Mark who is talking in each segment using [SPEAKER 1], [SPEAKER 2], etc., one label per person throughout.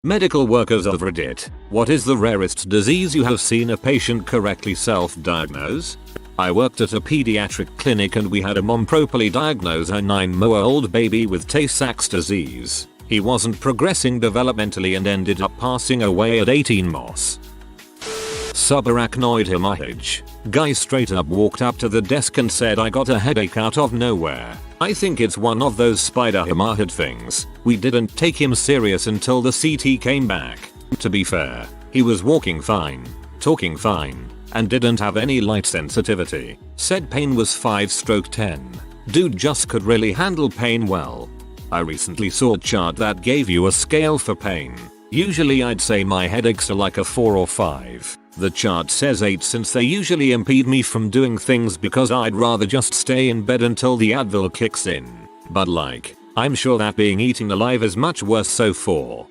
[SPEAKER 1] Medical workers of Reddit, what is the rarest disease you have seen a patient correctly self-diagnose? I worked at a pediatric clinic and we had a mom properly diagnose her 9-month-old baby with Tay-Sachs disease. He wasn't progressing developmentally and ended up passing away at 18 months. Subarachnoid hemorrhage. Guy straight up walked up to the desk and said, "I got a headache out of nowhere. I think it's one of those spider hemorrhage things." We didn't take him serious until the CT came back. To be fair, he was walking fine, talking fine, and didn't have any light sensitivity. Said pain was 5/10. Dude just could really handle pain well. I recently saw a chart that gave you a scale for pain. Usually I'd say my headaches are like a 4 or 5. The chart says 8 since they usually impede me from doing things because I'd rather just stay in bed until the Advil kicks in. But like, I'm sure that being eaten alive is much worse, so 4.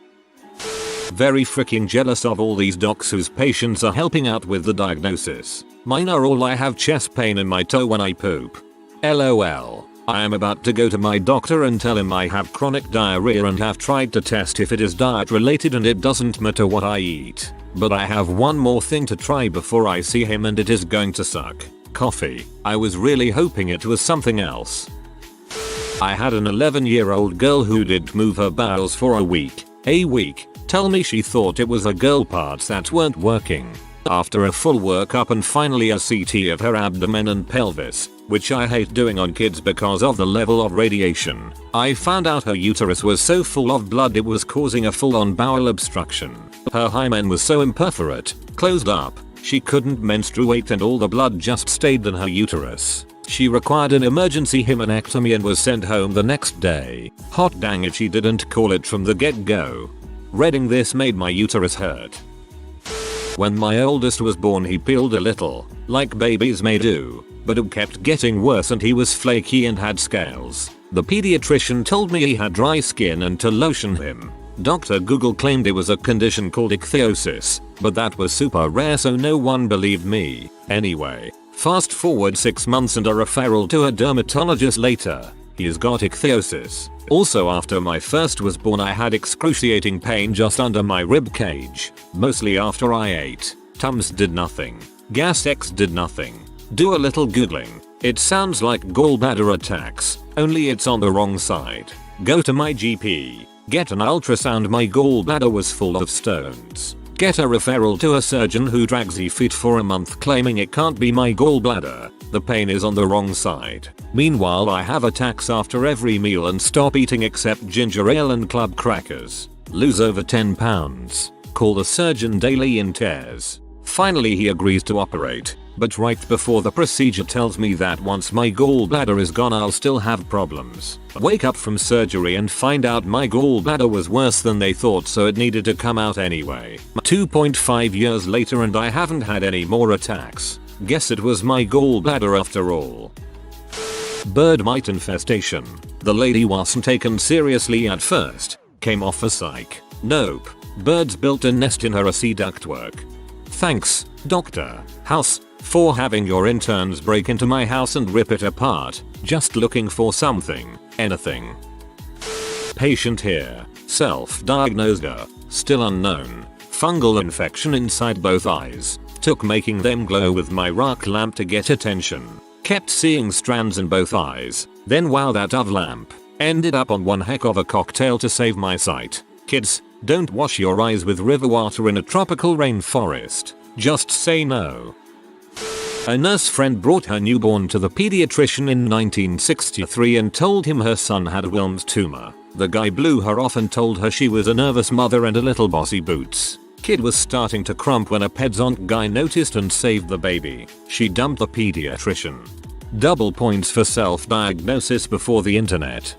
[SPEAKER 1] Very freaking jealous of all these docs whose patients are helping out with the diagnosis. Mine are all I have chest pain in my toe when I poop. LOL. I am about to go to my doctor and tell him I have chronic diarrhea and have tried to test if it is diet related and it doesn't matter what I eat. But I have one more thing to try before I see him and it is going to suck. Coffee. I was really hoping it was something else. I had an 11-year-old girl who didn't move her bowels for a week. Tell me she thought it was her girl parts that weren't working. After a full workup and finally a CT of her abdomen and pelvis, which I hate doing on kids because of the level of radiation, I found out her uterus was so full of blood it was causing a full-on bowel obstruction. Her hymen was so imperforate, closed up, she couldn't menstruate and all the blood just stayed in her uterus. She required an emergency hymenectomy and was sent home the next day. Hot dang if she didn't call it from the get-go. Reading this made my uterus hurt. When my oldest was born he peeled a little, like babies may do, but it kept getting worse and he was flaky and had scales. The pediatrician told me he had dry skin and to lotion him. Dr. Google claimed it was a condition called ichthyosis, but that was super rare so no one believed me. Anyway, fast forward 6 months and a referral to a dermatologist later. He's got ichthyosis. Also after my first was born I had excruciating pain just under my rib cage, mostly after I ate. Tums did nothing. Gas X did nothing. Do a little googling. It sounds like gallbladder attacks, only it's on the wrong side. Go to my GP. Get an ultrasound, my gallbladder was full of stones. Get a referral to a surgeon who drags his feet for a month claiming it can't be my gallbladder. The pain is on the wrong side. Meanwhile I have attacks after every meal and stop eating except ginger ale and club crackers. Lose over 10 pounds. Call the surgeon daily in tears. Finally he agrees to operate, but right before the procedure tells me that once my gallbladder is gone I'll still have problems. Wake up from surgery and find out my gallbladder was worse than they thought so it needed to come out anyway. 2.5 years later and I haven't had any more attacks. Guess it was my gallbladder after all. Bird mite infestation. The lady wasn't taken seriously at first. Came off a psych. Nope. Birds built a nest in her AC ductwork. Thanks, Dr. House, for having your interns break into my house and rip it apart, just looking for something, anything. Patient here, self-diagnosed, still unknown, fungal infection inside both eyes. Took making them glow with my rock lamp to get attention. Kept seeing strands in both eyes, then wow that of lamp. Ended up on one heck of a cocktail to save my sight. Kids, don't wash your eyes with river water in a tropical rainforest. Just say no. A nurse friend brought her newborn to the pediatrician in 1963 and told him her son had a Wilms tumor. The guy blew her off and told her she was a nervous mother and a little bossy boots. Kid was starting to crump when a pedzonk guy noticed and saved the baby. She dumped the pediatrician. Double points for self-diagnosis before the internet.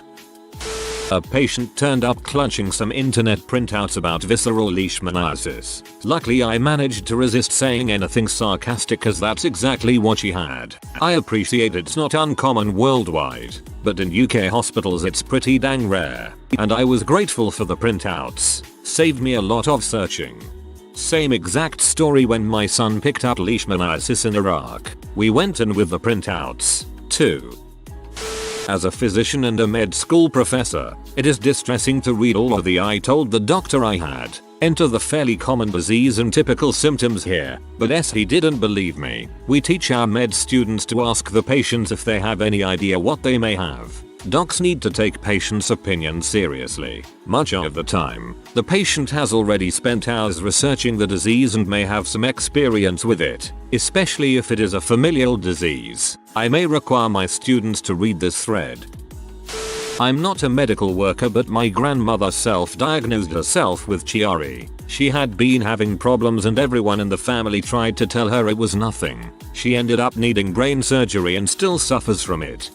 [SPEAKER 1] A patient turned up clutching some internet printouts about visceral leishmaniasis. Luckily I managed to resist saying anything sarcastic as that's exactly what she had. I appreciate it's not uncommon worldwide, but in UK hospitals it's pretty dang rare. And I was grateful for the printouts. Saved me a lot of searching. Same exact story when my son picked up leishmaniasis in Iraq. We went in with the printouts, too. As a physician and a med school professor, it is distressing to read all of the "I told the doctor I had." Enter the fairly common disease and typical symptoms here, but he didn't believe me. We teach our med students to ask the patients if they have any idea what they may have. Docs need to take patients' opinion seriously. Much of the time, the patient has already spent hours researching the disease and may have some experience with it, especially if it is a familial disease. I may require my students to read this thread. I'm not a medical worker, but my grandmother self-diagnosed herself with Chiari. She had been having problems and everyone in the family tried to tell her it was nothing. She ended up needing brain surgery and still suffers from it.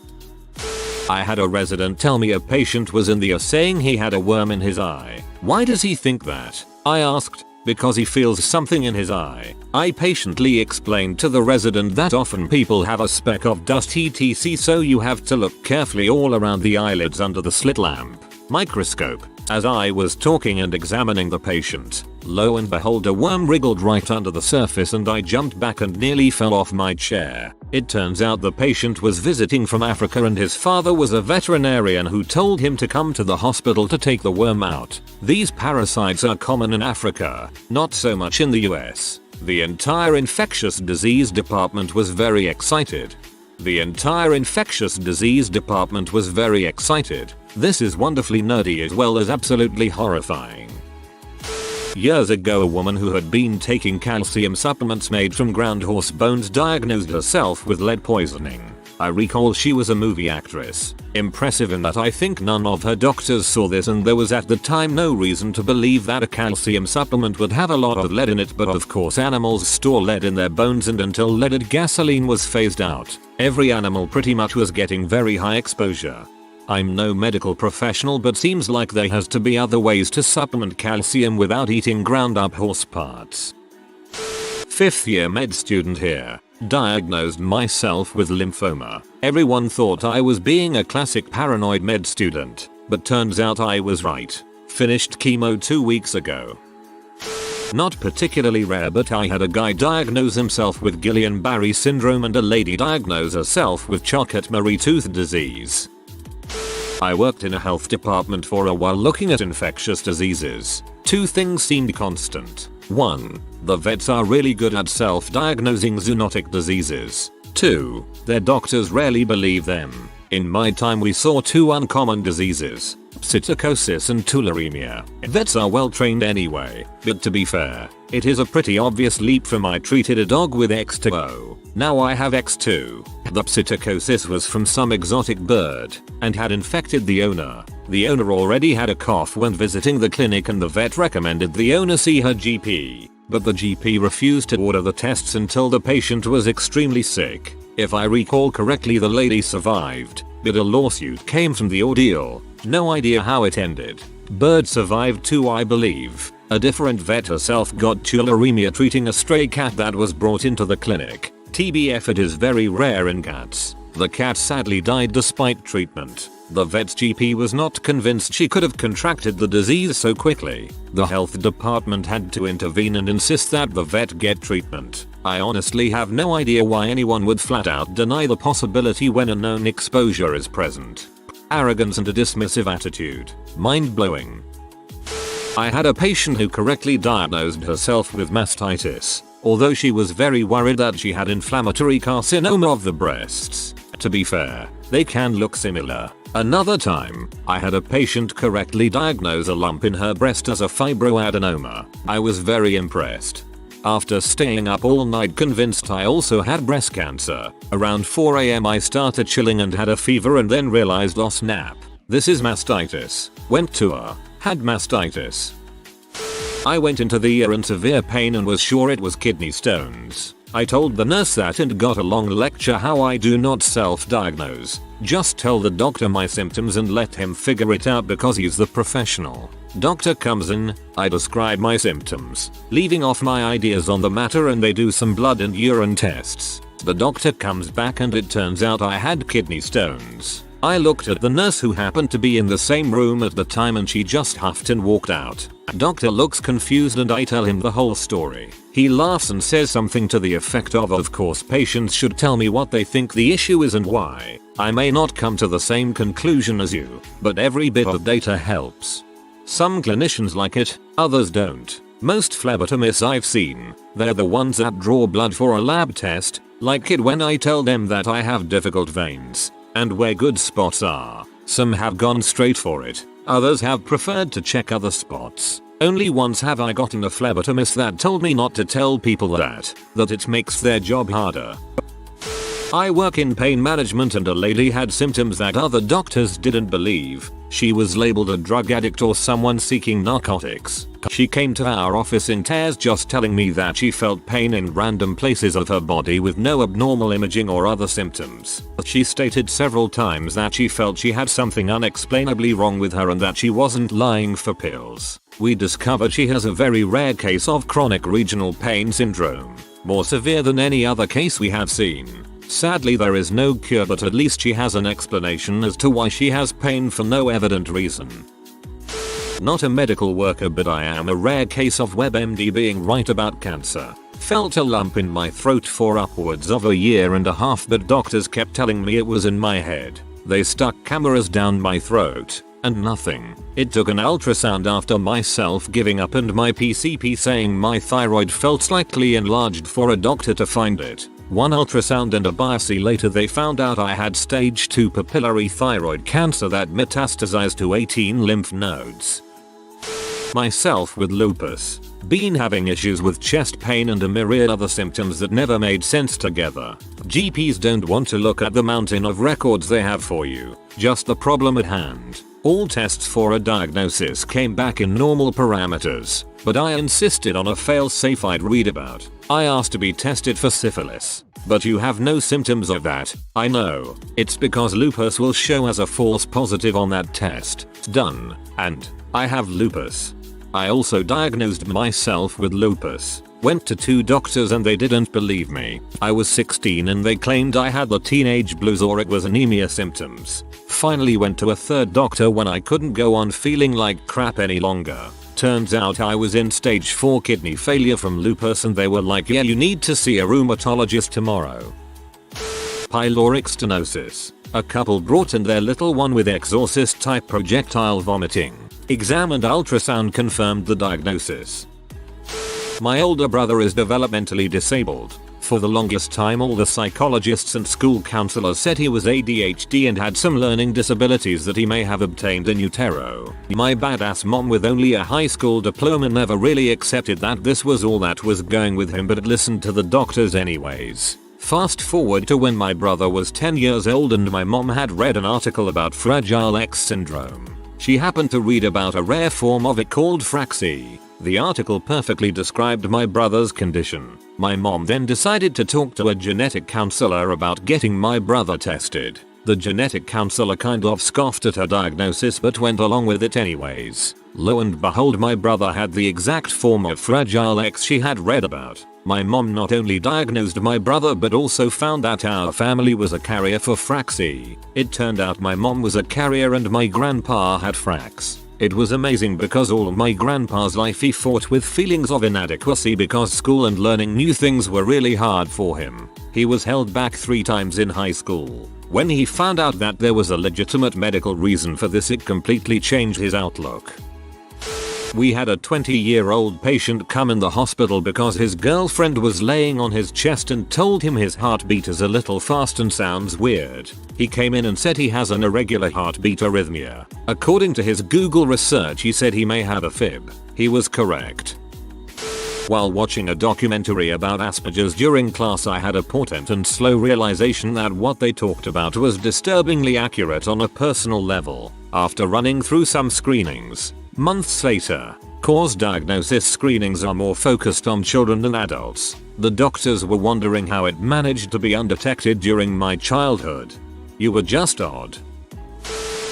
[SPEAKER 1] I had a resident tell me a patient was in the ER saying he had a worm in his eye. Why does he think that? I asked. Because he feels something in his eye. I patiently explained to the resident that often people have a speck of dust etc, so you have to look carefully all around the eyelids under the slit lamp microscope. As I was talking and examining the patient, lo and behold, a worm wriggled right under the surface and I jumped back and nearly fell off my chair. It turns out the patient was visiting from Africa and his father was a veterinarian who told him to come to the hospital to take the worm out. These parasites are common in Africa, not so much in the US. The entire infectious disease department was very excited. This is wonderfully nerdy as well as absolutely horrifying. Years ago, a woman who had been taking calcium supplements made from ground horse bones diagnosed herself with lead poisoning. I recall she was a movie actress. Impressive in that I think none of her doctors saw this, and there was at the time no reason to believe that a calcium supplement would have a lot of lead in it, but of course animals store lead in their bones, and until leaded gasoline was phased out, every animal pretty much was getting very high exposure. I'm no medical professional, but seems like there has to be other ways to supplement calcium without eating ground up horse parts. 5th year med student here. Diagnosed myself with lymphoma. Everyone thought I was being a classic paranoid med student, but turns out I was right. Finished chemo 2 weeks ago. Not particularly rare, but I had a guy diagnose himself with Guillain-Barré syndrome and a lady diagnose herself with Charcot-Marie tooth disease. I worked in a health department for a while looking at infectious diseases. 2 things seemed constant. 1. The vets are really good at self-diagnosing zoonotic diseases. 2. Their doctors rarely believe them. In my time we saw 2 uncommon diseases, psittacosis and tularemia. Vets are well trained anyway, but to be fair, it is a pretty obvious leap from I treated a dog with X2O. Now I have X2. The psittacosis was from some exotic bird and had infected the owner. The owner already had a cough when visiting the clinic and the vet recommended the owner see her GP. But the GP refused to order the tests until the patient was extremely sick. If I recall correctly, the lady survived, but a lawsuit came from the ordeal. No idea how it ended. Bird survived too, I believe. A different vet herself got tularemia treating a stray cat that was brought into the clinic. TBF, it is very rare in cats. The cat sadly died despite treatment. The vet's GP was not convinced she could have contracted the disease so quickly. The health department had to intervene and insist that the vet get treatment. I honestly have no idea why anyone would flat out deny the possibility when a known exposure is present. Arrogance and a dismissive attitude. Mind blowing. I had a patient who correctly diagnosed herself with mastitis, although she was very worried that she had inflammatory carcinoma of the breasts. To be fair, they can look similar. Another time, I had a patient correctly diagnose a lump in her breast as a fibroadenoma. I was very impressed. After staying up all night convinced I also had breast cancer, around 4 AM I started chilling and had a fever and then realized, oh snap, this is mastitis. Went to her, had mastitis. I went into the ER in severe pain and was sure it was kidney stones. I told the nurse that and got a long lecture how I do not self-diagnose. Just tell the doctor my symptoms and let him figure it out because he's the professional. Doctor comes in, I describe my symptoms, leaving off my ideas on the matter, and they do some blood and urine tests. The doctor comes back and it turns out I had kidney stones. I looked at the nurse who happened to be in the same room at the time and she just huffed and walked out. Doctor looks confused and I tell him the whole story. He laughs and says something to the effect of course patients should tell me what they think the issue is and why. I may not come to the same conclusion as you, but every bit of data helps. Some clinicians like it, others don't. Most phlebotomists I've seen, they're the ones that draw blood for a lab test, like it when I tell them that I have difficult veins, and where good spots are. Some have gone straight for it, others have preferred to check other spots. Only once have I gotten a phlebotomist that told me not to tell people that it makes their job harder. I work in pain management and a lady had symptoms that other doctors didn't believe. She was labeled a drug addict or someone seeking narcotics. She came to our office in tears just telling me that she felt pain in random places of her body with no abnormal imaging or other symptoms. She stated several times that she felt she had something unexplainably wrong with her and that she wasn't lying for pills. We discovered she has a very rare case of chronic regional pain syndrome, more severe than any other case we have seen. Sadly there is no cure, but at least she has an explanation as to why she has pain for no evident reason. Not a medical worker, but I am a rare case of WebMD being right about cancer. Felt a lump in my throat for upwards of a year and a half, but doctors kept telling me it was in my head. They stuck cameras down my throat and nothing. It took an ultrasound after myself giving up and my PCP saying my thyroid felt slightly enlarged for a doctor to find it. One ultrasound and a biopsy later they found out I had stage 2 papillary thyroid cancer that metastasized to 18 lymph nodes. Myself with lupus. Been having issues with chest pain and a myriad other symptoms that never made sense together. GPs don't want to look at the mountain of records they have for you, just the problem at hand. All tests for a diagnosis came back in normal parameters, but I insisted on a fail-safe I'd read about. I asked to be tested for syphilis. But you have no symptoms of that. I know. It's because lupus will show as a false positive on that test. Done. And I have lupus. I also diagnosed myself with lupus. Went to 2 doctors and they didn't believe me. I was 16 and they claimed I had the teenage blues or it was anemia symptoms. Finally went to a 3rd doctor when I couldn't go on feeling like crap any longer. Turns out I was in stage 4 kidney failure from lupus and they were like, yeah, you need to see a rheumatologist tomorrow. Pyloric stenosis. A couple brought in their little one with exorcist type projectile vomiting. Exam and ultrasound confirmed the diagnosis. My older brother is developmentally disabled. For the longest time all the psychologists and school counselors said he was ADHD and had some learning disabilities that he may have obtained in utero. My badass mom with only a high school diploma never really accepted that this was all that was going with him, but listened to the doctors anyways. Fast forward to when my brother was 10 years old and my mom had read an article about Fragile X syndrome. She happened to read about a rare form of it called Fraxi. The article perfectly described my brother's condition. My mom then decided to talk to a genetic counselor about getting my brother tested. The genetic counselor kind of scoffed at her diagnosis but went along with it anyways. Lo and behold, my brother had the exact form of Fragile X she had read about. My mom not only diagnosed my brother but also found that our family was a carrier for Fraxi. It turned out my mom was a carrier and my grandpa had Frax. It was amazing because all my grandpa's life he fought with feelings of inadequacy because school and learning new things were really hard for him. He was held back 3 times in high school. When he found out that there was a legitimate medical reason for this, it completely changed his outlook. We had a 20-year-old patient come in the hospital because his girlfriend was laying on his chest and told him his heartbeat is a little fast and sounds weird. He came in and said he has an irregular heartbeat arrhythmia. According to his Google research, he said he may have a fib. He was correct. While watching a documentary about Asperger's during class, I had a portent and slow realization that what they talked about was disturbingly accurate on a personal level. After running through some screenings, months later, cause diagnosis screenings are more focused on children than adults. The doctors were wondering how it managed to be undetected during my childhood. You were just odd.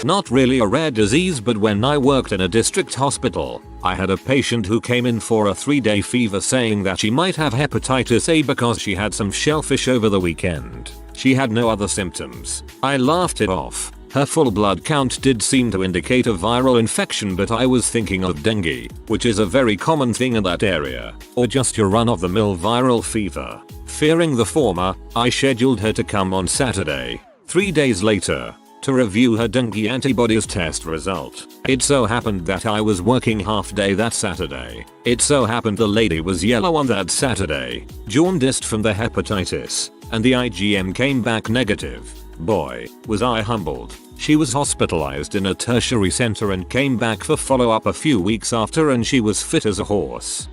[SPEAKER 1] Not really a rare disease, but when I worked in a district hospital, I had a patient who came in for a 3-day fever saying that she might have hepatitis A because she had some shellfish over the weekend. She had no other symptoms. I laughed it off. Her full blood count did seem to indicate a viral infection, but I was thinking of dengue, which is a very common thing in that area, or just your run-of-the-mill viral fever. Fearing the former, I scheduled her to come on Saturday. 3 days later, to review her dengue antibodies test result. It so happened that I was working half day that Saturday. It so happened the lady was yellow on that Saturday, jaundiced from the hepatitis, and the IgM came back negative. Boy, was I humbled. She was hospitalized in a tertiary center and came back for follow-up a few weeks after, and she was fit as a horse.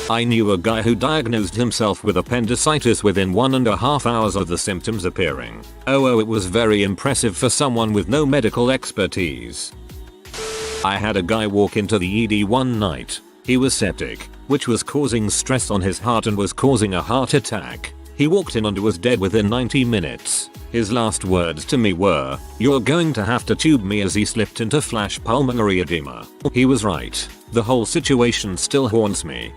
[SPEAKER 1] I knew a guy who diagnosed himself with appendicitis within 1.5 hours of the symptoms appearing. Oh, it was very impressive for someone with no medical expertise. I had a guy walk into the ED one night. He was septic, which was causing stress on his heart and was causing a heart attack. He walked in and was dead within 90 minutes. His last words to me were, "You're going to have to tube me," as he slipped into flash pulmonary edema. He was right. The whole situation still haunts me.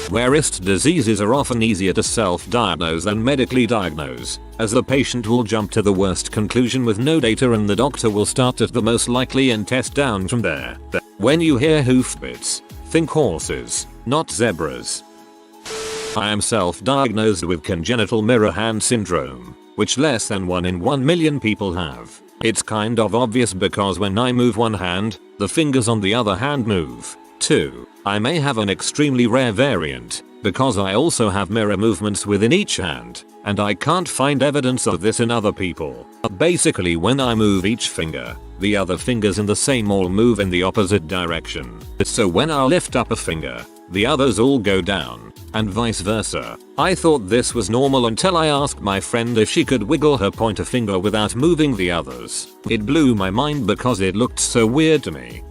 [SPEAKER 1] Rarest diseases are often easier to self-diagnose than medically diagnose, as the patient will jump to the worst conclusion with no data and the doctor will start at the most likely and test down from there. When you hear hoofbeats, think horses, not zebras. I am self-diagnosed with congenital mirror hand syndrome, which less than 1 in 1 million people have. It's kind of obvious because when I move one hand, the fingers on the other hand move. 2. I may have an extremely rare variant, because I also have mirror movements within each hand, and I can't find evidence of this in other people. Basically, when I move each finger, the other fingers in the same all move in the opposite direction. So when I lift up a finger, the others all go down, and vice versa. I thought this was normal until I asked my friend if she could wiggle her pointer finger without moving the others. It blew my mind because it looked so weird to me.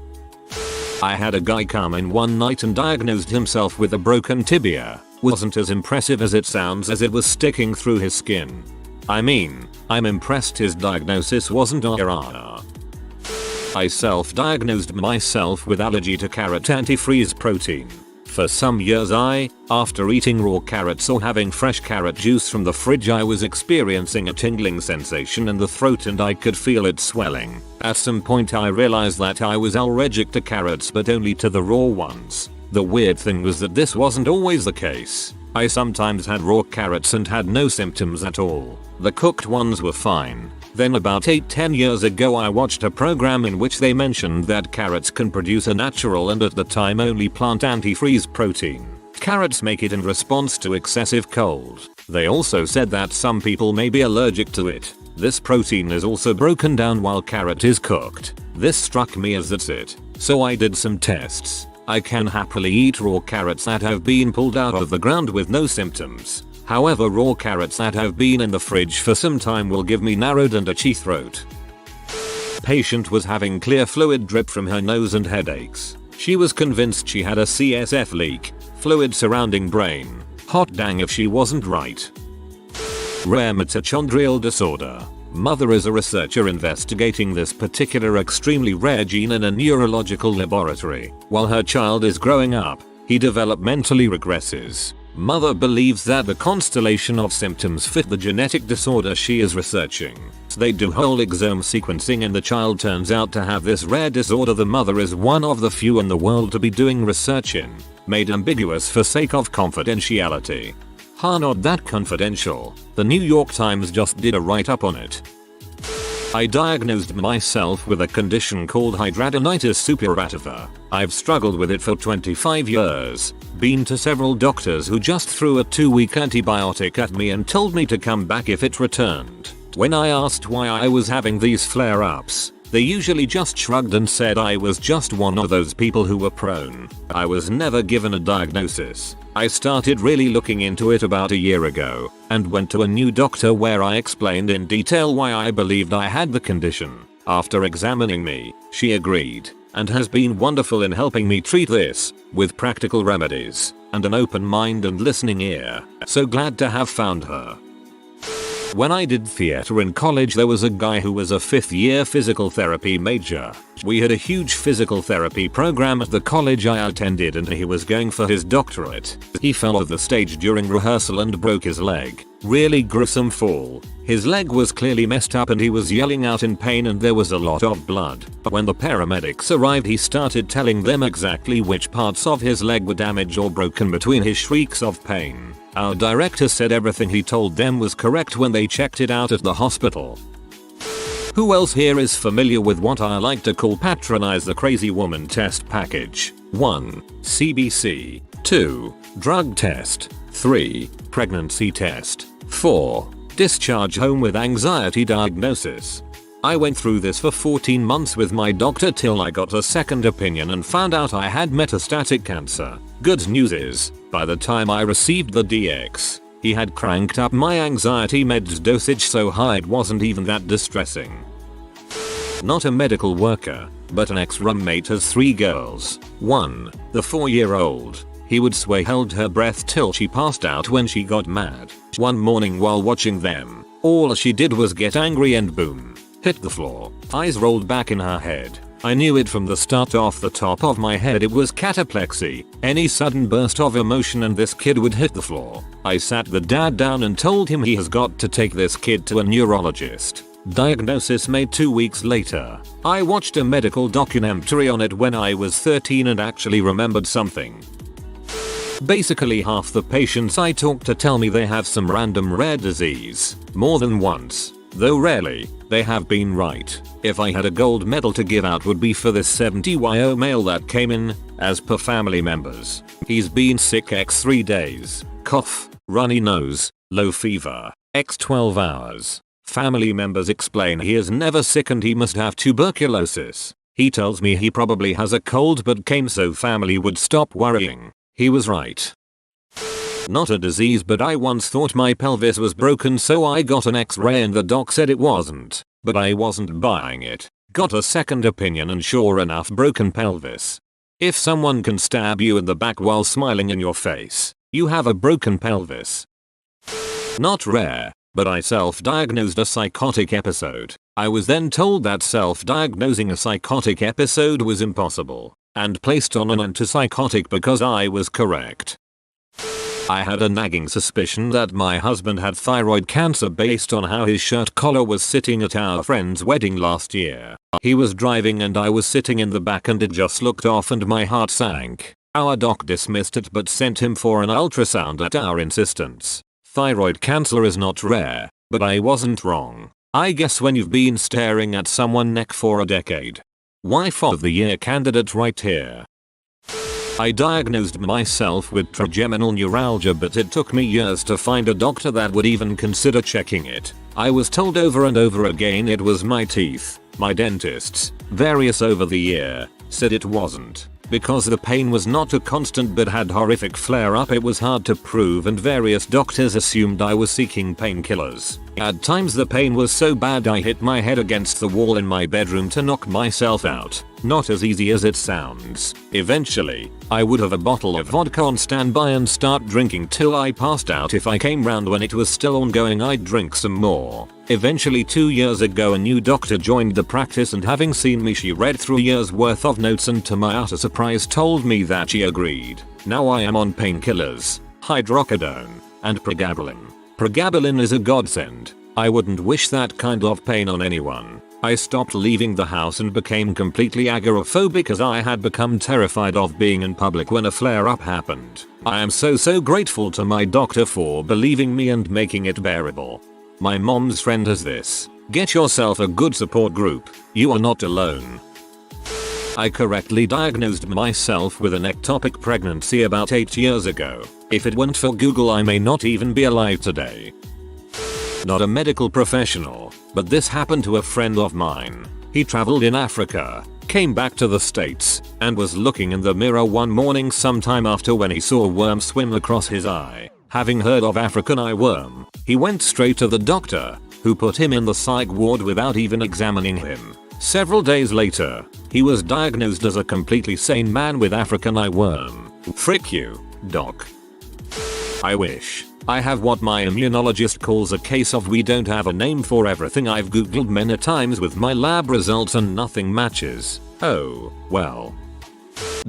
[SPEAKER 1] I had a guy come in one night and diagnosed himself with a broken tibia. Wasn't as impressive as it sounds, as it was sticking through his skin. I mean, I'm impressed his diagnosis wasn't I self-diagnosed myself with allergy to carrot antifreeze protein. For some years after eating raw carrots or having fresh carrot juice from the fridge, I was experiencing a tingling sensation in the throat and I could feel it swelling. At some point I realized that I was allergic to carrots, but only to the raw ones. The weird thing was that this wasn't always the case. I sometimes had raw carrots and had no symptoms at all. The cooked ones were fine. Then about 8-10 years ago I watched a program in which they mentioned that carrots can produce a natural and at the time only plant antifreeze protein. Carrots make it in response to excessive cold. They also said that some people may be allergic to it. This protein is also broken down while carrot is cooked. This struck me as that's it. So I did some tests. I can happily eat raw carrots that have been pulled out of the ground with no symptoms. However, raw carrots that have been in the fridge for some time will give me narrowed and itchy throat. Patient was having clear fluid drip from her nose and headaches. She was convinced she had a CSF leak, fluid surrounding brain. Hot dang if she wasn't right. Rare mitochondrial disorder. Mother is a researcher investigating this particular extremely rare gene in a neurological laboratory. While her child is growing up, he developmentally regresses. Mother believes that the constellation of symptoms fit the genetic disorder she is researching. So they do whole exome sequencing and the child turns out to have this rare disorder the mother is one of the few in the world to be doing research in. Made ambiguous for sake of confidentiality. Not that confidential. The New York Times just did a write-up on it. I diagnosed myself with a condition called hidradenitis suppurativa. I've struggled with it for 25 years. Been to several doctors who just threw a 2-week antibiotic at me and told me to come back if it returned. When I asked why I was having these flare-ups, they usually just shrugged and said I was just one of those people who were prone. I was never given a diagnosis. I started really looking into it about a year ago, and went to a new doctor where I explained in detail why I believed I had the condition. After examining me, she agreed, and has been wonderful in helping me treat this, with practical remedies, and an open mind and listening ear. So glad to have found her. When I did theater in college, there was a guy who was a 5th year physical therapy major. We had a huge physical therapy program at the college I attended and he was going for his doctorate. He fell off the stage during rehearsal and broke his leg. Really gruesome fall. His leg was clearly messed up and he was yelling out in pain and there was a lot of blood. When the paramedics arrived he started telling them exactly which parts of his leg were damaged or broken between his shrieks of pain. Our director said everything he told them was correct when they checked it out at the hospital. Who else here is familiar with what I like to call patronize the crazy woman test package? 1. CBC. 2. Drug test. 3. Pregnancy test. 4. Discharge home with anxiety diagnosis. I went through this for 14 months with my doctor till I got a second opinion and found out I had metastatic cancer. Good news is, by the time I received the DX, he had cranked up my anxiety meds dosage so high it wasn't even that distressing. Not a medical worker, but an ex-roommate has 3 girls. 1. The 4-year-old. He would sway held her breath till she passed out when she got mad. One morning while watching them, all she did was get angry and boom, hit the floor. Eyes rolled back in her head. I knew it from the start. Off the top of my head it was cataplexy, any sudden burst of emotion and this kid would hit the floor. I sat the dad down and told him he has got to take this kid to a neurologist. Diagnosis made 2 weeks later. I watched a medical documentary on it when I was 13 and actually remembered something. Basically half the patients I talk to tell me they have some random rare disease. More than once, though rarely, they have been right. If I had a gold medal to give out would be for this 70-year-old male that came in, as per family members. He's been sick x 3 days, cough, runny nose, low fever, x 12 hours. Family members explain he is never sick and he must have tuberculosis. He tells me he probably has a cold but came so family would stop worrying. He was right. Not a disease, but I once thought my pelvis was broken so I got an x-ray and the doc said it wasn't, but I wasn't buying it. Got a second opinion and sure enough, broken pelvis. If someone can stab you in the back while smiling in your face, you have a broken pelvis. Not rare, but I self-diagnosed a psychotic episode. I was then told that self-diagnosing a psychotic episode was impossible, and placed on an antipsychotic because I was correct. I had a nagging suspicion that my husband had thyroid cancer based on how his shirt collar was sitting at our friend's wedding last year. He was driving and I was sitting in the back and it just looked off and my heart sank. Our doc dismissed it but sent him for an ultrasound at our insistence. Thyroid cancer is not rare, but I wasn't wrong. I guess when you've been staring at someone's neck for a decade. Wife of the year candidate right here. I diagnosed myself with trigeminal neuralgia but it took me years to find a doctor that would even consider checking it. I was told over and over again it was my teeth. My dentists, various over the year, said it wasn't. Because the pain was not a constant but had horrific flare-up, it was hard to prove and various doctors assumed I was seeking painkillers. At times the pain was so bad I hit my head against the wall in my bedroom to knock myself out. Not as easy as it sounds. Eventually, I would have a bottle of vodka on standby and start drinking till I passed out. If I came round when it was still ongoing I'd drink some more. Eventually 2 years ago a new doctor joined the practice and having seen me she read through a year's worth of notes and to my utter surprise told me that she agreed. Now I am on painkillers, hydrocodone, and pregabalin. Pregabalin is a godsend. I wouldn't wish that kind of pain on anyone. I stopped leaving the house and became completely agoraphobic as I had become terrified of being in public when a flare-up happened. I am so grateful to my doctor for believing me and making it bearable. My mom's friend has this. Get yourself a good support group. You are not alone. I correctly diagnosed myself with an ectopic pregnancy about 8 years ago. If it weren't for Google I may not even be alive today. Not a medical professional, but this happened to a friend of mine. He traveled in Africa, came back to the States, and was looking in the mirror one morning sometime after when he saw a worm swim across his eye. Having heard of African eyeworm, he went straight to the doctor, who put him in the psych ward without even examining him. Several days later, he was diagnosed as a completely sane man with African eyeworm. Frick you, doc. I wish I have what my immunologist calls a case of we don't have a name for everything. I've googled many times with my lab results and nothing matches. Oh, well.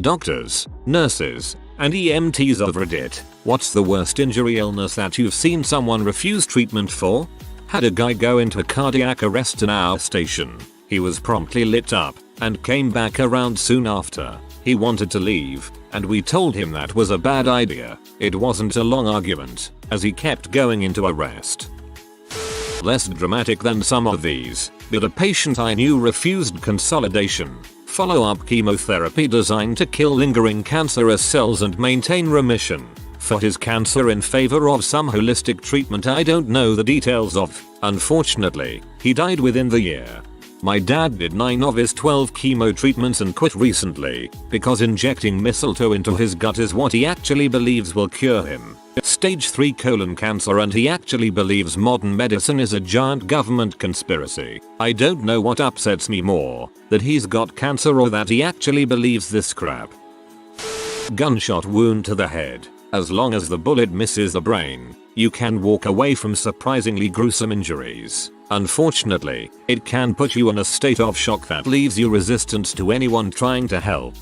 [SPEAKER 1] Doctors, nurses, and EMTs of Reddit. What's the worst injury illness that you've seen someone refuse treatment for? Had a guy go into cardiac arrest in our station. He was promptly lit up and came back around soon after. He wanted to leave, and we told him that was a bad idea. It wasn't a long argument, as he kept going into arrest. Less dramatic than some of these, but a patient I knew refused consolidation, follow-up chemotherapy designed to kill lingering cancerous cells and maintain remission for his cancer in favor of some holistic treatment I don't know the details of. Unfortunately, he died within the year. My dad did 9 of his 12 chemo treatments and quit recently because injecting mistletoe into his gut is what he actually believes will cure him. Stage 3 colon cancer, and he actually believes modern medicine is a giant government conspiracy. I don't know what upsets me more, that he's got cancer or that he actually believes this crap. Gunshot wound to the head. As long as the bullet misses the brain, you can walk away from surprisingly gruesome injuries. Unfortunately, it can put you in a state of shock that leaves you resistant to anyone trying to help.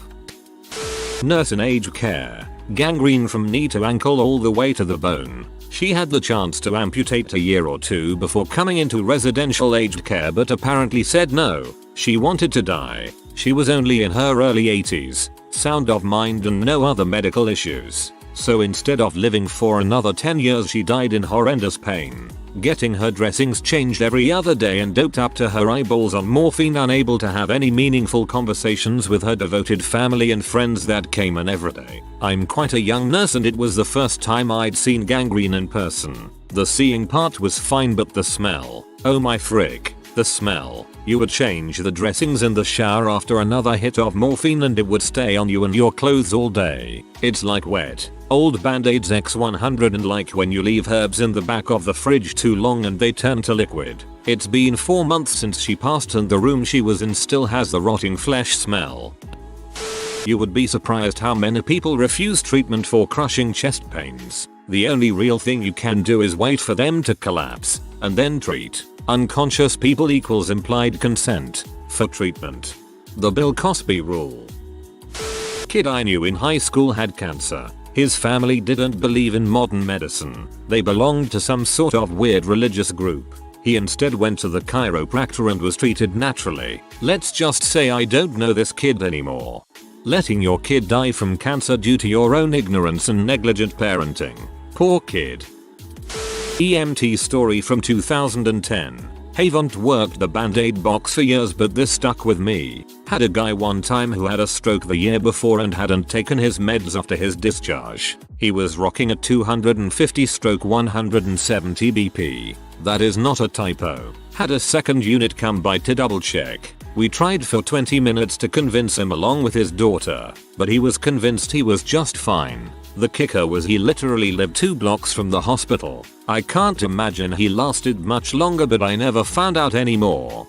[SPEAKER 1] Nurse in aged care. Gangrene from knee to ankle all the way to the bone. She had the chance to amputate a year or two before coming into residential aged care, but apparently said no. She wanted to die. She was only in her early 80s, sound of mind and no other medical issues. So instead of living for another 10 years, she died in horrendous pain, getting her dressings changed every other day and doped up to her eyeballs on morphine, unable to have any meaningful conversations with her devoted family and friends that came in every day. I'm quite a young nurse and it was the first time I'd seen gangrene in person. The seeing part was fine, but the smell, oh my frick, the smell. You would change the dressings in the shower after another hit of morphine and it would stay on you and your clothes all day. It's like wet, old band-aids X100, and like when you leave herbs in the back of the fridge too long and they turn to liquid. It's been 4 months since she passed and the room she was in still has the rotting flesh smell. You would be surprised how many people refuse treatment for crushing chest pains. The only real thing you can do is wait for them to collapse and then treat. Unconscious people equals implied consent for treatment. The Bill Cosby rule. Kid I knew in high school had cancer. His family didn't believe in modern medicine. They belonged to some sort of weird religious group. He instead went to the chiropractor and was treated naturally. Let's just say I don't know this kid anymore. Letting your kid die from cancer due to your own ignorance and negligent parenting. Poor kid. EMT story from 2010. Haven't worked the band-aid box for years, but this stuck with me. Had a guy one time who had a stroke the year before and hadn't taken his meds after his discharge. He was rocking at 250/170 BP. That is not a typo. Had a second unit come by to double check. We tried for 20 minutes to convince him along with his daughter, but he was convinced he was just fine. The kicker was he literally lived 2 blocks from the hospital. I can't imagine he lasted much longer, but I never found out anymore.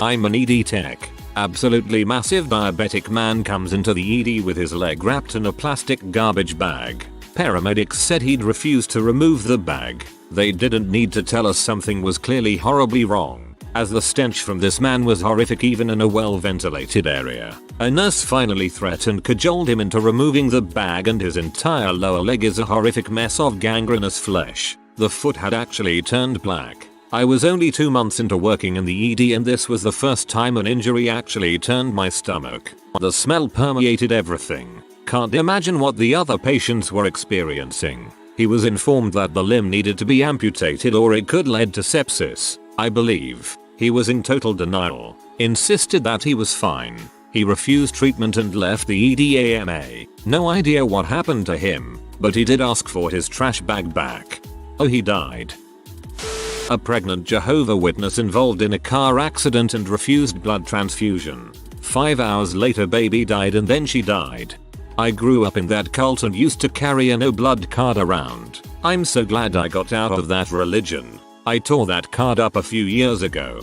[SPEAKER 1] I'm an ED tech. Absolutely massive diabetic man comes into the ED with his leg wrapped in a plastic garbage bag. Paramedics said he'd refused to remove the bag. They didn't need to tell us something was clearly horribly wrong, as the stench from this man was horrific even in a well-ventilated area. A nurse finally threatened cajoled him into removing the bag, and his entire lower leg is a horrific mess of gangrenous flesh. The foot had actually turned black. I was only 2 months into working in the ED and this was the first time an injury actually turned my stomach. The smell permeated everything. Can't imagine what the other patients were experiencing. He was informed that the limb needed to be amputated or it could lead to sepsis, I believe. He was in total denial, insisted that he was fine. He refused treatment and left the EDAMA. No idea what happened to him, but he did ask for his trash bag back. Oh, he died. A pregnant Jehovah's Witness involved in a car accident and refused blood transfusion. 5 hours later baby died and then she died. I grew up in that cult and used to carry a no blood card around. I'm so glad I got out of that religion. I tore that card up a few years ago.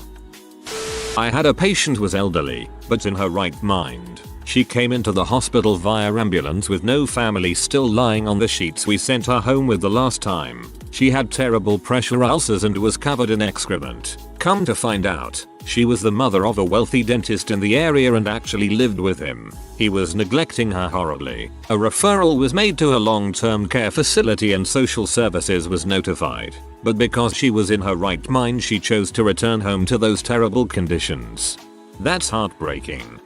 [SPEAKER 1] I had a patient who was elderly, but in her right mind. She came into the hospital via ambulance with no family, still lying on the sheets we sent her home with the last time. She had terrible pressure ulcers and was covered in excrement. Come to find out, she was the mother of a wealthy dentist in the area and actually lived with him. He was neglecting her horribly. A referral was made to a long-term care facility and social services was notified. But because she was in her right mind, she chose to return home to those terrible conditions. That's heartbreaking.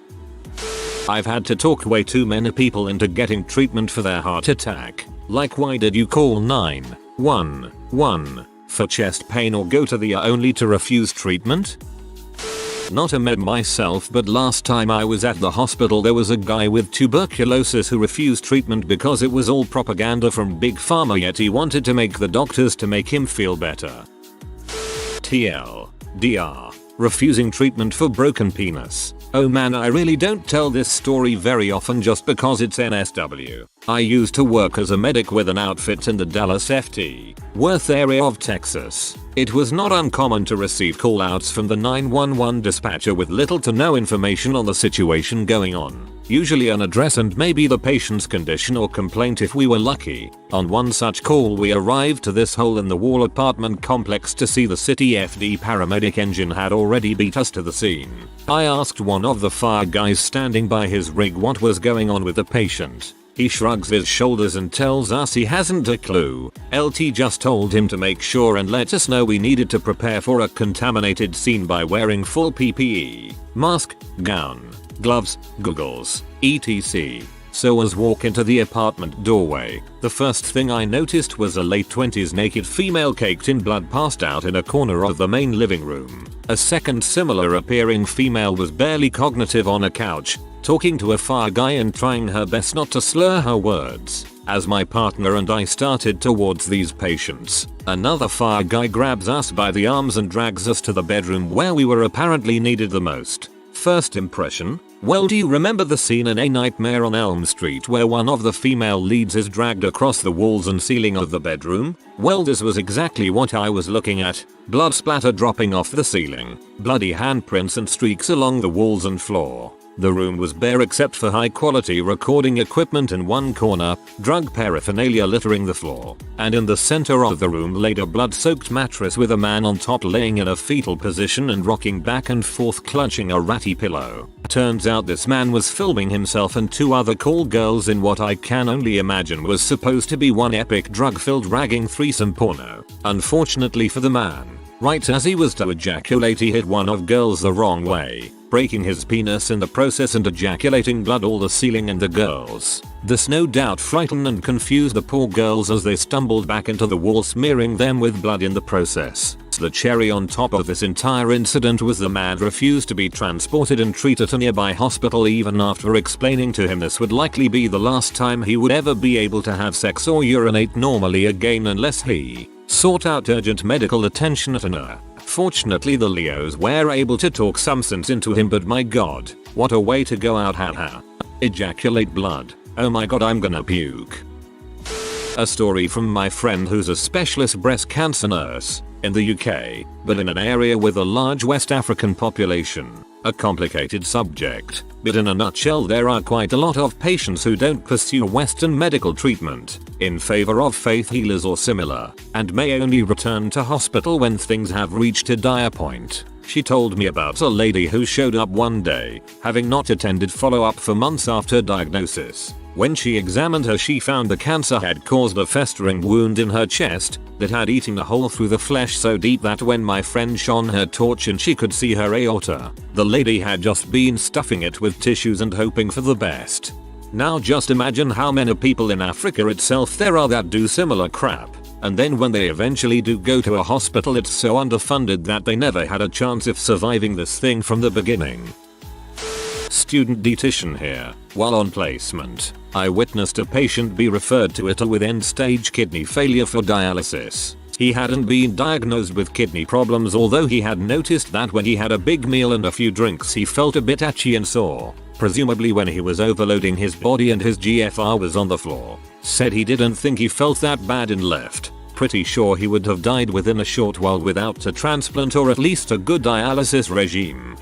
[SPEAKER 1] I've had to talk way too many people into getting treatment for their heart attack. Like, why did you call 911 for chest pain or go to the ER only to refuse treatment? Not a med myself, but last time I was at the hospital there was a guy with tuberculosis who refused treatment because it was all propaganda from Big Pharma, yet he wanted to make the doctors to make him feel better. TLDR. Refusing treatment for broken penis. Oh man, I really don't tell this story very often just because it's NSW. I used to work as a medic with an outfit in the Dallas-Fort Worth area of Texas. It was not uncommon to receive call-outs from the 911 dispatcher with little to no information on the situation going on. Usually an address and maybe the patient's condition or complaint if we were lucky. On one such call we arrived to this hole-in-the-wall apartment complex to see the city FD paramedic engine had already beat us to the scene. I asked one of the fire guys standing by his rig what was going on with the patient. He shrugs his shoulders and tells us he hasn't a clue. LT just told him to make sure and let us know we needed to prepare for a contaminated scene by wearing full PPE, mask, gown, gloves, goggles, etc. So as walk into the apartment doorway, the first thing I noticed was a late 20s naked female caked in blood passed out in a corner of the main living room. A second similar appearing female was barely cognitive on a couch, talking to a fire guy and trying her best not to slur her words. As my partner and I started towards these patients, another fire guy grabs us by the arms and drags us to the bedroom where we were apparently needed the most. First impression? Well, do you remember the scene in A Nightmare on Elm Street where one of the female leads is dragged across the walls and ceiling of the bedroom? Well, this was exactly what I was looking at. Blood splatter dropping off the ceiling, bloody handprints and streaks along the walls and floor. The room was bare except for high quality recording equipment in one corner, drug paraphernalia littering the floor, and in the center of the room laid a blood-soaked mattress with a man on top laying in a fetal position and rocking back and forth clutching a ratty pillow. Turns out this man was filming himself and two other call girls in what I can only imagine was supposed to be one epic drug-filled ragging threesome porno. Unfortunately for the man, right as he was to ejaculate he hit one of girls the wrong way, breaking his penis in the process and ejaculating blood all the ceiling and the girls. This no doubt frightened and confused the poor girls as they stumbled back into the wall, smearing them with blood in the process. The cherry on top of this entire incident was the man refused to be transported and treated at a nearby hospital even after explaining to him this would likely be the last time he would ever be able to have sex or urinate normally again unless he sought out urgent medical attention at an ER. Fortunately the Leos were able to talk some sense into him, but my god, what a way to go out, haha. Ejaculate blood. Oh my god, I'm gonna puke. A story from my friend who's a specialist breast cancer nurse in the UK, but in an area with a large West African population. A complicated subject, but in a nutshell there are quite a lot of patients who don't pursue Western medical treatment in favor of faith healers or similar, and may only return to hospital when things have reached a dire point. She told me about a lady who showed up one day, having not attended follow-up for months after diagnosis. When she examined her, she found the cancer had caused a festering wound in her chest that had eaten a hole through the flesh so deep that when my friend shone her torch and she could see her aorta, the lady had just been stuffing it with tissues and hoping for the best. Now just imagine how many people in Africa itself there are that do similar crap, and then when they eventually do go to a hospital it's so underfunded that they never had a chance of surviving this thing from the beginning. Student dietitian here. While on placement, I witnessed a patient be referred to with end-stage kidney failure for dialysis. He hadn't been diagnosed with kidney problems, although he had noticed that when he had a big meal and a few drinks he felt a bit itchy and sore, presumably when he was overloading his body and his GFR was on the floor. Said he didn't think he felt that bad and left. Pretty sure he would have died within a short while without a transplant or at least a good dialysis regime.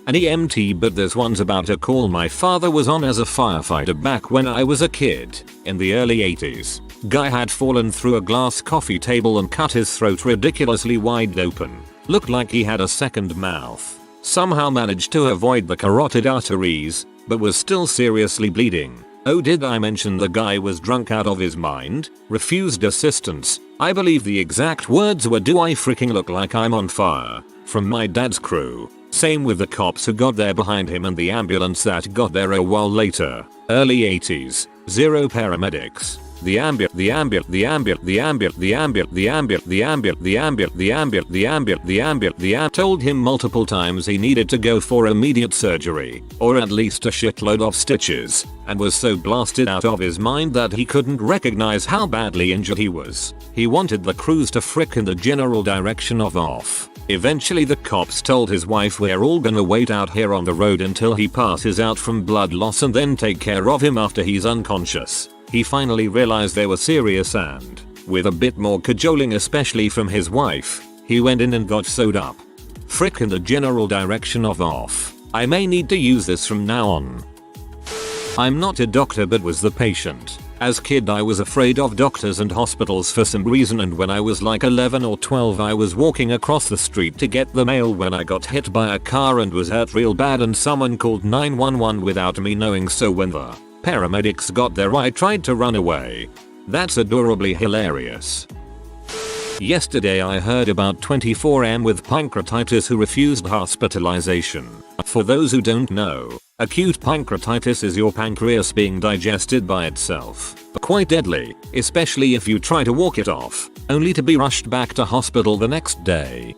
[SPEAKER 1] an EMT, but this one's about a call my father was on as a firefighter back when I was a kid, in the early 80s. Guy had fallen through a glass coffee table and cut his throat ridiculously wide open. Looked like he had a second mouth. Somehow managed to avoid the carotid arteries, but was still seriously bleeding. Oh, did I mention the guy was drunk out of his mind? Refused assistance. I believe the exact words were, "Do I freaking look like I'm on fire?" from my dad's crew. Same with the cops who got there behind him and the ambulance that got there a while later. Early 80s. Zero paramedics. The ambulance told him multiple times he needed to go for immediate surgery, or at least a shitload of stitches, and was so blasted out of his mind that he couldn't recognize how badly injured he was. He wanted the crews to frick in the general direction of off. Eventually the cops told his wife, "We're all gonna wait out here on the road until he passes out from blood loss and then take care of him after he's unconscious." He finally realized they were serious and, with a bit more cajoling especially from his wife, he went in and got sewed up. Frick in the general direction of off. I may need to use this from now on. I'm not a doctor but was the patient. As kid I was afraid of doctors and hospitals for some reason, and when I was like 11 or 12 I was walking across the street to get the mail when I got hit by a car and was hurt real bad, and someone called 911 without me knowing, so when the paramedics got there I tried to run away. That's adorably hilarious. Yesterday I heard about 24M with pancreatitis who refused hospitalization. For those who don't know, acute pancreatitis is your pancreas being digested by itself. Quite deadly, especially if you try to walk it off, only to be rushed back to hospital the next day.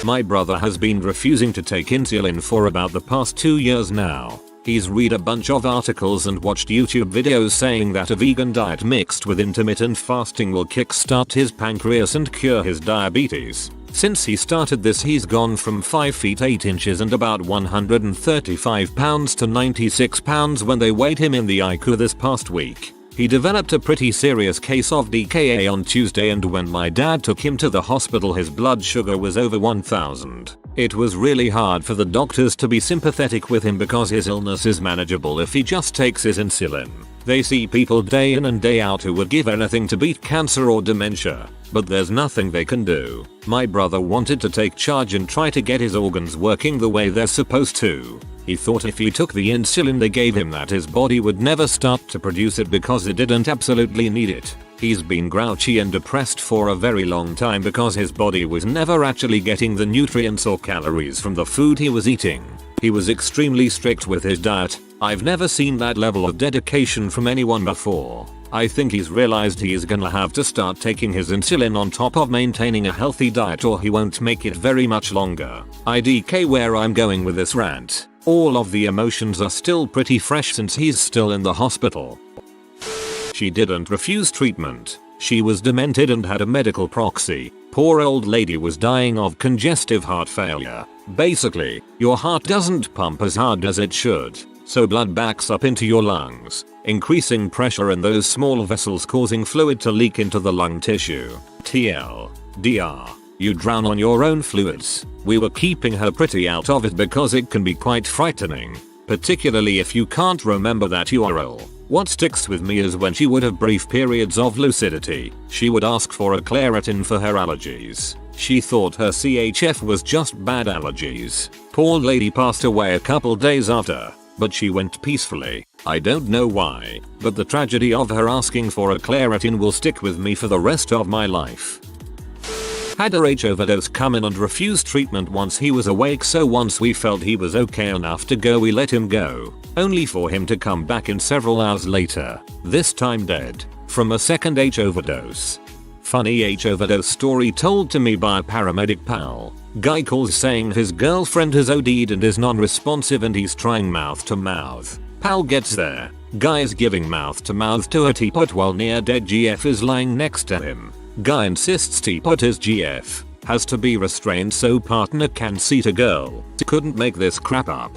[SPEAKER 1] My brother has been refusing to take insulin for about the past 2 years now. He's read a bunch of articles and watched YouTube videos saying that a vegan diet mixed with intermittent fasting will kickstart his pancreas and cure his diabetes. Since he started this he's gone from 5 feet 8 inches and about 135 pounds to 96 pounds when they weighed him in the ICU this past week. He developed a pretty serious case of DKA on Tuesday, and when my dad took him to the hospital his blood sugar was over 1000. It was really hard for the doctors to be sympathetic with him because his illness is manageable if he just takes his insulin. They see people day in and day out who would give anything to beat cancer or dementia, but there's nothing they can do. My brother wanted to take charge and try to get his organs working the way they're supposed to. He thought if he took the insulin they gave him that his body would never start to produce it because it didn't absolutely need it. He's been grouchy and depressed for a very long time because his body was never actually getting the nutrients or calories from the food he was eating. He was extremely strict with his diet. I've never seen that level of dedication from anyone before. I think he's realized he's gonna have to start taking his insulin on top of maintaining a healthy diet or he won't make it very much longer. IDK where I'm going with this rant. All of the emotions are still pretty fresh since he's still in the hospital. She didn't refuse treatment. She was demented and had a medical proxy. Poor old lady was dying of congestive heart failure. Basically, your heart doesn't pump as hard as it should, so blood backs up into your lungs, increasing pressure in those small vessels causing fluid to leak into the lung tissue. TLDR. You drown on your own fluids. We were keeping her pretty out of it because it can be quite frightening, particularly if you can't remember that you are ill. What sticks with me is when she would have brief periods of lucidity, she would ask for a Claritin for her allergies. She thought her CHF was just bad allergies. Poor lady passed away a couple days after, but she went peacefully. I don't know why, but the tragedy of her asking for a Claritin will stick with me for the rest of my life. Had a H overdose come in and refused treatment once he was awake, so once we felt he was okay enough to go we let him go, only for him to come back in several hours later, this time dead, from a second H overdose. Funny H overdose story told to me by a paramedic pal. Guy calls saying his girlfriend has OD'd and is non-responsive and he's trying mouth to mouth. Pal gets there. Guy is giving mouth to mouth to a teapot while near dead GF is lying next to him. Guy insists teapot is GF. Has to be restrained so partner can see to girl. Couldn't make this crap up.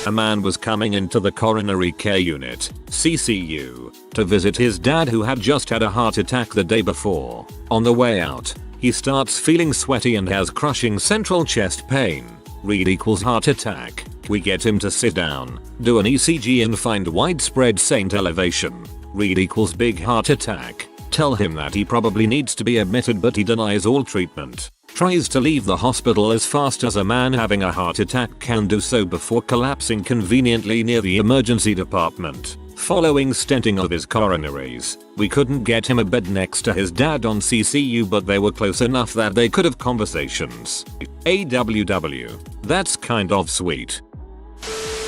[SPEAKER 1] A man was coming into the coronary care unit, CCU, to visit his dad who had just had a heart attack the day before. On the way out, he starts feeling sweaty and has crushing central chest pain. Read equals heart attack. We get him to sit down, do an ECG and find widespread saint elevation. Read equals big heart attack. Tell him that he probably needs to be admitted but he denies all treatment. Tries to leave the hospital as fast as a man having a heart attack can do so before collapsing conveniently near the emergency department. Following stenting of his coronaries, we couldn't get him a bed next to his dad on CCU but they were close enough that they could have conversations. AWW. That's kind of sweet.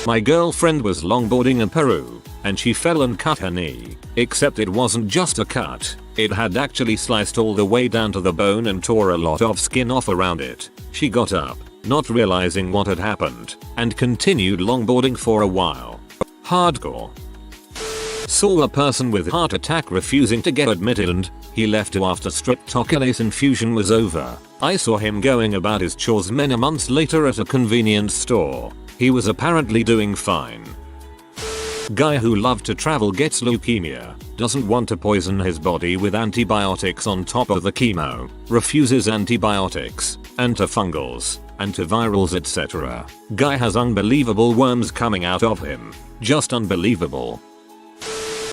[SPEAKER 1] My girlfriend was longboarding in Peru, and she fell and cut her knee. Except it wasn't just a cut, it had actually sliced all the way down to the bone and tore a lot of skin off around it. She got up, not realizing what had happened, and continued longboarding for a while. Hardcore. Saw a person with heart attack refusing to get admitted and he left after streptococcus infusion was over. I saw him going about his chores many months later at a convenience store. He was apparently doing fine. Guy who loved to travel gets leukemia, doesn't want to poison his body with antibiotics on top of the chemo, refuses antibiotics, antifungals, antivirals etc. Guy has unbelievable worms coming out of him. Just unbelievable.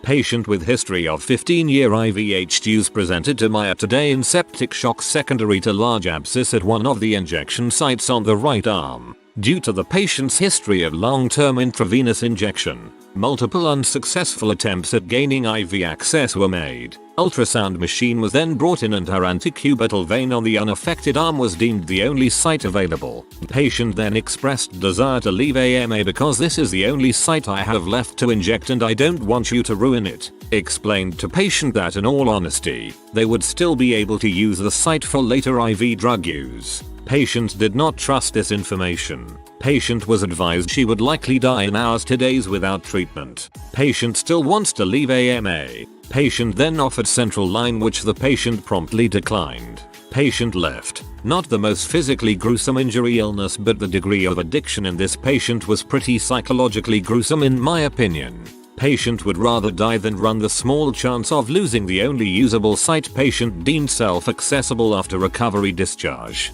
[SPEAKER 1] Patient with history of 15-year IVH presented to Maya today in septic shock secondary to large abscess at one of the injection sites on the right arm. Due to the patient's history of long-term intravenous injection, multiple unsuccessful attempts at gaining IV access were made. Ultrasound machine was then brought in and her antecubital vein on the unaffected arm was deemed the only site available. Patient then expressed desire to leave AMA because this is the only site I have left to inject and I don't want you to ruin it. Explained to patient that in all honesty, they would still be able to use the site for later IV drug use. Patient did not trust this information. Patient was advised she would likely die in hours to days without treatment. Patient still wants to leave AMA. Patient then offered central line which the patient promptly declined. Patient left. Not the most physically gruesome injury illness but the degree of addiction in this patient was pretty psychologically gruesome in my opinion. Patient would rather die than run the small chance of losing the only usable site patient deemed self-accessible after recovery discharge.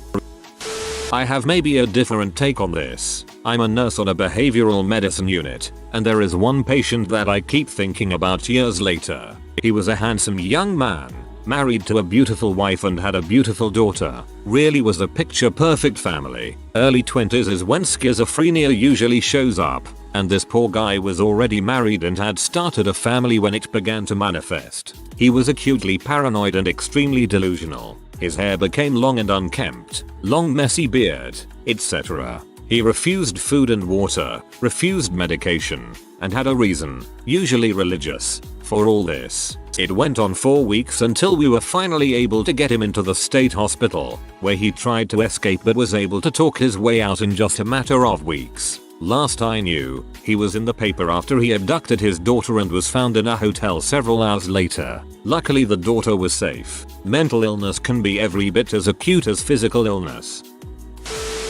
[SPEAKER 1] I have maybe a different take on this. I'm a nurse on a behavioral medicine unit, and there is one patient that I keep thinking about years later. He was a handsome young man, married to a beautiful wife and had a beautiful daughter. Really was a picture perfect family. Early 20s is when schizophrenia usually shows up, and this poor guy was already married and had started a family when it began to manifest. He was acutely paranoid and extremely delusional. His hair became long and unkempt, long messy beard, etc. He refused food and water, refused medication, and had a reason, usually religious, for all this. It went on 4 weeks until we were finally able to get him into the state hospital, where he tried to escape but was able to talk his way out in just a matter of weeks. Last I knew, he was in the paper after he abducted his daughter and was found in a hotel several hours later. Luckily the daughter was safe. Mental illness can be every bit as acute as physical illness.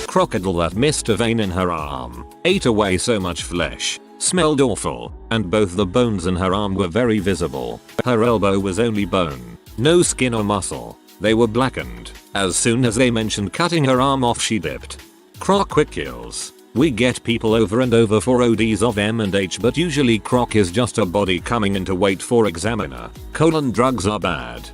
[SPEAKER 1] Crocodile that missed a vein in her arm, ate away so much flesh, smelled awful, and both the bones in her arm were very visible. Her elbow was only bone, no skin or muscle. They were blackened. As soon as they mentioned cutting her arm off she dipped. Quick kills. We get people over and over for ODs of M&H but usually croc is just a body coming in to wait for examiner. Drugs are bad.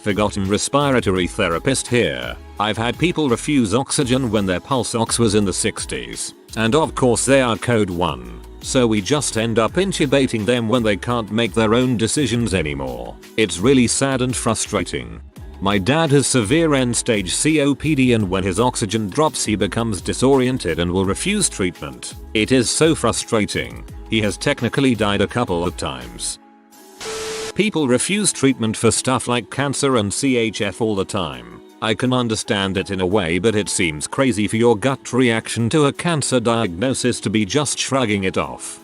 [SPEAKER 1] Forgotten respiratory therapist here. I've had people refuse oxygen when their pulse ox was in the 60s. And of course they are code 1. So we just end up intubating them when they can't make their own decisions anymore. It's really sad and frustrating. My dad has severe end-stage COPD and when his oxygen drops he becomes disoriented and will refuse treatment. It is so frustrating. He has technically died a couple of times. People refuse treatment for stuff like cancer and CHF all the time. I can understand it in a way but it seems crazy for your gut reaction to a cancer diagnosis to be just shrugging it off.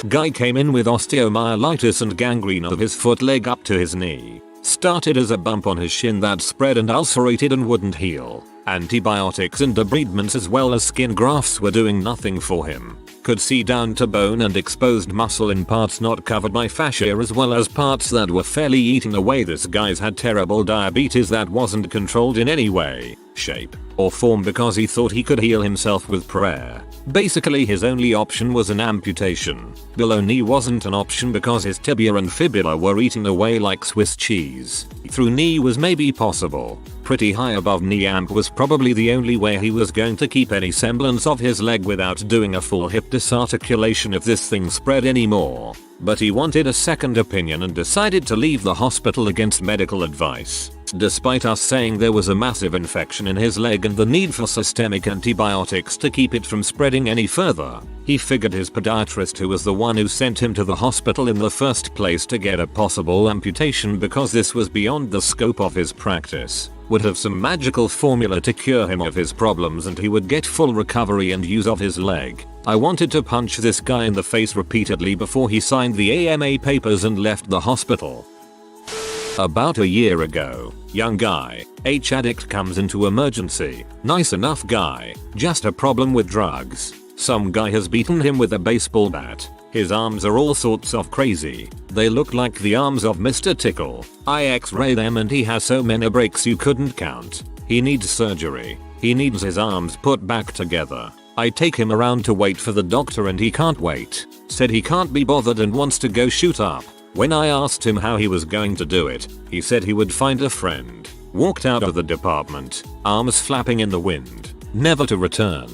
[SPEAKER 1] Guy came in with osteomyelitis and gangrene of his foot leg up to his knee. Started as a bump on his shin that spread and ulcerated and wouldn't heal. Antibiotics and debridements as well as skin grafts were doing nothing for him. could see down to bone and exposed muscle in parts not covered by fascia, as well as parts that were fairly eaten away. This guy's had terrible diabetes that wasn't controlled in any way, shape, or form because he thought he could heal himself with prayer. Basically his only option was an amputation. Below knee wasn't an option because his tibia and fibula were eaten away like Swiss cheese. Through knee was maybe possible. Pretty high above knee amp was probably the only way he was going to keep any semblance of his leg without doing a full hip disarticulation if this thing spread anymore. But he wanted a second opinion and decided to leave the hospital against medical advice. Despite us saying there was a massive infection in his leg and the need for systemic antibiotics to keep it from spreading any further, he figured his podiatrist, who was the one who sent him to the hospital in the first place to get a possible amputation because this was beyond the scope of his practice, would have some magical formula to cure him of his problems and he would get full recovery and use of his leg. I wanted to punch this guy in the face repeatedly before he signed the AMA papers and left the hospital. About a year ago, young guy, H addict, comes into emergency. Nice enough guy, just a problem with drugs. Some guy has beaten him with a baseball bat. His arms are all sorts of crazy. They look like the arms of Mr. Tickle. I x-ray them and he has so many breaks you couldn't count. He needs surgery. He needs his arms put back together. I take him around to wait for the doctor and he can't wait. Said he can't be bothered and wants to go shoot up. When I asked him how he was going to do it, he said he would find a friend. Walked out of the department, arms flapping in the wind, never to return.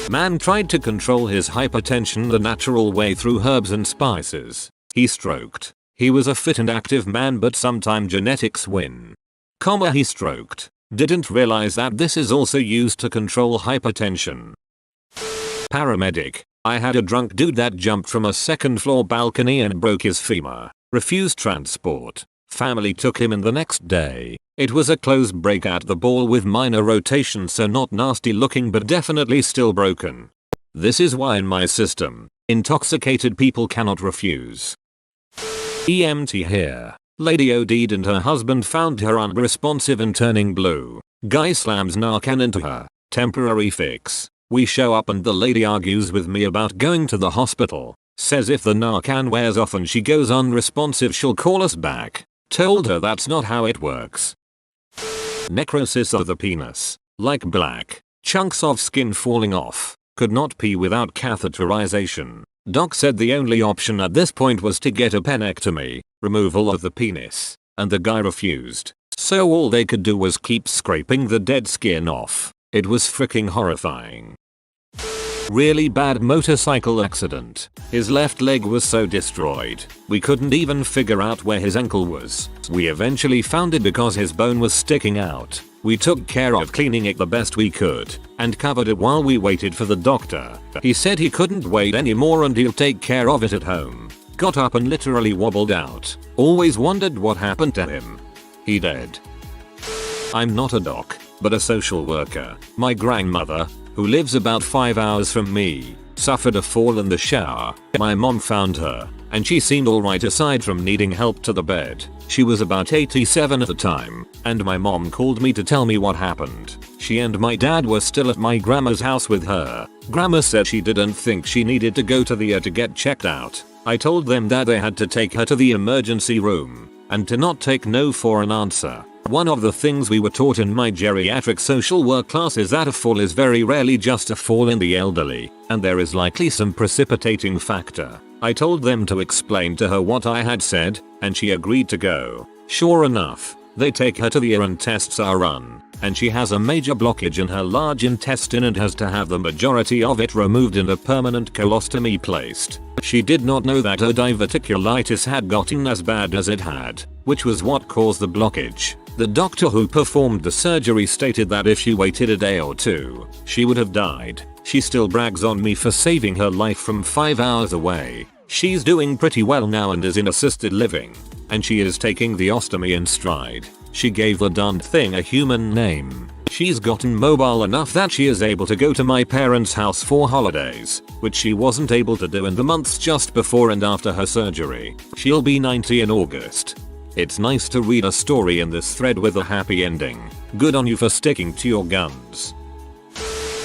[SPEAKER 1] Man tried to control his hypertension the natural way through herbs and spices. He stroked. He was a fit and active man, but sometime genetics win. He stroked. Didn't realize that this is also used to control hypertension. Paramedic. I had a drunk dude that jumped from a second floor balcony and broke his femur. Refused transport. Family took him in the next day. It was a close break at the ball with minor rotation, so not nasty looking but definitely still broken. This is why in my system, intoxicated people cannot refuse. EMT here. Lady OD'd and her husband found her unresponsive and turning blue. Guy slams Narcan into her. Temporary fix. We show up and the lady argues with me about going to the hospital. Says if the Narcan wears off and she goes unresponsive she'll call us back. Told her that's not how it works. Necrosis of the penis. Like black. Chunks of skin falling off. Could not pee without catheterization. Doc said the only option at this point was to get a penectomy, removal of the penis, and the guy refused. So all they could do was keep scraping the dead skin off. It was freaking horrifying. Really bad motorcycle accident. His left leg was so destroyed, we couldn't even figure out where his ankle was. We eventually found it because his bone was sticking out. We took care of cleaning it the best we could, and covered it while we waited for the doctor. He said he couldn't wait anymore and he'll take care of it at home. Got up and literally wobbled out. Always wondered what happened to him. He dead. I'm not a doc, but a social worker. My grandmother, who lives about 5 hours from me, suffered a fall in the shower. My mom found her, and she seemed alright aside from needing help to the bed. She was about 87 at the time, and my mom called me to tell me what happened. She and my dad were still at my grandma's house with her. Grandma said she didn't think she needed to go to the ER to get checked out. I told them that they had to take her to the emergency room, and to not take no for an answer. One of the things we were taught in my geriatric social work class is that a fall is very rarely just a fall in the elderly, and there is likely some precipitating factor. I told them to explain to her what I had said, and she agreed to go. Sure enough, they take her to the ER and tests are run, and she has a major blockage in her large intestine and has to have the majority of it removed and a permanent colostomy placed. She did not know that her diverticulitis had gotten as bad as it had, which was what caused the blockage. The doctor who performed the surgery stated that if she waited a day or two, she would have died. She still brags on me for saving her life from 5 hours away. She's doing pretty well now and is in assisted living, and she is taking the ostomy in stride. She gave the darned thing a human name. She's gotten mobile enough that she is able to go to my parents' house for holidays, which she wasn't able to do in the months just before and after her surgery. She'll be 90 in August. It's nice to read a story in this thread with a happy ending. Good on you for sticking to your guns.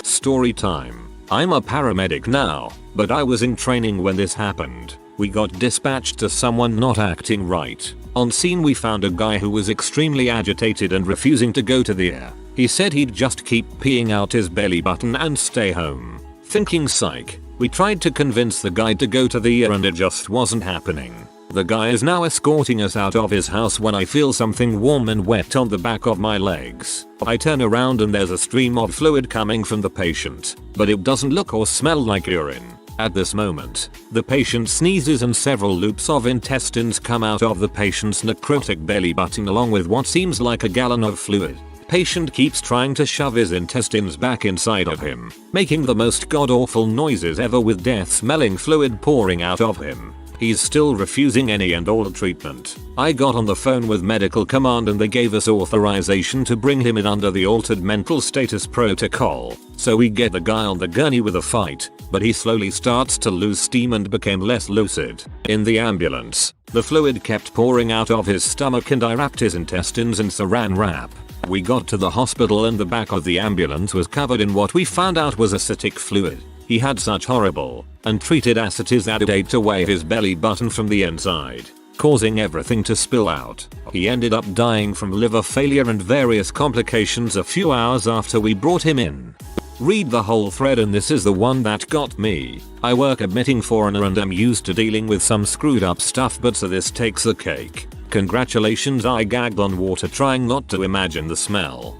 [SPEAKER 1] Story time. I'm a paramedic now, but I was in training when this happened. We got dispatched to someone not acting right. On scene we found a guy who was extremely agitated and refusing to go to the ER. He said he'd just keep peeing out his belly button and stay home. Thinking psych, we tried to convince the guy to go to the ER and it just wasn't happening. The guy is now escorting us out of his house when I feel something warm and wet on the back of my legs. I turn around and there's a stream of fluid coming from the patient, but it doesn't look or smell like urine. At this moment, the patient sneezes and several loops of intestines come out of the patient's necrotic belly button along with what seems like a gallon of fluid. Patient keeps trying to shove his intestines back inside of him, making the most god-awful noises ever with death-smelling fluid pouring out of him. He's still refusing any and all treatment. I got on the phone with medical command and they gave us authorization to bring him in under the altered mental status protocol. So we get the guy on the gurney with a fight, but he slowly starts to lose steam and became less lucid. In the ambulance, the fluid kept pouring out of his stomach and I wrapped his intestines in saran wrap. We got to the hospital and the back of the ambulance was covered in what we found out was acidic fluid. He had such horrible, untreated acids that it ate away his belly button from the inside, causing everything to spill out. He ended up dying from liver failure and various complications a few hours after we brought him in. Read the whole thread and this is the one that got me. I work admitting foreigner and I'm used to dealing with some screwed up stuff, but so this takes the cake. Congratulations, I gagged on water trying not to imagine the smell.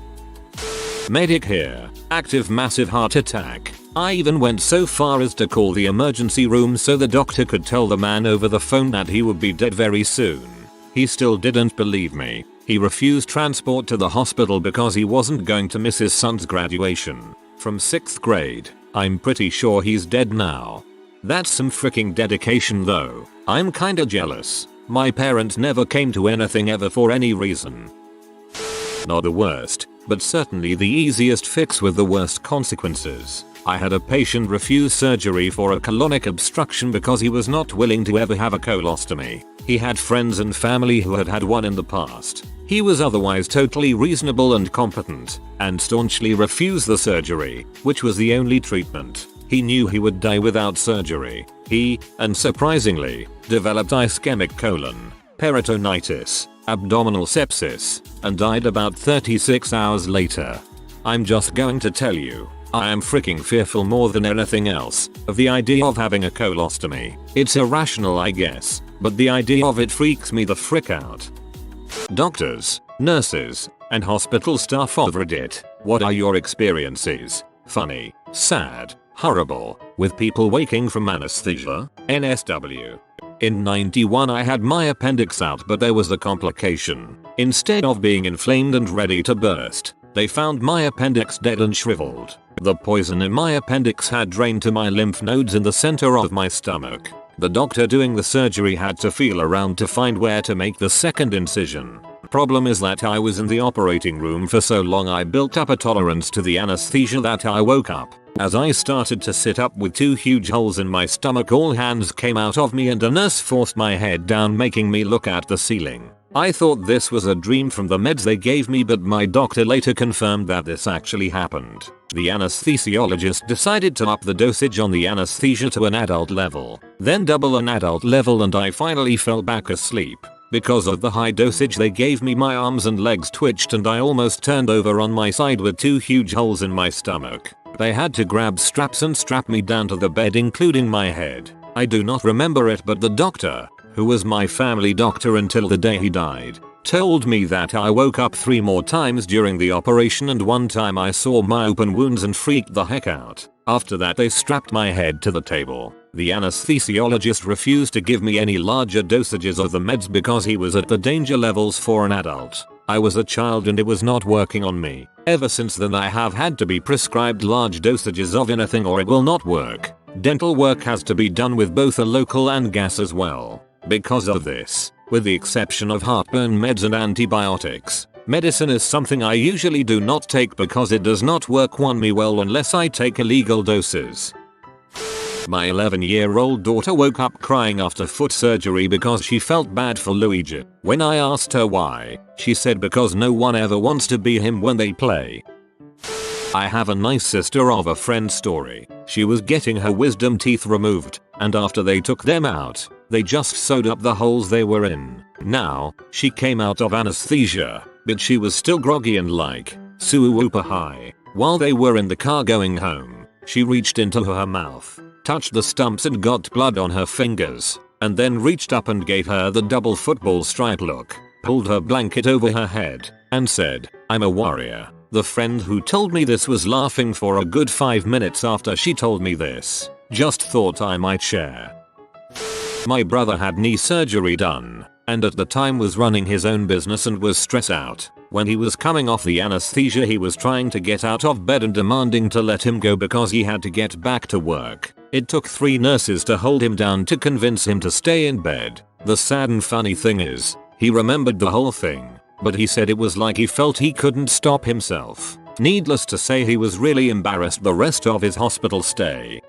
[SPEAKER 1] Medic here. Active massive heart attack. I even went so far as to call the emergency room so the doctor could tell the man over the phone that he would be dead very soon. He still didn't believe me. He refused transport to the hospital because he wasn't going to miss his son's graduation from 6th grade. I'm pretty sure he's dead now. That's some freaking dedication though. I'm kinda jealous. My parents never came to anything ever for any reason. Not the worst, but certainly the easiest fix with the worst consequences. I had a patient refuse surgery for a colonic obstruction because he was not willing to ever have a colostomy. He had friends and family who had had one in the past. He was otherwise totally reasonable and competent, and staunchly refused the surgery, which was the only treatment. He knew he would die without surgery. He, unsurprisingly, developed ischemic colon, peritonitis, abdominal sepsis, and died about 36 hours later. I'm just going to tell you, I am freaking fearful more than anything else of the idea of having a colostomy. It's irrational I guess, but the idea of it freaks me the frick out. Doctors, nurses, and hospital staff of Reddit, what are your experiences? Funny, sad, horrible, with people waking from anesthesia? NSW. In 91 I had my appendix out but there was a complication. Instead of being inflamed and ready to burst, they found my appendix dead and shriveled. The poison in my appendix had drained to my lymph nodes in the center of my stomach. The doctor doing the surgery had to feel around to find where to make the second incision. Problem is that I was in the operating room for so long I built up a tolerance to the anesthesia that I woke up. As I started to sit up with 2 huge holes in my stomach, all hands came out of me and a nurse forced my head down, making me look at the ceiling. I thought this was a dream from the meds they gave me, but my doctor later confirmed that this actually happened. The anesthesiologist decided to up the dosage on the anesthesia to an adult level, then double an adult level, and I finally fell back asleep. Because of the high dosage they gave me, my arms and legs twitched and I almost turned over on my side with 2 huge holes in my stomach. They had to grab straps and strap me down to the bed, including my head. I do not remember it, but the doctor, who was my family doctor until the day he died, told me that I woke up 3 more times during the operation, and one time I saw my open wounds and freaked the heck out. After that they strapped my head to the table. The anesthesiologist refused to give me any larger dosages of the meds because he was at the danger levels for an adult. I was a child and it was not working on me. Ever since then I have had to be prescribed large dosages of anything or it will not work. Dental work has to be done with both a local and gas as well. Because of this, with the exception of heartburn meds and antibiotics, medicine is something I usually do not take because it does not work on me well unless I take illegal doses. My 11-year-old daughter woke up crying after foot surgery because she felt bad for Luigi. When I asked her why, she said because no one ever wants to be him when they play. I have a nice sister of a friend story. She was getting her wisdom teeth removed, and after they took them out, they just sewed up the holes they were in. Now, she came out of anesthesia, but she was still groggy and like, super high. While they were in the car going home, she reached into her mouth, touched the stumps and got blood on her fingers, and then reached up and gave her the double football stripe look, pulled her blanket over her head, and said, "I'm a warrior." The friend who told me this was laughing for a good 5 minutes after she told me this. Just thought I might share. My brother had knee surgery done, and at the time was running his own business and was stressed out. When he was coming off the anesthesia, he was trying to get out of bed and demanding to let him go because he had to get back to work. It took 3 nurses to hold him down to convince him to stay in bed. The sad and funny thing is, he remembered the whole thing, but he said it was like he felt he couldn't stop himself. Needless to say, he was really embarrassed the rest of his hospital stay.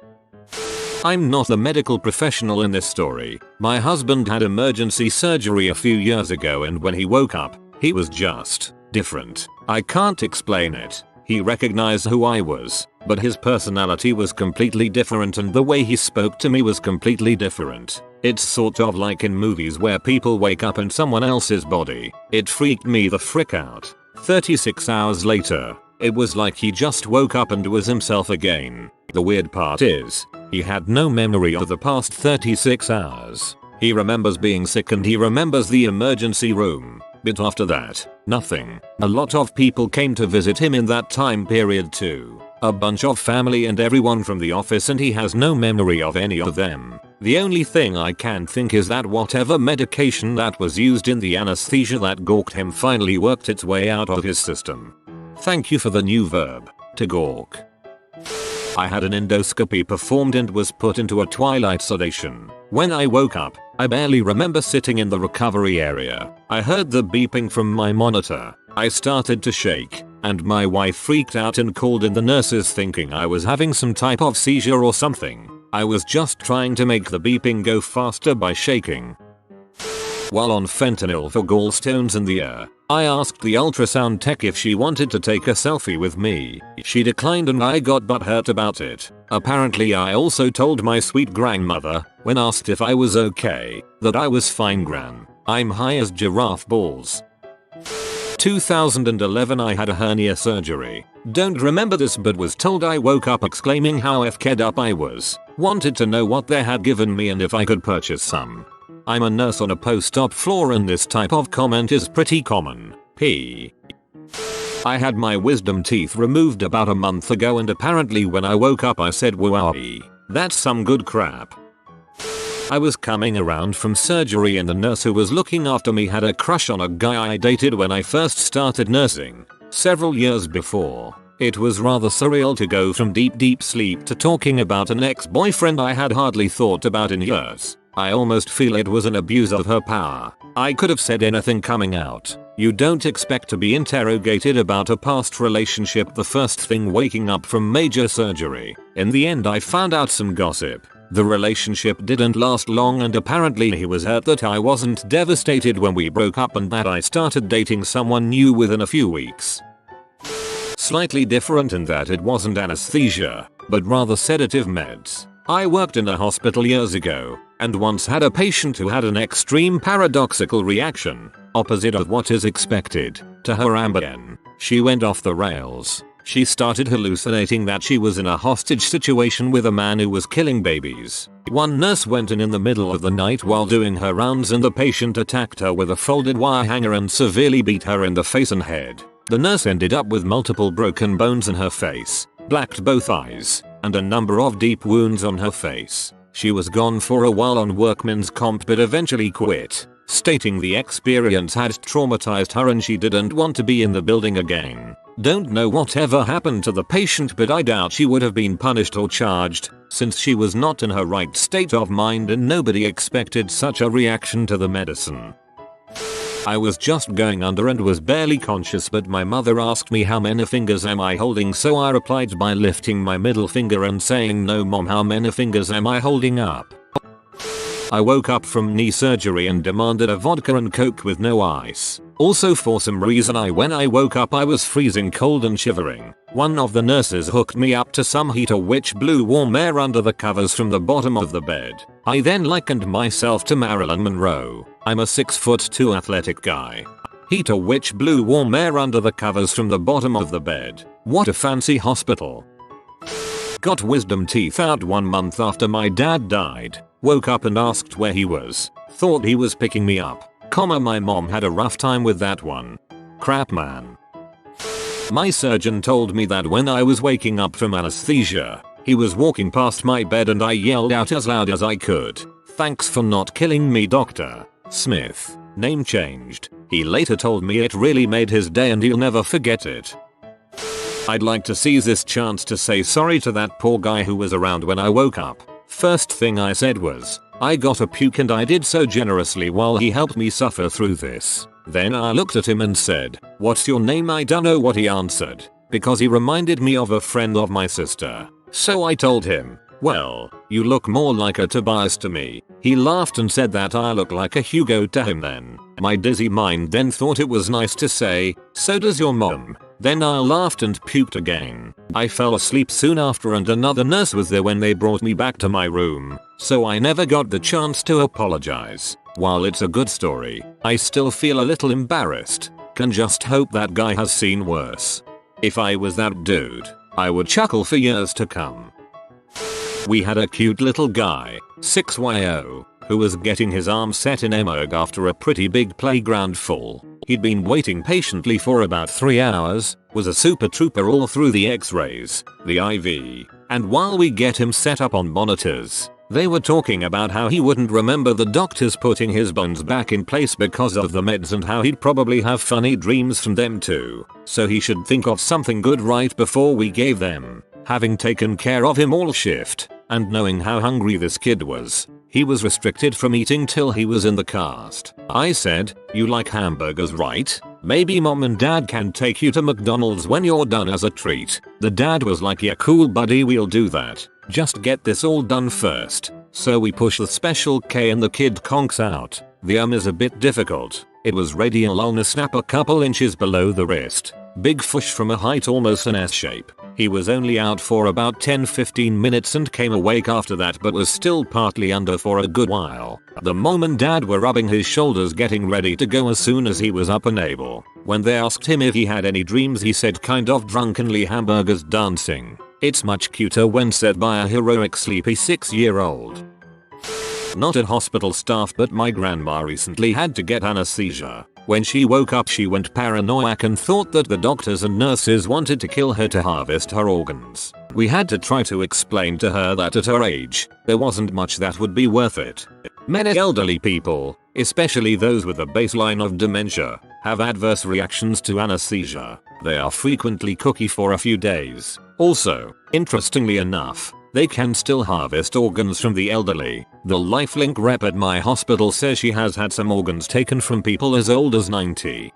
[SPEAKER 1] I'm not the medical professional in this story. My husband had emergency surgery a few years ago, and when he woke up, he was just different. I can't explain it. He recognized who I was, but his personality was completely different and the way he spoke to me was completely different. It's sort of like in movies where people wake up in someone else's body. It freaked me the frick out. 36 hours later, it was like he just woke up and was himself again. The weird part is, he had no memory of the past 36 hours. He remembers being sick and he remembers the emergency room, but after that, nothing. A lot of people came to visit him in that time period too. A bunch of family and everyone from the office, and he has no memory of any of them. The only thing I can think is that whatever medication that was used in the anesthesia that gawked him finally worked its way out of his system. Thank you for the new verb, to gawk. I had an endoscopy performed and was put into a twilight sedation. When I woke up, I barely remember sitting in the recovery area. I heard the beeping from my monitor. I started to shake, and my wife freaked out and called in the nurses thinking I was having some type of seizure or something. I was just trying to make the beeping go faster by shaking. While on fentanyl for gallstones in the ear, I asked the ultrasound tech if she wanted to take a selfie with me. She declined and I got butthurt about it. Apparently I also told my sweet grandmother, when asked if I was okay, that I was fine gran. I'm high as giraffe balls. 2011 I had a hernia surgery. Don't remember this but was told I woke up exclaiming how f***ed up I was. Wanted to know what they had given me and if I could purchase some. I'm a nurse on a post-op floor and this type of comment is pretty common. I had my wisdom teeth removed about a month ago and apparently when I woke up I said wowie. That's some good crap. I was coming around from surgery and the nurse who was looking after me had a crush on a guy I dated when I first started nursing, several years before. It was rather surreal to go from deep sleep to talking about an ex-boyfriend I had hardly thought about in years. I almost feel it was an abuse of her power. I could have said anything coming out. You don't expect to be interrogated about a past relationship the first thing waking up from major surgery. In the end I found out some gossip. The relationship didn't last long and apparently he was hurt that I wasn't devastated when we broke up and that I started dating someone new within a few weeks. Slightly different in that it wasn't anesthesia, but rather sedative meds. I worked in a hospital years ago, and once had a patient who had an extreme paradoxical reaction, opposite of what is expected, to her Ambien. She went off the rails. She started hallucinating that she was in a hostage situation with a man who was killing babies. One nurse went in the middle of the night while doing her rounds and the patient attacked her with a folded wire hanger and severely beat her in the face and head. The nurse ended up with multiple broken bones in her face, blacked both eyes, and a number of deep wounds on her face. She was gone for a while on workman's comp but eventually quit, stating the experience had traumatized her and she didn't want to be in the building again. Don't know whatever happened to the patient but I doubt she would have been punished or charged, since she was not in her right state of mind and nobody expected such a reaction to the medicine. I was just going under and was barely conscious but my mother asked me how many fingers am I holding, so I replied by lifting my middle finger and saying, "No mom, how many fingers am I holding up?" I woke up from knee surgery and demanded a vodka and coke with no ice. Also for some reason when I woke up I was freezing cold and shivering. One of the nurses hooked me up to some heater which blew warm air under the covers from the bottom of the bed. I then likened myself to Marilyn Monroe. I'm a 6'2" athletic guy. Heater which blew warm air under the covers from the bottom of the bed. What a fancy hospital. Got wisdom teeth out 1 month after my dad died. Woke up and asked where he was. Thought he was picking me up. My mom had a rough time with that one. Crap, man. My surgeon told me that when I was waking up from anesthesia, he was walking past my bed and I yelled out as loud as I could, "Thanks for not killing me, Dr. Smith." Name changed. He later told me it really made his day and he'll never forget it. I'd like to seize this chance to say sorry to that poor guy who was around when I woke up. First thing I said was, I got a puke and I did so generously while he helped me suffer through this. Then I looked at him and said, "What's your name?" I don't know what he answered, because he reminded me of a friend of my sister. So I told him, "Well, you look more like a Tobias to me." He laughed and said that I look like a Hugo to him then. My dizzy mind then thought it was nice to say, "So does your mom." Then I laughed and puked again. I fell asleep soon after and another nurse was there when they brought me back to my room, so I never got the chance to apologize. While it's a good story, I still feel a little embarrassed. Can just hope that guy has seen worse. If I was that dude, I would chuckle for years to come. We had a cute little guy, 6yo, who was getting his arm set in emerg after a pretty big playground fall. He'd been waiting patiently for about 3 hours, was a super trooper all through the x-rays, the IV, and while we get him set up on monitors, they were talking about how he wouldn't remember the doctors putting his bones back in place because of the meds and how he'd probably have funny dreams from them too, so he should think of something good right before we gave them. Having taken care of him all shift, and knowing how hungry this kid was, he was restricted from eating till he was in the cast. I said, "You like hamburgers, right? Maybe mom and dad can take you to McDonald's when you're done as a treat." The dad was like, "Yeah, cool buddy, we'll do that. Just get this all done first." So we push the special K and the kid conks out. The arm is a bit difficult. It was radial ulnar snap a couple inches below the wrist. Big fush from a height almost an S shape. He was only out for about 10-15 minutes and came awake after that but was still partly under for a good while. The mom and dad were rubbing his shoulders getting ready to go as soon as he was up and able. When they asked him if he had any dreams he said kind of drunkenly, "Hamburgers dancing." It's much cuter when said by a heroic sleepy 6-year-old. Not at hospital staff but my grandma recently had to get anesthesia. When she woke up she went paranoid and thought that the doctors and nurses wanted to kill her to harvest her organs. We had to try to explain to her that at her age, there wasn't much that would be worth it. Many elderly people, especially those with a baseline of dementia, have adverse reactions to anesthesia. They are frequently cookie for a few days. Also, interestingly enough, they can still harvest organs from the elderly. The lifelink rep at my hospital says she has had some organs taken from people as old as 90.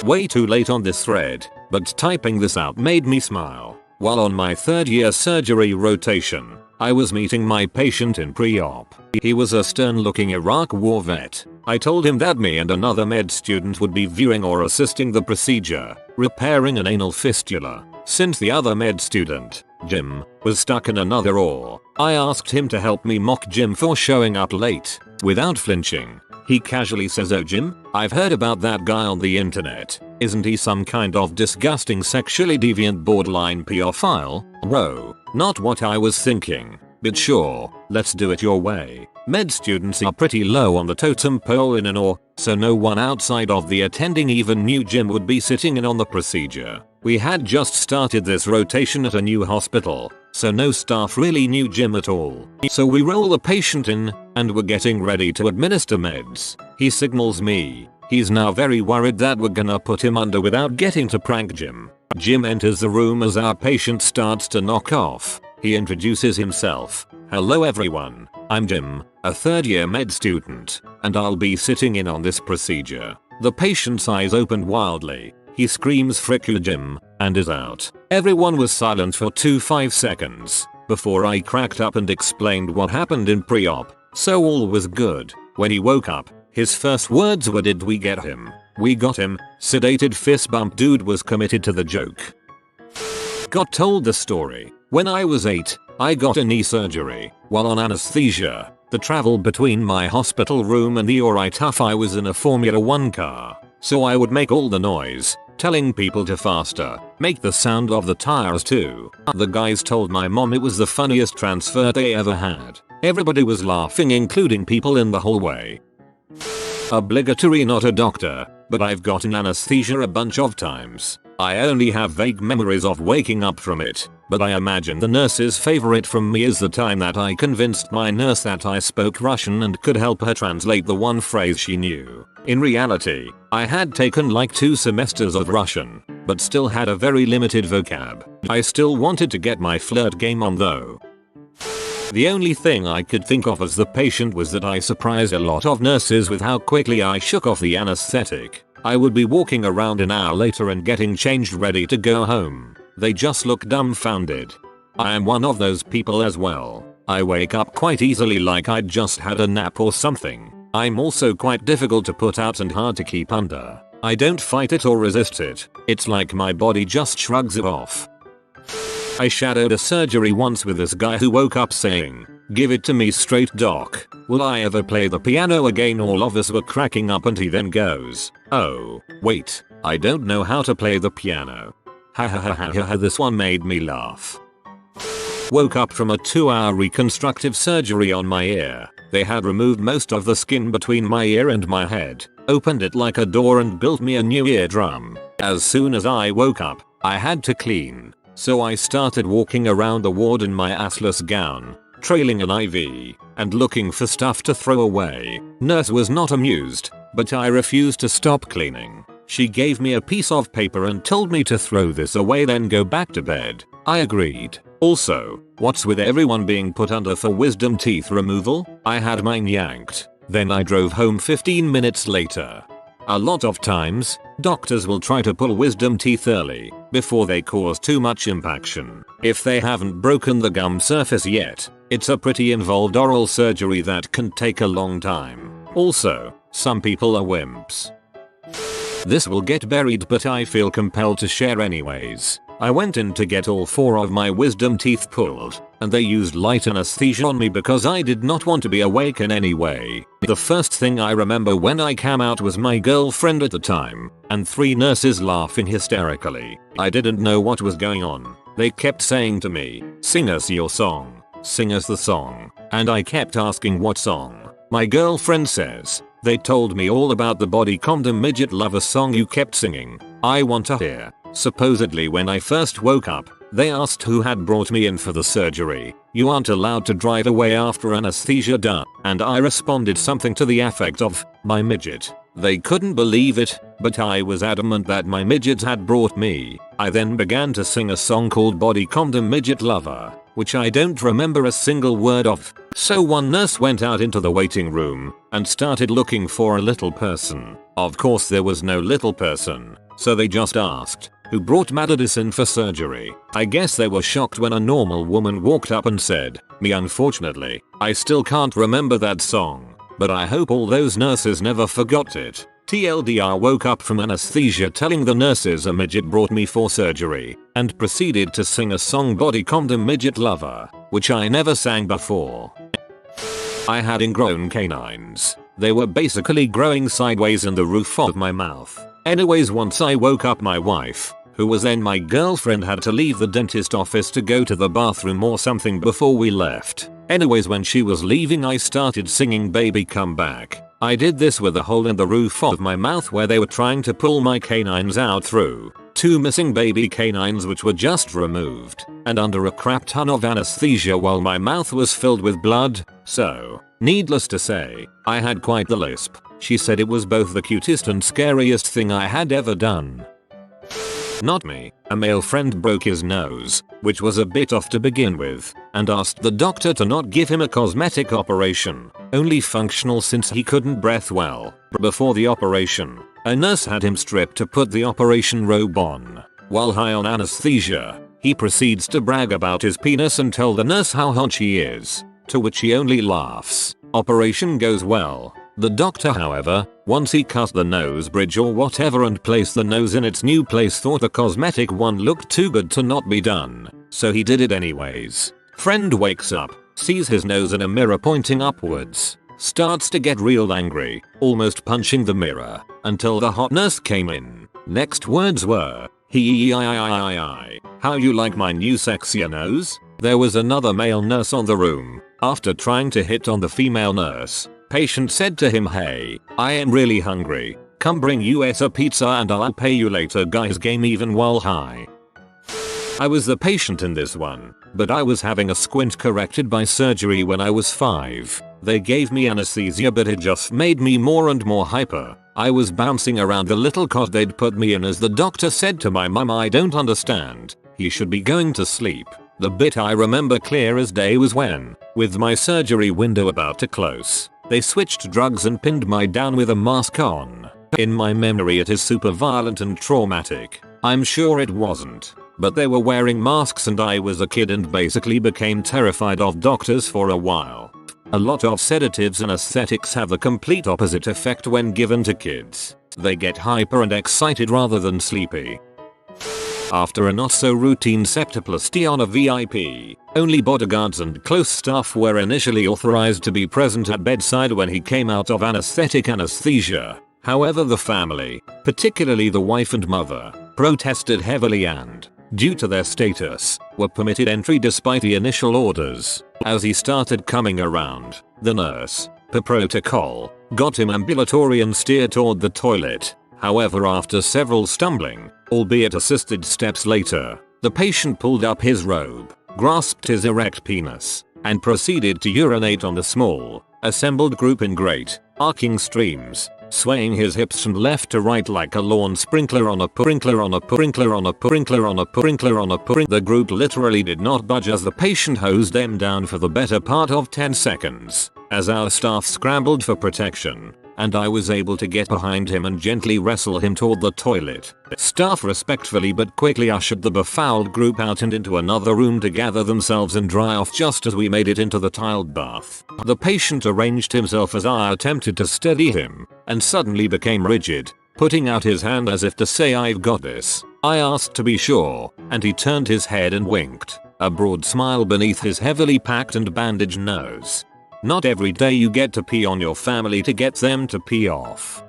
[SPEAKER 1] Way too late on this thread, but typing this out made me smile. While on my 3rd year surgery rotation, I was meeting my patient in pre-op. He was a stern-looking Iraq war vet. I told him that me and another med student would be viewing or assisting the procedure, repairing an anal fistula. Since the other med student, Jim, was stuck in another OR, I asked him to help me mock Jim for showing up late. Without flinching, he casually says, "Oh Jim, I've heard about that guy on the internet. Isn't he some kind of disgusting sexually deviant borderline pedophile?" Whoa, not what I was thinking. But sure, let's do it your way. Med students are pretty low on the totem pole in an OR, so no one outside of the attending even knew Jim would be sitting in on the procedure. We had just started this rotation at a new hospital, so no staff really knew Jim at all. So we roll the patient in, and we're getting ready to administer meds. He signals me. He's now very worried that we're gonna put him under without getting to prank Jim. Jim enters the room as our patient starts to knock off. He introduces himself. "Hello everyone, I'm Jim, a 3rd year med student, and I'll be sitting in on this procedure." The patient's eyes opened wildly. He screams "Frick you Jim," and is out. Everyone was silent for 5 seconds before I cracked up and explained what happened in pre-op, so all was good. When he woke up, his first words were, "Did we get him?" "We got him." Sedated fist bump. Dude was committed to the joke. got told the story. When I was 8, I got a knee surgery. While on anesthesia, the travel between my hospital room and the ER tough, I was in a Formula 1 car. So I would make all the noise, telling people to faster, make the sound of the tires too. The guys told my mom it was the funniest transfer they ever had. Everybody was laughing, including people in the hallway. Obligatory, not a doctor, but I've gotten anesthesia a bunch of times. I only have vague memories of waking up from it, but I imagine the nurse's favorite from me is the time that I convinced my nurse that I spoke Russian and could help her translate the one phrase she knew. In reality, I had taken like 2 semesters of Russian, but still had a very limited vocab. I still wanted to get my flirt game on though. The only thing I could think of as the patient was that I surprised a lot of nurses with how quickly I shook off the anesthetic. I would be walking around an hour later and getting changed ready to go home. They just look dumbfounded. I am one of those people as well. I wake up quite easily like I'd just had a nap or something. I'm also quite difficult to put out and hard to keep under. I don't fight it or resist it. It's like my body just shrugs it off. I shadowed a surgery once with this guy who woke up saying, "Give it to me straight, doc. Will I ever play the piano again?" All of us were cracking up and he then goes, "Oh, wait, I don't know how to play the piano." Ha ha ha ha ha, this one made me laugh. Woke up from a 2-hour reconstructive surgery on my ear. They had removed most of the skin between my ear and my head, opened it like a door and built me a new eardrum. As soon as I woke up, I had to clean. So I started walking around the ward in my assless gown, trailing an IV, and looking for stuff to throw away. Nurse was not amused, but I refused to stop cleaning. She gave me a piece of paper and told me to throw this away then go back to bed. I agreed. Also, what's with everyone being put under for wisdom teeth removal? I had mine yanked. Then I drove home 15 minutes later. A lot of times, doctors will try to pull wisdom teeth early, before they cause too much impaction. If they haven't broken the gum surface yet, it's a pretty involved oral surgery that can take a long time. Also, some people are wimps. This will get buried but I feel compelled to share anyways. I went in to get all 4 of my wisdom teeth pulled, and they used light anesthesia on me because I did not want to be awake in any way. The first thing I remember when I came out was my girlfriend at the time, and 3 nurses laughing hysterically. I didn't know what was going on. They kept saying to me, "Sing us your song. Sing us the song." And I kept asking what song. My girlfriend says, "They told me all about the body condom midget lover song you kept singing. I want to hear." Supposedly when I first woke up, they asked who had brought me in for the surgery. "You aren't allowed to drive away after anesthesia done." And I responded something to the effect of, "My midget." They couldn't believe it, but I was adamant that my midget had brought me. I then began to sing a song called Body Condom Midget Lover, which I don't remember a single word of. So one nurse went out into the waiting room and started looking for a little person. Of course there was no little person, so they just asked, "Who brought Madison for surgery?" I guess they were shocked when a normal woman walked up and said, "Me." Unfortunately, I still can't remember that song, but I hope all those nurses never forgot it. TLDR woke up from anesthesia telling the nurses a midget brought me for surgery, and proceeded to sing a song Body Condom Midget Lover, which I never sang before. I had ingrown canines. They were basically growing sideways in the roof of my mouth. Anyways, once I woke up, my wife, who was then my girlfriend, had to leave the dentist office to go to the bathroom or something before we left. Anyways, when she was leaving I started singing Baby Come Back. I did this with a hole in the roof of my mouth where they were trying to pull my canines out through 2 missing baby canines which were just removed, and under a crap ton of anesthesia while my mouth was filled with blood. So, needless to say, I had quite the lisp. She said it was both the cutest and scariest thing I had ever done. Not me. A male friend broke his nose, which was a bit off to begin with, and asked the doctor to not give him a cosmetic operation, only functional since he couldn't breathe well. Before the operation, a nurse had him stripped to put the operation robe on. While high on anesthesia, he proceeds to brag about his penis and tell the nurse how hot she is, to which he only laughs. Operation goes well. The doctor, however, once he cut the nose bridge or whatever and placed the nose in its new place, thought the cosmetic one looked too good to not be done, so he did it anyways. Friend wakes up, sees his nose in a mirror pointing upwards, starts to get real angry, almost punching the mirror, until the hot nurse came in. Next words were, how you like my new sexier nose? There was another male nurse on the room. After trying to hit on the female nurse, patient said to him, hey, I am really hungry. Come bring us a pizza and I'll pay you later. Guys, game even while high. I was the patient in this one, but I was having a squint corrected by surgery when I was 5. They gave me anesthesia, but it just made me more and more hyper. I was bouncing around the little cot they'd put me in as the doctor said to my mum, I don't understand. He should be going to sleep. The bit I remember clear as day was when, with my surgery window about to close, they switched drugs and pinned me down with a mask on. In my memory it is super violent and traumatic. I'm sure it wasn't. But they were wearing masks and I was a kid and basically became terrified of doctors for a while. A lot of sedatives and anesthetics have the complete opposite effect when given to kids. They get hyper and excited rather than sleepy. After a not so routine septoplasty on a VIP, only bodyguards and close staff were initially authorized to be present at bedside when he came out of anesthesia. However, the family, particularly the wife and mother, protested heavily and, due to their status, were permitted entry despite the initial orders. As he started coming around, the nurse, per protocol, got him ambulatory and steered toward the toilet. However, after several stumbling, albeit assisted steps later, the patient pulled up his robe, grasped his erect penis, and proceeded to urinate on the small, assembled group in great, arcing streams, swaying his hips from left to right like a lawn sprinkler on a sprinkler on a sprinkler on a sprinkler on a sprinkler on a sprinkler. The group literally did not budge as the patient hosed them down for the better part of 10 seconds, as our staff scrambled for protection, and I was able to get behind him and gently wrestle him toward the toilet. Staff respectfully but quickly ushered the befouled group out and into another room to gather themselves and dry off just as we made it into the tiled bath. The patient arranged himself as I attempted to steady him, and suddenly became rigid, putting out his hand as if to say, I've got this. I asked to be sure, and he turned his head and winked, a broad smile beneath his heavily packed and bandaged nose. Not every day you get to pee on your family to get them to pee off.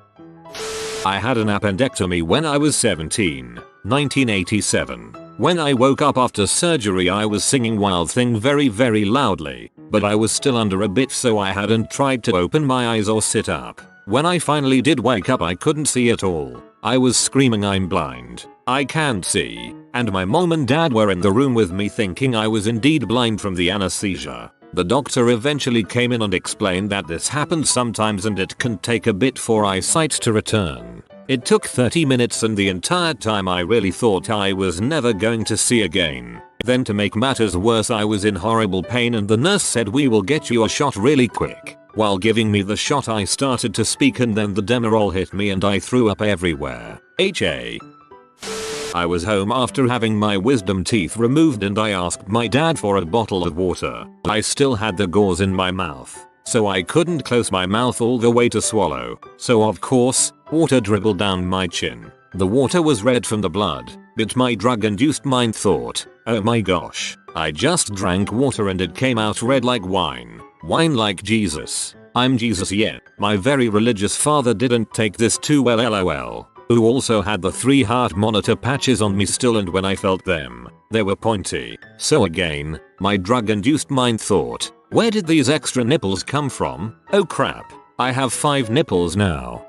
[SPEAKER 1] I had an appendectomy when I was 17, 1987. When I woke up after surgery I was singing Wild Thing very loudly, but I was still under a bit so I hadn't tried to open my eyes or sit up. When I finally did wake up I couldn't see at all. I was screaming, I'm blind, I can't see, and my mom and dad were in the room with me thinking I was indeed blind from the anesthesia. The doctor eventually came in and explained that this happens sometimes and it can take a bit for eyesight to return. It took 30 minutes and the entire time I really thought I was never going to see again. Then to make matters worse I was in horrible pain and the nurse said, we will get you a shot really quick. While giving me the shot I started to speak and then the Demerol hit me and I threw up everywhere. I was home after having my wisdom teeth removed and I asked my dad for a bottle of water. I still had the gauze in my mouth, so I couldn't close my mouth all the way to swallow. So of course, water dribbled down my chin. The water was red from the blood, but my drug-induced mind thought, oh my gosh, I just drank water and it came out red like wine. Wine like Jesus. I'm Jesus yet. My very religious father didn't take this too well, lol. Who also had the 3 heart monitor patches on me still, and when I felt them, they were pointy. So again, my drug-induced mind thought, where did these extra nipples come from? Oh crap, I have 5 nipples now.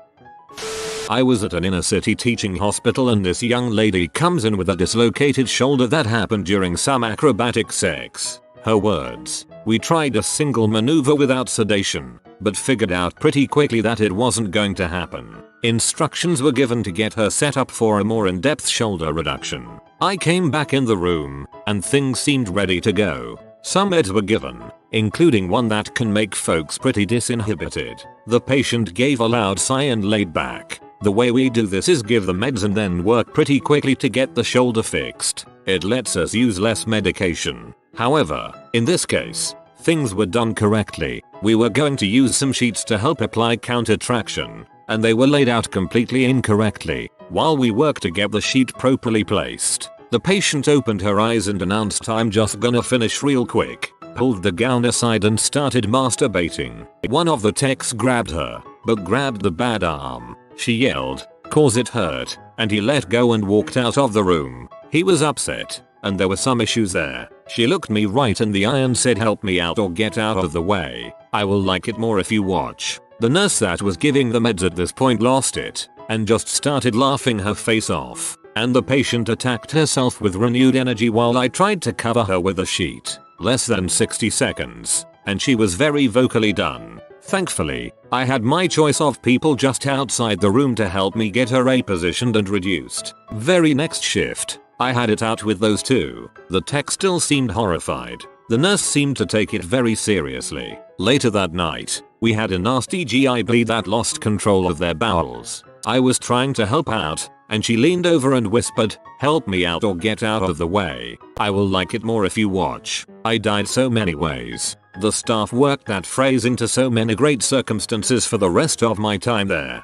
[SPEAKER 1] I was at an inner city teaching hospital and this young lady comes in with a dislocated shoulder that happened during some acrobatic sex. Her words, we tried a single maneuver without sedation, but figured out pretty quickly that it wasn't going to happen. Instructions were given to get her set up for a more in-depth shoulder reduction. I came back in the room, and things seemed ready to go. Some meds were given, including one that can make folks pretty disinhibited. The patient gave a loud sigh and laid back. The way we do this is give the meds and then work pretty quickly to get the shoulder fixed. It lets us use less medication. However, in this case, things were done correctly. We were going to use some sheets to help apply counter traction, and they were laid out completely incorrectly. While we worked to get the sheet properly placed, the patient opened her eyes and announced, "I'm just gonna finish real quick," pulled the gown aside and started masturbating. One of the techs grabbed her, but grabbed the bad arm. She yelled, "'Cause it hurt," and he let go and walked out of the room. He was upset, and there were some issues there. She looked me right in the eye and said, "Help me out or get out of the way. I will like it more if you watch." The nurse that was giving the meds at this point lost it, and just started laughing her face off, and the patient attacked herself with renewed energy while I tried to cover her with a sheet. Less than 60 seconds, and she was very vocally done. Thankfully, I had my choice of people just outside the room to help me get her repositioned and reduced. Very next shift, I had it out with those two. The tech still seemed horrified. The nurse seemed to take it very seriously. Later that night, we had a nasty GI bleed that lost control of their bowels. I was trying to help out, and she leaned over and whispered, "Help me out or get out of the way. I will like it more if you watch." I died so many ways. The staff worked that phrase into so many great circumstances for the rest of my time there.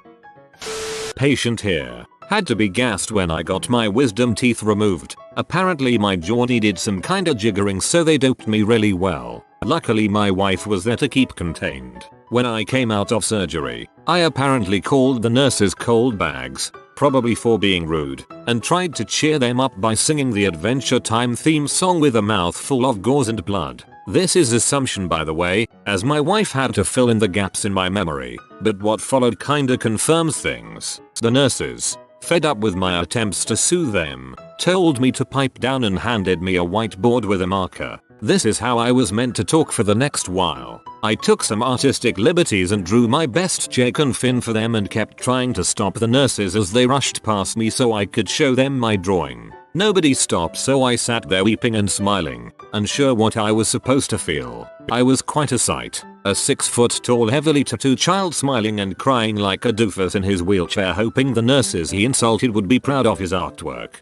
[SPEAKER 1] Patient here. Had to be gassed when I got my wisdom teeth removed. Apparently my jaw needed some kinda jiggering, so they doped me really well. Luckily my wife was there to keep contained. When I came out of surgery, I apparently called the nurses cold bags, probably for being rude, and tried to cheer them up by singing the Adventure Time theme song with a mouthful of gauze and blood. This is assumption, by the way, as my wife had to fill in the gaps in my memory, but what followed kinda confirms things. The nurses, fed up with my attempts to soothe them, told me to pipe down and handed me a whiteboard with a marker. This is how I was meant to talk for the next while. I took some artistic liberties and drew my best Jake and Finn for them and kept trying to stop the nurses as they rushed past me so I could show them my drawing. Nobody stopped, so I sat there weeping and smiling, unsure what I was supposed to feel. I was quite a sight. A 6-foot tall heavily tattooed child smiling and crying like a doofus in his wheelchair, hoping the nurses he insulted would be proud of his artwork.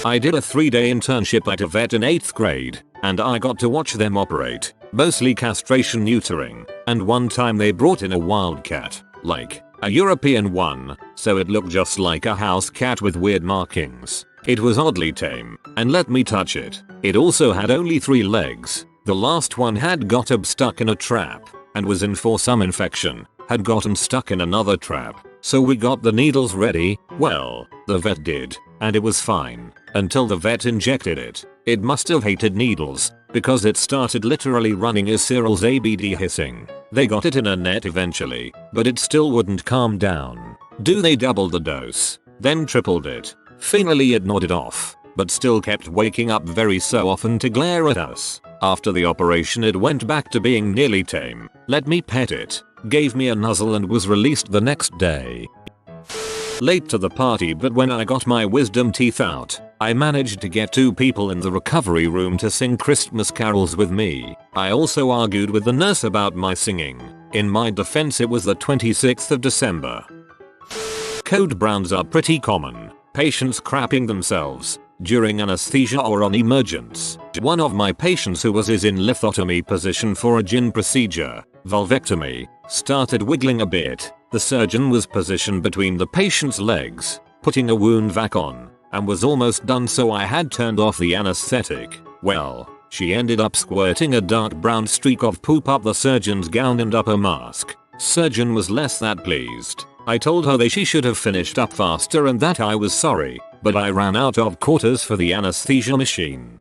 [SPEAKER 1] I did a 3-day internship at a vet in 8th grade, and I got to watch them operate, mostly castration neutering, and one time they brought in a wildcat, like a European one, so it looked just like a house cat with weird markings. It was oddly tame, and let me touch it. It also had only 3 legs. The last one had got stuck in a trap, and was in for some infection, had gotten stuck in another trap. So we got the needles ready, well, the vet did, and it was fine, until the vet injected it. It must have hated needles, because it started literally running his cereals ABD hissing. They got it in a net eventually, but it still wouldn't calm down. They doubled the dose, then tripled it. Finally it nodded off, but still kept waking up very so often to glare at us. After the operation it went back to being nearly tame, let me pet it, gave me a nuzzle and was released the next day. Late to the party, but when I got my wisdom teeth out, I managed to get 2 people in the recovery room to sing Christmas carols with me. I also argued with the nurse about my singing. In my defense, it was the 26th of December. Code browns are pretty common. Patients crapping themselves during anesthesia or on emergence. One of my patients who was in lithotomy position for a gyn procedure, vulvectomy, started wiggling a bit. The surgeon was positioned between the patient's legs, putting a wound vac on, and was almost done, so I had turned off the anesthetic. Well, she ended up squirting a dark brown streak of poop up the surgeon's gown and up her mask. Surgeon was less that pleased. I told her that she should have finished up faster and that I was sorry, but I ran out of quarters for the anesthesia machine.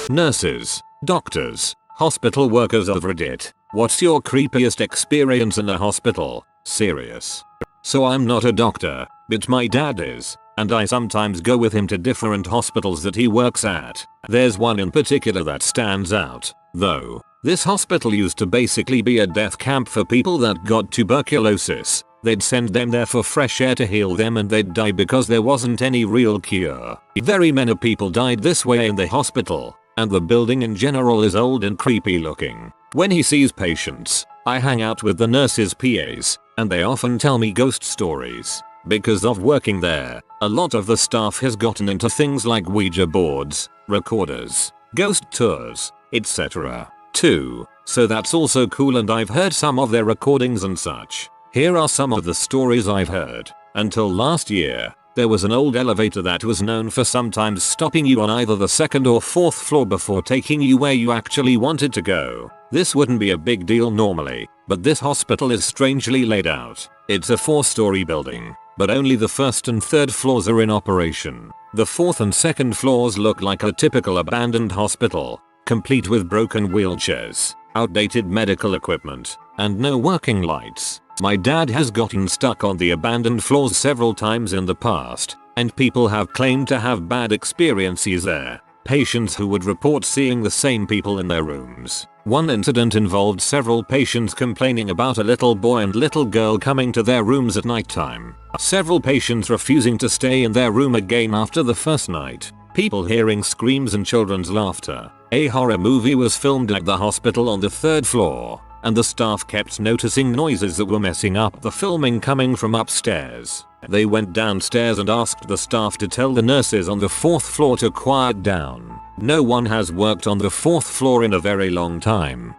[SPEAKER 1] Nurses, doctors, hospital workers of Reddit. What's your creepiest experience in a hospital? Serious. So I'm not a doctor, but my dad is, and I sometimes go with him to different hospitals that he works at. There's one in particular that stands out, though. This hospital used to basically be a death camp for people that got tuberculosis. They'd send them there for fresh air to heal them and they'd die because there wasn't any real cure. Very many people died this way in the hospital, and the building in general is old and creepy looking. When he sees patients, I hang out with the nurses' PAs, and they often tell me ghost stories. Because of working there, a lot of the staff has gotten into things like Ouija boards, recorders, ghost tours, etc. 2. so that's also cool, and I've heard some of their recordings and such. Here are some of the stories I've heard. Until last year, there was an old elevator that was known for sometimes stopping you on either the second or fourth floor before taking you where you actually wanted to go. This wouldn't be a big deal normally, but this hospital is strangely laid out. It's a 4-story building, but only the first and third floors are in operation. The fourth and second floors look like a typical abandoned hospital, complete with broken wheelchairs, outdated medical equipment, and no working lights. My dad has gotten stuck on the abandoned floors several times in the past, and people have claimed to have bad experiences there. Patients who would report seeing the same people in their rooms. One incident involved several patients complaining about a little boy and little girl coming to their rooms at nighttime. Several patients refusing to stay in their room again after the first night. People hearing screams and children's laughter. A horror movie was filmed at the hospital on the third floor, and the staff kept noticing noises that were messing up the filming coming from upstairs. They went downstairs and asked the staff to tell the nurses on the fourth floor to quiet down. No one has worked on the fourth floor in a very long time.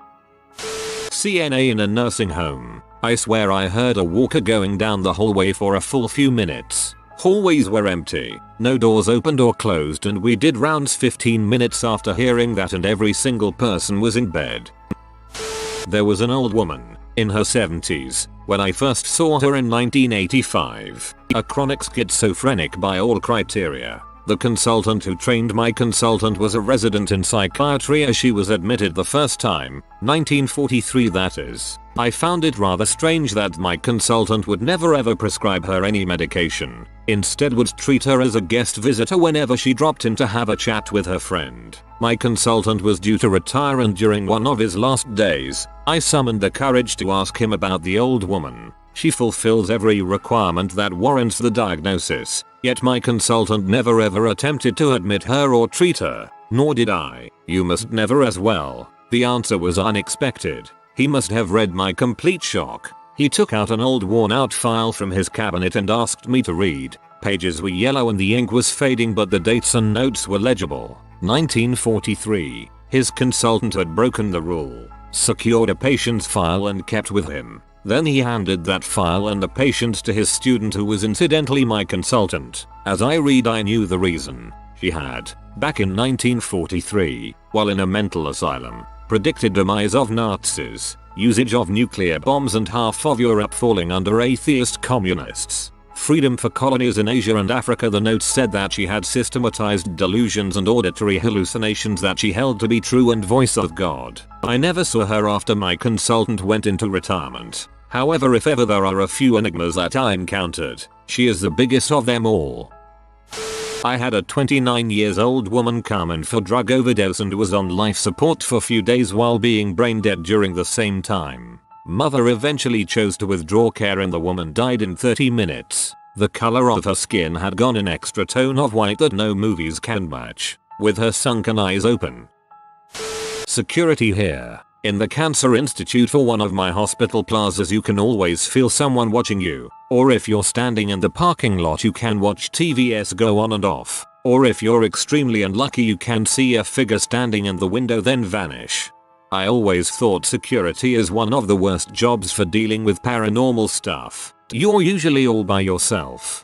[SPEAKER 1] CNA in a nursing home. I swear I heard a walker going down the hallway for a full few minutes. Hallways were empty, no doors opened or closed, and we did rounds 15 minutes after hearing that, and every single person was in bed. There was an old woman, in her 70s, when I first saw her in 1985. A chronic schizophrenic by all criteria. The consultant who trained my consultant was a resident in psychiatry as she was admitted the first time, 1943 that is. I found it rather strange that my consultant would never ever prescribe her any medication, instead would treat her as a guest visitor whenever she dropped in to have a chat with her friend. My consultant was due to retire, and during one of his last days, I summoned the courage to ask him about the old woman. She fulfills every requirement that warrants the diagnosis, yet my consultant never ever attempted to admit her or treat her, nor did I. You must never as well. The answer was unexpected. He must have read my complete shock. He took out an old worn-out file from his cabinet and asked me to read. Pages were yellow and the ink was fading, but the dates and notes were legible. 1943. His consultant had broken the rule, secured a patient's file and kept with him. Then he handed that file and the patient to his student, who was incidentally my consultant. As I read, I knew the reason. She had, back in 1943, while in a mental asylum, predicted demise of Nazis, usage of nuclear bombs, and half of Europe falling under atheist communists. Freedom for colonies in Asia and Africa. The notes said that she had systematized delusions and auditory hallucinations that she held to be true and voice of God. I never saw her after my consultant went into retirement. However, if ever there are a few enigmas that I encountered, she is the biggest of them all. I had a 29-year-old woman come in for drug overdose and was on life support for a few days while being brain dead during the same time. Mother eventually chose to withdraw care and the woman died in 30 minutes. The color of her skin had gone an extra tone of white that no movies can match, with her sunken eyes open. Security here. In the Cancer Institute for one of my hospital plazas, you can always feel someone watching you, or if you're standing in the parking lot you can watch TVs go on and off, or if you're extremely unlucky you can see a figure standing in the window then vanish. I always thought security is one of the worst jobs for dealing with paranormal stuff. You're usually all by yourself.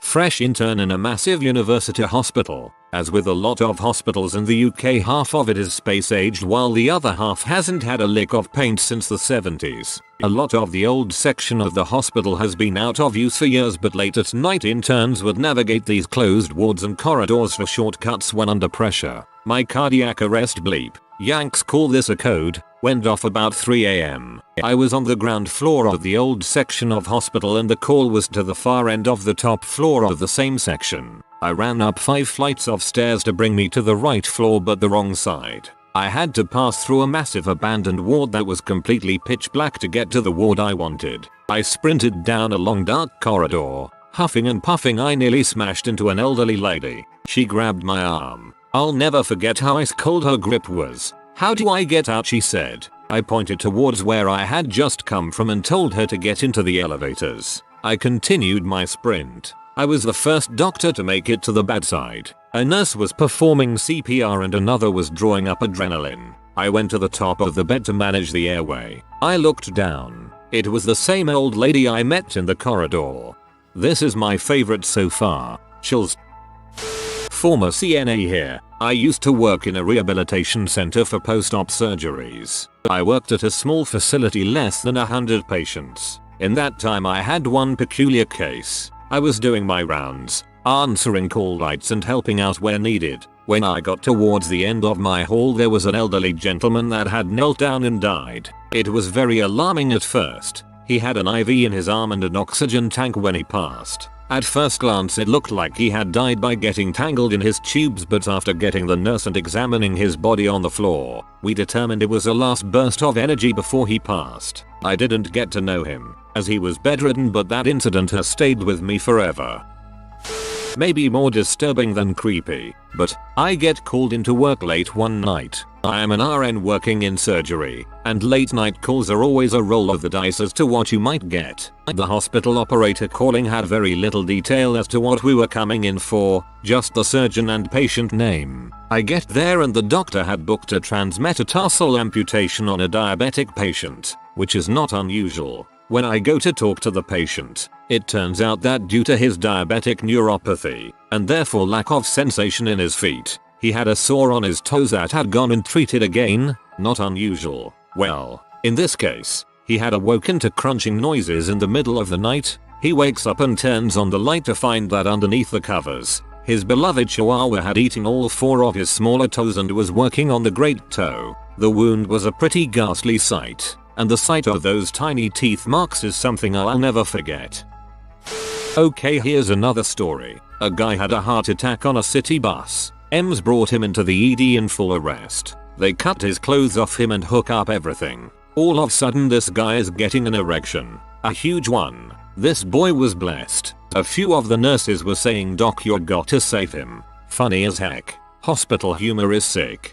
[SPEAKER 1] Fresh intern in a massive university hospital. As with a lot of hospitals in the UK, half of it is space aged while the other half hasn't had a lick of paint since the 70s. A lot of the old section of the hospital has been out of use for years, but late at night interns would navigate these closed wards and corridors for shortcuts when under pressure. My cardiac arrest bleep, Yanks call this a code, went off about 3 AM. I was on the ground floor of the old section of hospital and the call was to the far end of the top floor of the same section. I ran up 5 flights of stairs to bring me to the right floor, but the wrong side. I had to pass through a massive abandoned ward that was completely pitch black to get to the ward I wanted. I sprinted down a long dark corridor. Huffing and puffing, I nearly smashed into an elderly lady. She grabbed my arm. I'll never forget how ice cold her grip was. "How do I get out?" she said. I pointed towards where I had just come from and told her to get into the elevators. I continued my sprint. I was the first doctor to make it to the bedside. A nurse was performing CPR and another was drawing up adrenaline. I went to the top of the bed to manage the airway. I looked down. It was the same old lady I met in the corridor. This is my favorite so far. Chills. Former CNA here. I used to work in a rehabilitation center for post-op surgeries. I worked at a small facility less than 100 patients. In that time I had one peculiar case. I was doing my rounds, answering call lights and helping out where needed. When I got towards the end of my hall there was an elderly gentleman that had knelt down and died. It was very alarming at first. He had an IV in his arm and an oxygen tank when he passed. At first glance it looked like he had died by getting tangled in his tubes, but after getting the nurse and examining his body on the floor, we determined it was a last burst of energy before he passed. I didn't get to know him, as he was bedridden, but that incident has stayed with me forever. Maybe more disturbing than creepy, but I get called into work late one night. I am an RN working in surgery, and late night calls are always a roll of the dice as to what you might get. The hospital operator calling had very little detail as to what we were coming in for, just the surgeon and patient name. I get there and the doctor had booked a transmetatarsal amputation on a diabetic patient, which is not unusual. When I go to talk to the patient, it turns out that due to his diabetic neuropathy, and therefore lack of sensation in his feet, he had a sore on his toes that had gone and treated again. Not unusual. Well, in this case, he had awoken to crunching noises in the middle of the night. He wakes up and turns on the light to find that underneath the covers, his beloved chihuahua had eaten all 4 of his smaller toes and was working on the great toe. The wound was a pretty ghastly sight, and the sight of those tiny teeth marks is something I'll never forget. Okay, here's another story. A guy had a heart attack on a city bus. EMS brought him into the ED in full arrest. They cut his clothes off him and hook up everything. All of a sudden this guy is getting an erection. A huge one. This boy was blessed. A few of the nurses were saying, "Doc, you got to save him." Funny as heck. Hospital humor is sick.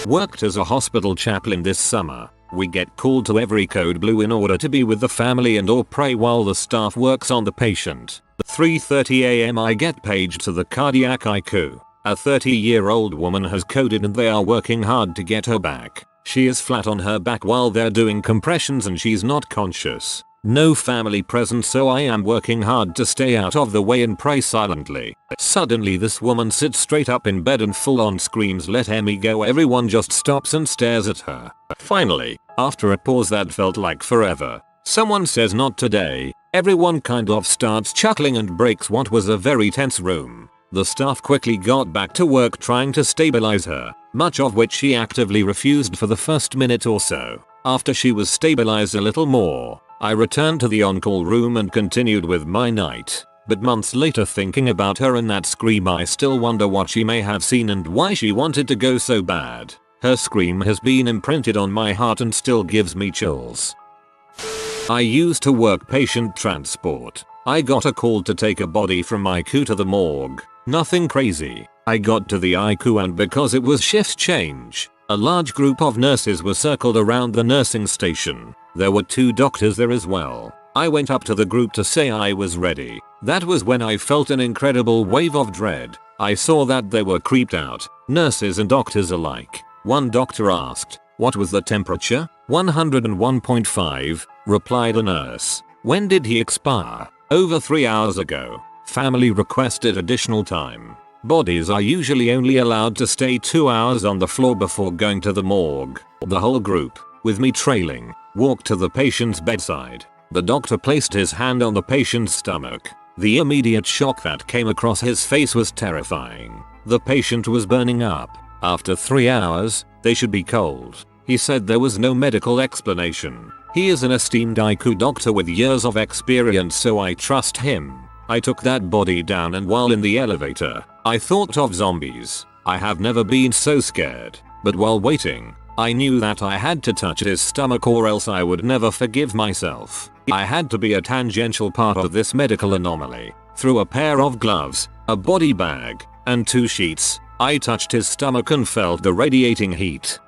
[SPEAKER 1] Worked as a hospital chaplain this summer. We get called to every code blue in order to be with the family and or pray while the staff works on the patient. At 3:30 AM I get paged to the cardiac ICU. A 30-year-old woman has coded and they are working hard to get her back. She is flat on her back while they're doing compressions and she's not conscious. No family present, so I am working hard to stay out of the way and pray silently. Suddenly this woman sits straight up in bed and full on screams, "Let Emmy go." Everyone just stops and stares at her. Finally, after a pause that felt like forever, someone says, "Not today." Everyone kind of starts chuckling and breaks what was a very tense room. The staff quickly got back to work trying to stabilize her, much of which she actively refused for the first minute or so. After she was stabilized a little more, I returned to the on-call room and continued with my night. But months later, thinking about her and that scream, I still wonder what she may have seen and why she wanted to go so bad. Her scream has been imprinted on my heart and still gives me chills. I used to work patient transport. I got a call to take a body from ICU to the morgue. Nothing crazy. I got to the ICU and because it was shift change, a large group of nurses were circled around the nursing station. There were 2 doctors there as well. I went up to the group to say I was ready. That was when I felt an incredible wave of dread. I saw that they were creeped out, nurses and doctors alike. One doctor asked, "What was the temperature?" 101.5, replied a nurse. "When did he expire?" "Over 3 hours ago." Family requested additional time. Bodies are usually only allowed to stay 2 hours on the floor before going to the morgue. The whole group, with me trailing, walked to the patient's bedside. The doctor placed his hand on the patient's stomach. The immediate shock that came across his face was terrifying. The patient was burning up. After 3 hours, they should be cold. He said there was no medical explanation. He is an esteemed ICU doctor with years of experience, so I trust him. I took that body down and while in the elevator, I thought of zombies. I have never been so scared, but while waiting, I knew that I had to touch his stomach or else I would never forgive myself. I had to be a tangential part of this medical anomaly. Through a pair of gloves, a body bag, and 2 sheets, I touched his stomach and felt the radiating heat.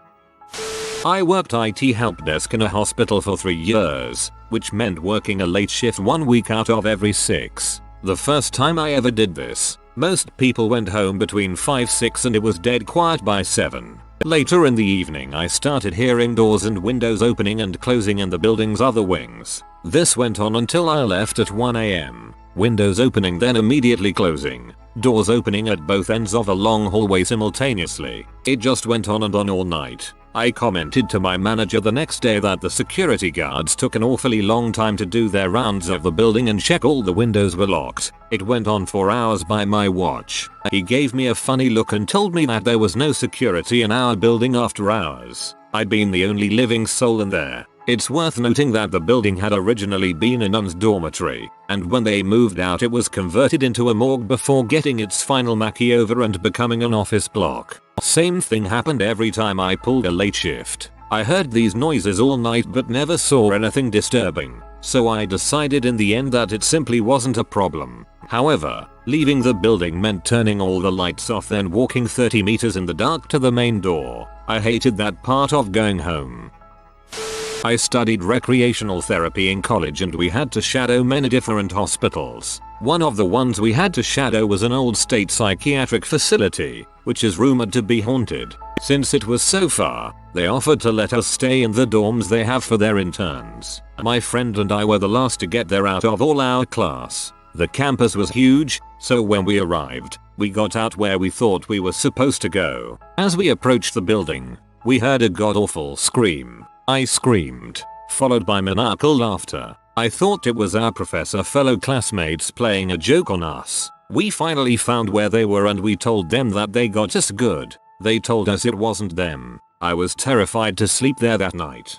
[SPEAKER 1] I worked IT help desk in a hospital for 3 years, which meant working a late shift 1 week out of every 6. The first time I ever did this, most people went home between 5-6 and it was dead quiet by 7. Later in the evening I started hearing doors and windows opening and closing in the building's other wings. This went on until I left at 1 AM. Windows opening then immediately closing. Doors opening at both ends of a long hallway simultaneously. It just went on and on all night. I commented to my manager the next day that the security guards took an awfully long time to do their rounds of the building and check all the windows were locked. It went on for hours by my watch. He gave me a funny look and told me that there was no security in our building after hours. I'd been the only living soul in there. It's worth noting that the building had originally been a nun's dormitory, and when they moved out it was converted into a morgue before getting its final makeover and becoming an office block. Same thing happened every time I pulled a late shift. I heard these noises all night but never saw anything disturbing, so I decided in the end that it simply wasn't a problem. However, leaving the building meant turning all the lights off then walking 30 meters in the dark to the main door. I hated that part of going home. I studied recreational therapy in college and we had to shadow many different hospitals. One of the ones we had to shadow was an old state psychiatric facility, which is rumored to be haunted. Since it was so far, they offered to let us stay in the dorms they have for their interns. My friend and I were the last to get there out of all our class. The campus was huge, so when we arrived, we got out where we thought we were supposed to go. As we approached the building, we heard a god-awful scream. I screamed, followed by maniacal laughter. I thought it was our professor fellow classmates playing a joke on us. We finally found where they were and we told them that they got us good. They told us it wasn't them. I was terrified to sleep there that night.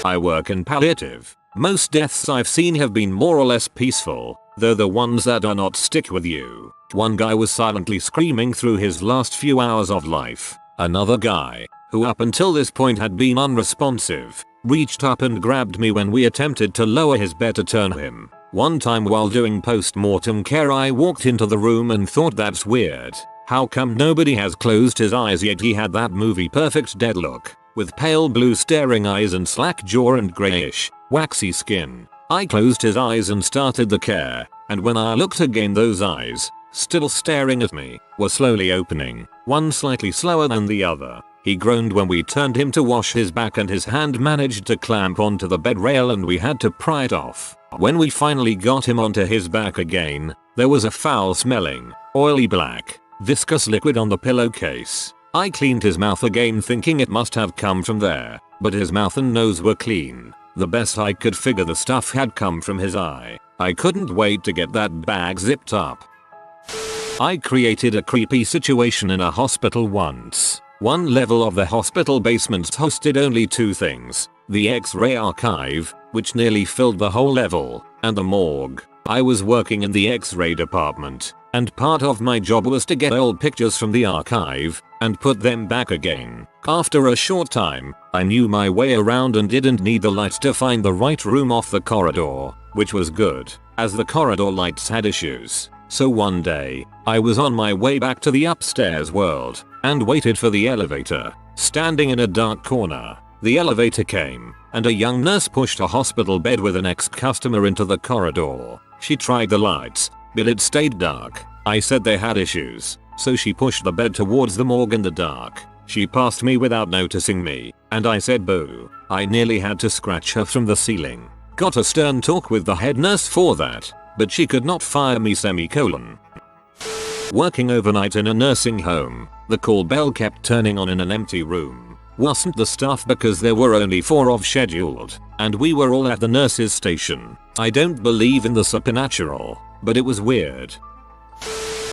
[SPEAKER 1] I work in palliative. Most deaths I've seen have been more or less peaceful, though the ones that are not stick with you. One guy was silently screaming through his last few hours of life. Another guy, who up until this point had been unresponsive, reached up and grabbed me when we attempted to lower his bed to turn him. One time while doing post-mortem care I walked into the room and thought that's weird. How come nobody has closed his eyes yet? He had that movie perfect dead look, with pale blue staring eyes and slack jaw and greyish, waxy skin. I closed his eyes and started the care, and when I looked again those eyes, still staring at me, were slowly opening, one slightly slower than the other. He groaned when we turned him to wash his back and his hand managed to clamp onto the bed rail and we had to pry it off. When we finally got him onto his back again, there was a foul smelling, oily black, viscous liquid on the pillowcase. I cleaned his mouth again thinking it must have come from there, but his mouth and nose were clean. The best I could figure the stuff had come from his eye. I couldn't wait to get that bag zipped up. I created a creepy situation in a hospital once. One level of the hospital basements hosted only two things: the X-ray archive, which nearly filled the whole level, and the morgue. I was working in the X-ray department, and part of my job was to get old pictures from the archive and put them back again. After a short time, I knew my way around and didn't need the lights to find the right room off the corridor, which was good, as the corridor lights had issues. So one day, I was on my way back to the upstairs world, and waited for the elevator, standing in a dark corner. The elevator came, and a young nurse pushed a hospital bed with an ex-customer into the corridor. She tried the lights, but it stayed dark. I said they had issues, so she pushed the bed towards the morgue in the dark. She passed me without noticing me, and I said boo. I nearly had to scratch her from the ceiling. Got a stern talk with the head nurse for that, but she could not fire me semicolon. Working overnight in a nursing home, the call bell kept turning on in an empty room. Wasn't the staff because there were only 4 of scheduled, and we were all at the nurse's station. I don't believe in the supernatural, but it was weird.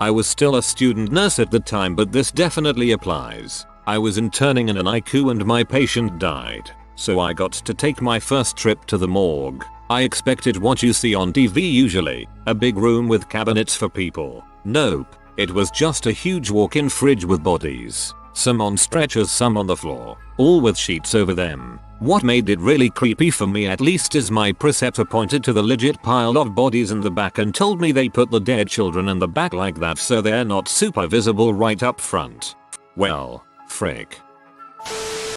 [SPEAKER 1] I was still a student nurse at the time, but this definitely applies. I was interning in an ICU and my patient died, so I got to take my first trip to the morgue. I expected what you see on TV usually, a big room with cabinets for people. Nope, it was just a huge walk-in fridge with bodies. Some on stretchers, some on the floor, all with sheets over them. What made it really creepy for me at least is my preceptor pointed to the legit pile of bodies in the back and told me they put the dead children in the back like that so they're not super visible right up front. Well, frick.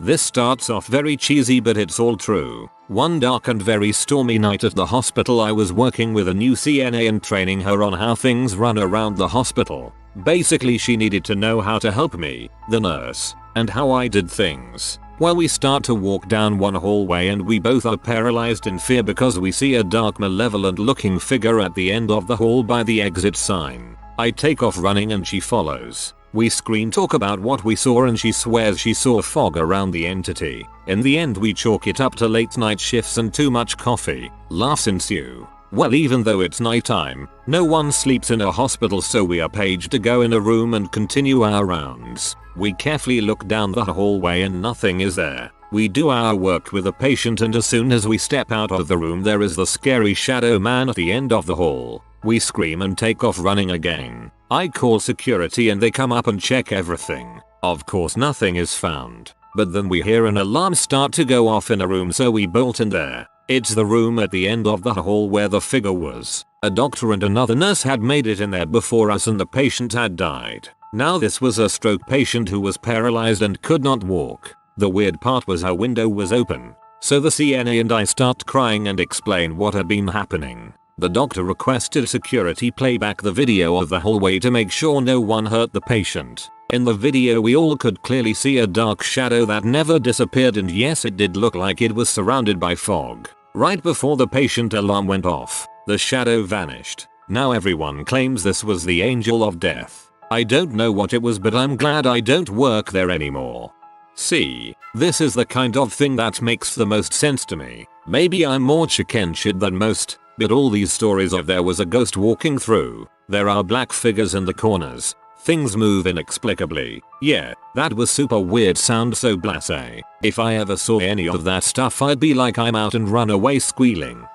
[SPEAKER 1] This starts off very cheesy but it's all true. One dark and very stormy night at the hospital I was working with a new CNA and training her on how things run around the hospital. Basically she needed to know how to help me, the nurse, and how I did things. Well, we start to walk down one hallway and we both are paralyzed in fear because we see a dark malevolent looking figure at the end of the hall by the exit sign. I take off running and she follows. We scream, talk about what we saw, and she swears she saw fog around the entity. In the end we chalk it up to late night shifts and too much coffee. Laughs ensue. Well, even though it's nighttime, no one sleeps in a hospital, so we are paged to go in a room and continue our rounds. We carefully look down the hallway and nothing is there. We do our work with the patient, and as soon as we step out of the room there is the scary shadow man at the end of the hall. We scream and take off running again. I call security and they come up and check everything. Of course nothing is found. But then we hear an alarm start to go off in a room, so we bolt in there. It's the room at the end of the hall where the figure was. A doctor and another nurse had made it in there before us and the patient had died. Now this was a stroke patient who was paralyzed and could not walk. The weird part was her window was open. So the CNA and I start crying and explain what had been happening. The doctor requested security play back the video of the hallway to make sure no one hurt the patient. In the video we all could clearly see a dark shadow that never disappeared, and yes, it did look like it was surrounded by fog. Right before the patient alarm went off, the shadow vanished. Now everyone claims this was the angel of death. I don't know what it was, but I'm glad I don't work there anymore. See, this is the kind of thing that makes the most sense to me. Maybe I'm more chicken shit than most. But all these stories of there was a ghost walking through, there are black figures in the corners, things move inexplicably. Yeah, that was super weird, sound so blasé. If I ever saw any of that stuff I'd be like, I'm out, and run away squealing.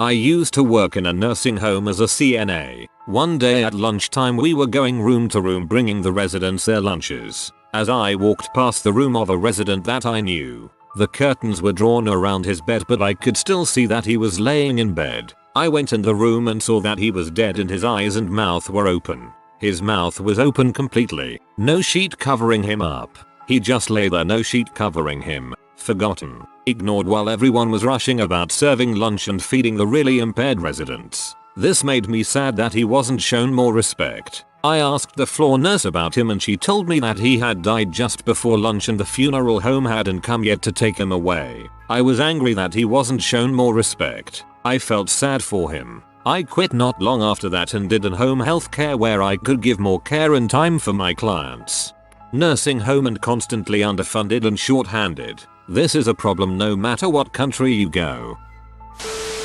[SPEAKER 1] I used to work in a nursing home as a CNA. One day at lunchtime we were going room to room bringing the residents their lunches. As I walked past the room of a resident that I knew, the curtains were drawn around his bed, but I could still see that he was laying in bed. I went in the room and saw that he was dead and his eyes and mouth were open. His mouth was open completely. No sheet covering him up. He just lay there, no sheet covering him. Forgotten. Ignored while everyone was rushing about serving lunch and feeding the really impaired residents. This made me sad that he wasn't shown more respect. I asked the floor nurse about him and she told me that he had died just before lunch and the funeral home hadn't come yet to take him away. I was angry that he wasn't shown more respect. I felt sad for him. I quit not long after that and did an home health care where I could give more care and time for my clients. Nursing home and constantly underfunded and short-handed. This is a problem no matter what country you go.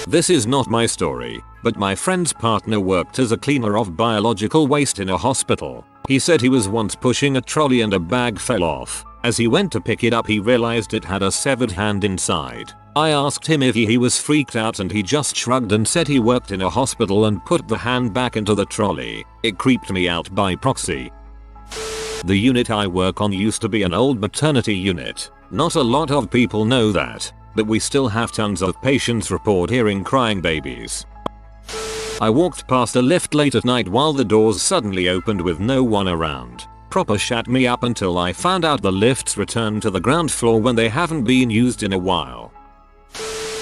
[SPEAKER 1] This is not my story, but my friend's partner worked as a cleaner of biological waste in a hospital. He said he was once pushing a trolley and a bag fell off. As he went to pick it up he realized it had a severed hand inside. I asked him if he was freaked out and he just shrugged and said he worked in a hospital and put the hand back into the trolley. It creeped me out by proxy. The unit I work on used to be an old maternity unit. Not a lot of people know that, but we still have tons of patients report hearing crying babies. I walked past a lift late at night while the doors suddenly opened with no one around. Proper shat me up until I found out the lifts return to the ground floor when they haven't been used in a while.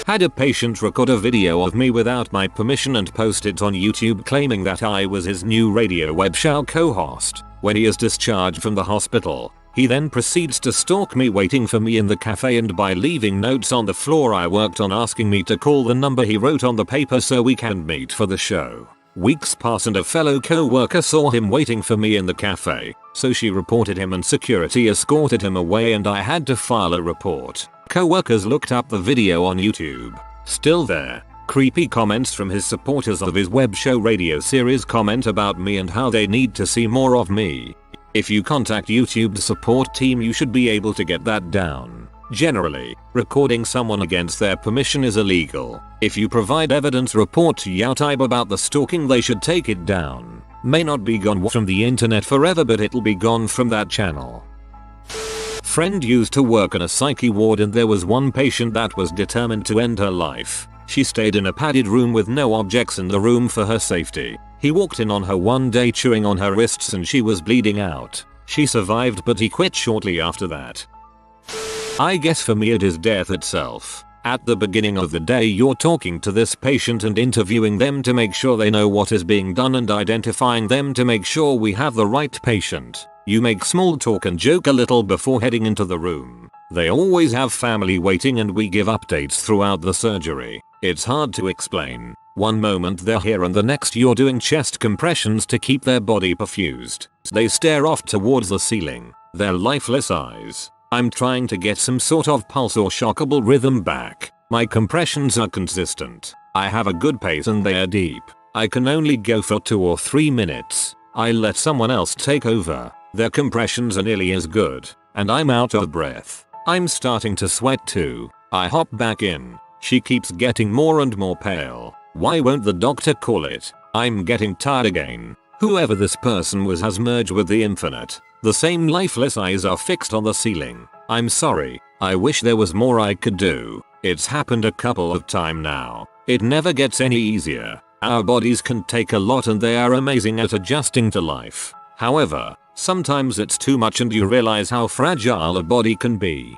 [SPEAKER 1] Had a patient record a video of me without my permission and post it on YouTube claiming that I was his new radio web show co-host. When he is discharged from the hospital, he then proceeds to stalk me waiting for me in the cafe, and by leaving notes on the floor I worked on asking me to call the number he wrote on the paper so we can meet for the show. Weeks pass and a fellow co-worker saw him waiting for me in the cafe, so she reported him and security escorted him away and I had to file a report. Co-workers looked up the video on YouTube. Still there. Creepy comments from his supporters of his web show radio series comment about me and how they need to see more of me. If you contact YouTube's support team you should be able to get that down. Generally, recording someone against their permission is illegal. If you provide evidence, report to YouTube about the stalking, they should take it down. May not be gone from the internet forever, but it'll be gone from that channel. Friend used to work in a psyche ward and there was one patient that was determined to end her life. She stayed in a padded room with no objects in the room for her safety. He walked in on her one day chewing on her wrists and she was bleeding out. She survived but he quit shortly after that. I guess for me it is death itself. At the beginning of the day you're talking to this patient and interviewing them to make sure they know what is being done and identifying them to make sure we have the right patient. You make small talk and joke a little before heading into the room. They always have family waiting and we give updates throughout the surgery. It's hard to explain. One moment they're here and the next you're doing chest compressions to keep their body perfused. They stare off towards the ceiling, their lifeless eyes. I'm trying to get some sort of pulse or shockable rhythm back. My compressions are consistent. I have a good pace and they are deep. I can only go for 2 or 3 minutes. I let someone else take over. Their compressions are nearly as good. And I'm out of breath. I'm starting to sweat too. I hop back in. She keeps getting more and more pale. Why won't the doctor call it? I'm getting tired again. Whoever this person was has merged with the infinite. The same lifeless eyes are fixed on the ceiling. I'm sorry. I wish there was more I could do. It's happened a couple of times now. It never gets any easier. Our bodies can take a lot and they are amazing at adjusting to life. However, sometimes it's too much and you realize how fragile a body can be.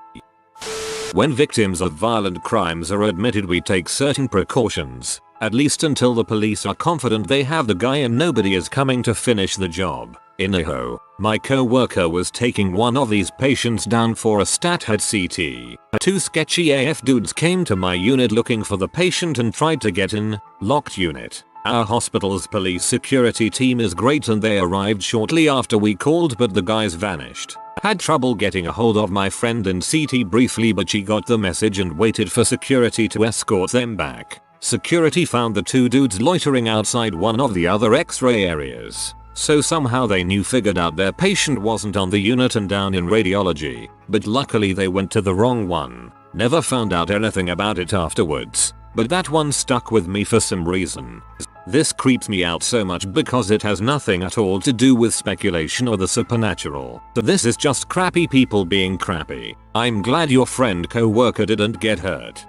[SPEAKER 1] When victims of violent crimes are admitted we take certain precautions, at least until the police are confident they have the guy and nobody is coming to finish the job. In Idaho, my co-worker was taking one of these patients down for a stat head CT. 2 sketchy AF dudes came to my unit looking for the patient and tried to get in. Locked unit. Our hospital's police security team is great and they arrived shortly after we called but the guys vanished. Had trouble getting a hold of my friend in CT briefly but she got the message and waited for security to escort them back. Security found the 2 dudes loitering outside one of the other x-ray areas. So somehow they figured out their patient wasn't on the unit and down in radiology, but luckily they went to the wrong one. Never found out anything about it afterwards, but that one stuck with me for some reason. This creeps me out so much because it has nothing at all to do with speculation or the supernatural. This is just crappy people being crappy. I'm glad your friend co-worker didn't get hurt.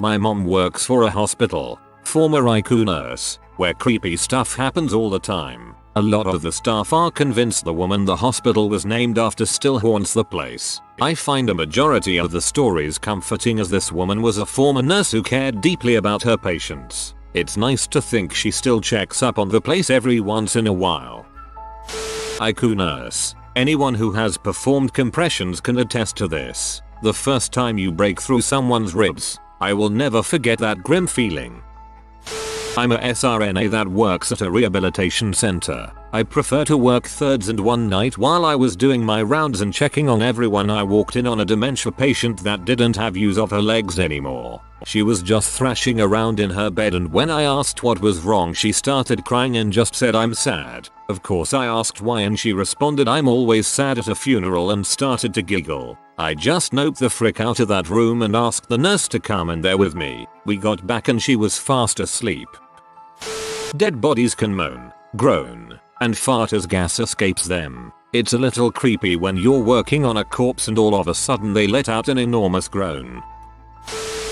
[SPEAKER 1] My mom works for a hospital, former ICU nurse, where creepy stuff happens all the time. A lot of the staff are convinced the woman the hospital was named after still haunts the place. I find a majority of the stories comforting as this woman was a former nurse who cared deeply about her patients. It's nice to think she still checks up on the place every once in a while. ICU nurse. Anyone who has performed compressions can attest to this. The first time you break through someone's ribs, I will never forget that grim feeling. I'm a SRNA that works at a rehabilitation center. I prefer to work thirds and one night while I was doing my rounds and checking on everyone. I walked in on a dementia patient that didn't have use of her legs anymore. She was just thrashing around in her bed and when I asked what was wrong she started crying and just said I'm sad. Of course I asked why and she responded I'm always sad at a funeral and started to giggle. I just noped the frick out of that room and asked the nurse to come in there with me. We got back and she was fast asleep. Dead bodies can moan, groan, and fart as gas escapes them. It's a little creepy when you're working on a corpse and all of a sudden they let out an enormous groan.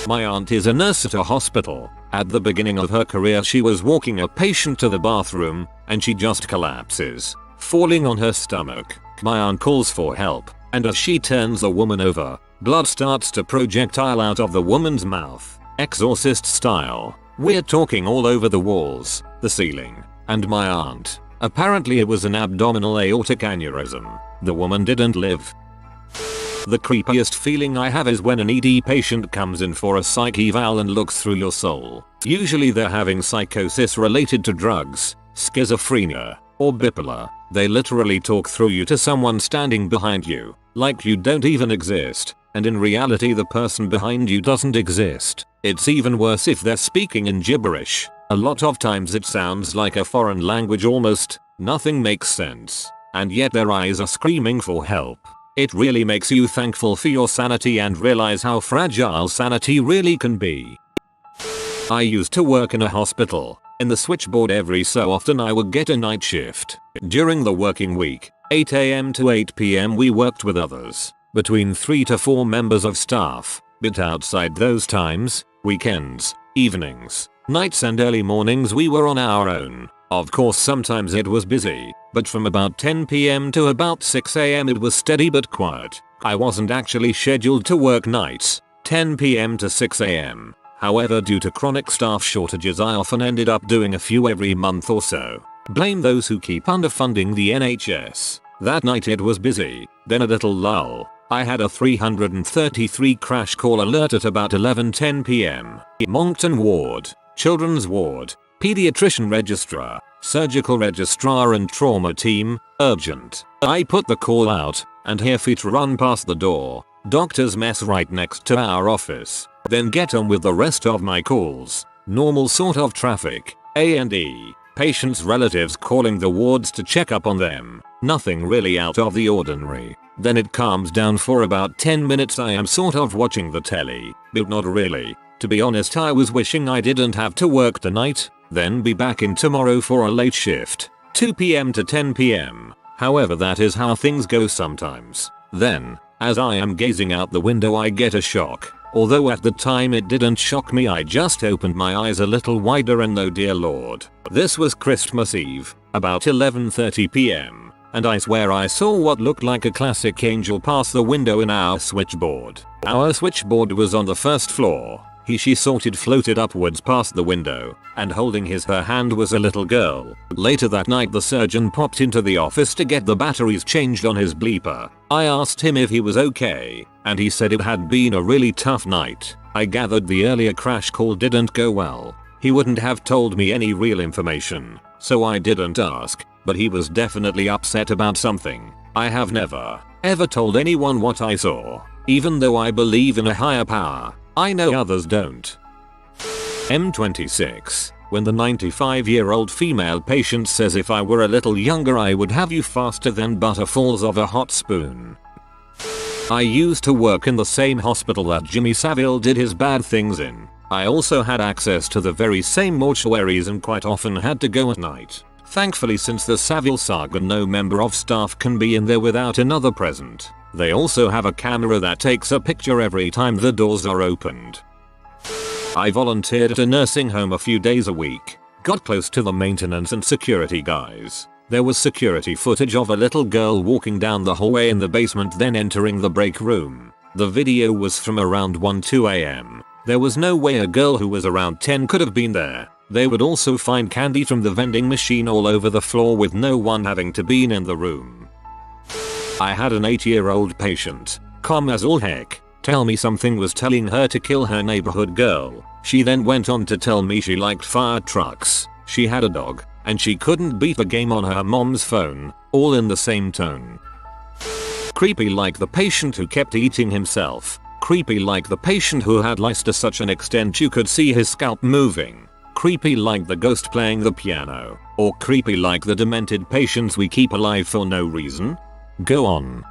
[SPEAKER 1] My aunt is a nurse at a hospital. At the beginning of her career she was walking a patient to the bathroom and she just collapses, falling on her stomach. My aunt calls for help and as she turns the woman over, blood starts to projectile out of the woman's mouth, exorcist style. We're talking all over the walls, the ceiling, and my aunt. Apparently it was an abdominal aortic aneurysm. The woman didn't live. The creepiest feeling I have is when an ED patient comes in for a psych eval and looks through your soul. Usually they're having psychosis related to drugs, schizophrenia, or bipolar. They literally talk through you to someone standing behind you, like you don't even exist, and in reality the person behind you doesn't exist. It's even worse if they're speaking in gibberish. A lot of times it sounds like a foreign language almost, nothing makes sense, and yet their eyes are screaming for help. It really makes you thankful for your sanity and realize how fragile sanity really can be. I used to work in a hospital. In the switchboard every so often I would get a night shift. During the working week, 8 AM to 8 PM we worked with others, between 3 to 4 members of staff, but outside those times, weekends, evenings, nights and early mornings we were on our own. Of course sometimes it was busy, but from about 10 PM to about 6 AM it was steady but quiet. I wasn't actually scheduled to work nights. 10 PM to 6 AM. However, due to chronic staff shortages, I often ended up doing a few every month or so. Blame those who keep underfunding the NHS. That night it was busy, then a little lull. I had a 333 crash call alert at about 11:10 PM. Moncton Ward, Children's Ward, Pediatrician Registrar, Surgical Registrar and Trauma Team, urgent. I put the call out, and hear feet run past the door. Doctors mess right next to our office. Then get on with the rest of my calls. Normal sort of traffic. A&E. Patients' relatives calling the wards to check up on them. Nothing really out of the ordinary. Then it calms down for about 10 minutes. I am sort of watching the telly, but not really. To be honest, I was wishing I didn't have to work tonight, then be back in tomorrow for a late shift. 2 PM to 10 PM. However, that is how things go sometimes. Then, as I am gazing out the window, I get a shock. Although at the time it didn't shock me, I just opened my eyes a little wider and oh dear lord. This was Christmas Eve, about 11:30 PM. And I swear I saw what looked like a classic angel pass the window in our switchboard. Our switchboard was on the first floor. She sorted floated upwards past the window, and holding her hand was a little girl. Later that night the surgeon popped into the office to get the batteries changed on his bleeper. I asked him if he was okay, and he said it had been a really tough night. I gathered the earlier crash call didn't go well. He wouldn't have told me any real information, so I didn't ask, but he was definitely upset about something. I have never, ever told anyone what I saw, even though I believe in a higher power. I know others don't. M26. When the 95-year-old female patient says if I were a little younger I would have you faster than butter falls off a hot spoon. I used to work in the same hospital that Jimmy Savile did his bad things in. I also had access to the very same mortuaries and quite often had to go at night. Thankfully, since the Savile saga, no member of staff can be in there without another present. They also have a camera that takes a picture every time the doors are opened. I volunteered at a nursing home a few days a week. Got close to the maintenance and security guys. There was security footage of a little girl walking down the hallway in the basement, then entering the break room. The video was from around 1-2 AM. There was no way a girl who was around 10 could have been there. They would also find candy from the vending machine all over the floor with no one having to be in the room. I had an 8-year-old patient, calm as all heck, tell me something was telling her to kill her neighborhood girl. She then went on to tell me she liked fire trucks, she had a dog, and she couldn't beat a game on her mom's phone, all in the same tone. Creepy like the patient who kept eating himself. Creepy like the patient who had lice to such an extent you could see his scalp moving. Creepy like the ghost playing the piano. Or creepy like the demented patients we keep alive for no reason. Go on.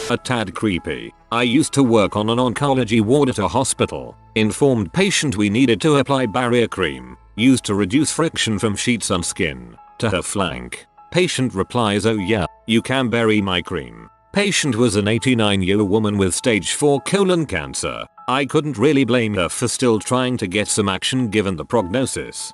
[SPEAKER 1] A tad creepy. I used to work on an oncology ward at a hospital. Informed patient we needed to apply barrier cream, used to reduce friction from sheets on skin, to her flank. Patient replies, oh yeah, you can bury my cream. Patient was an 89-year-old woman with stage 4 colon cancer. I couldn't really blame her for still trying to get some action given the prognosis.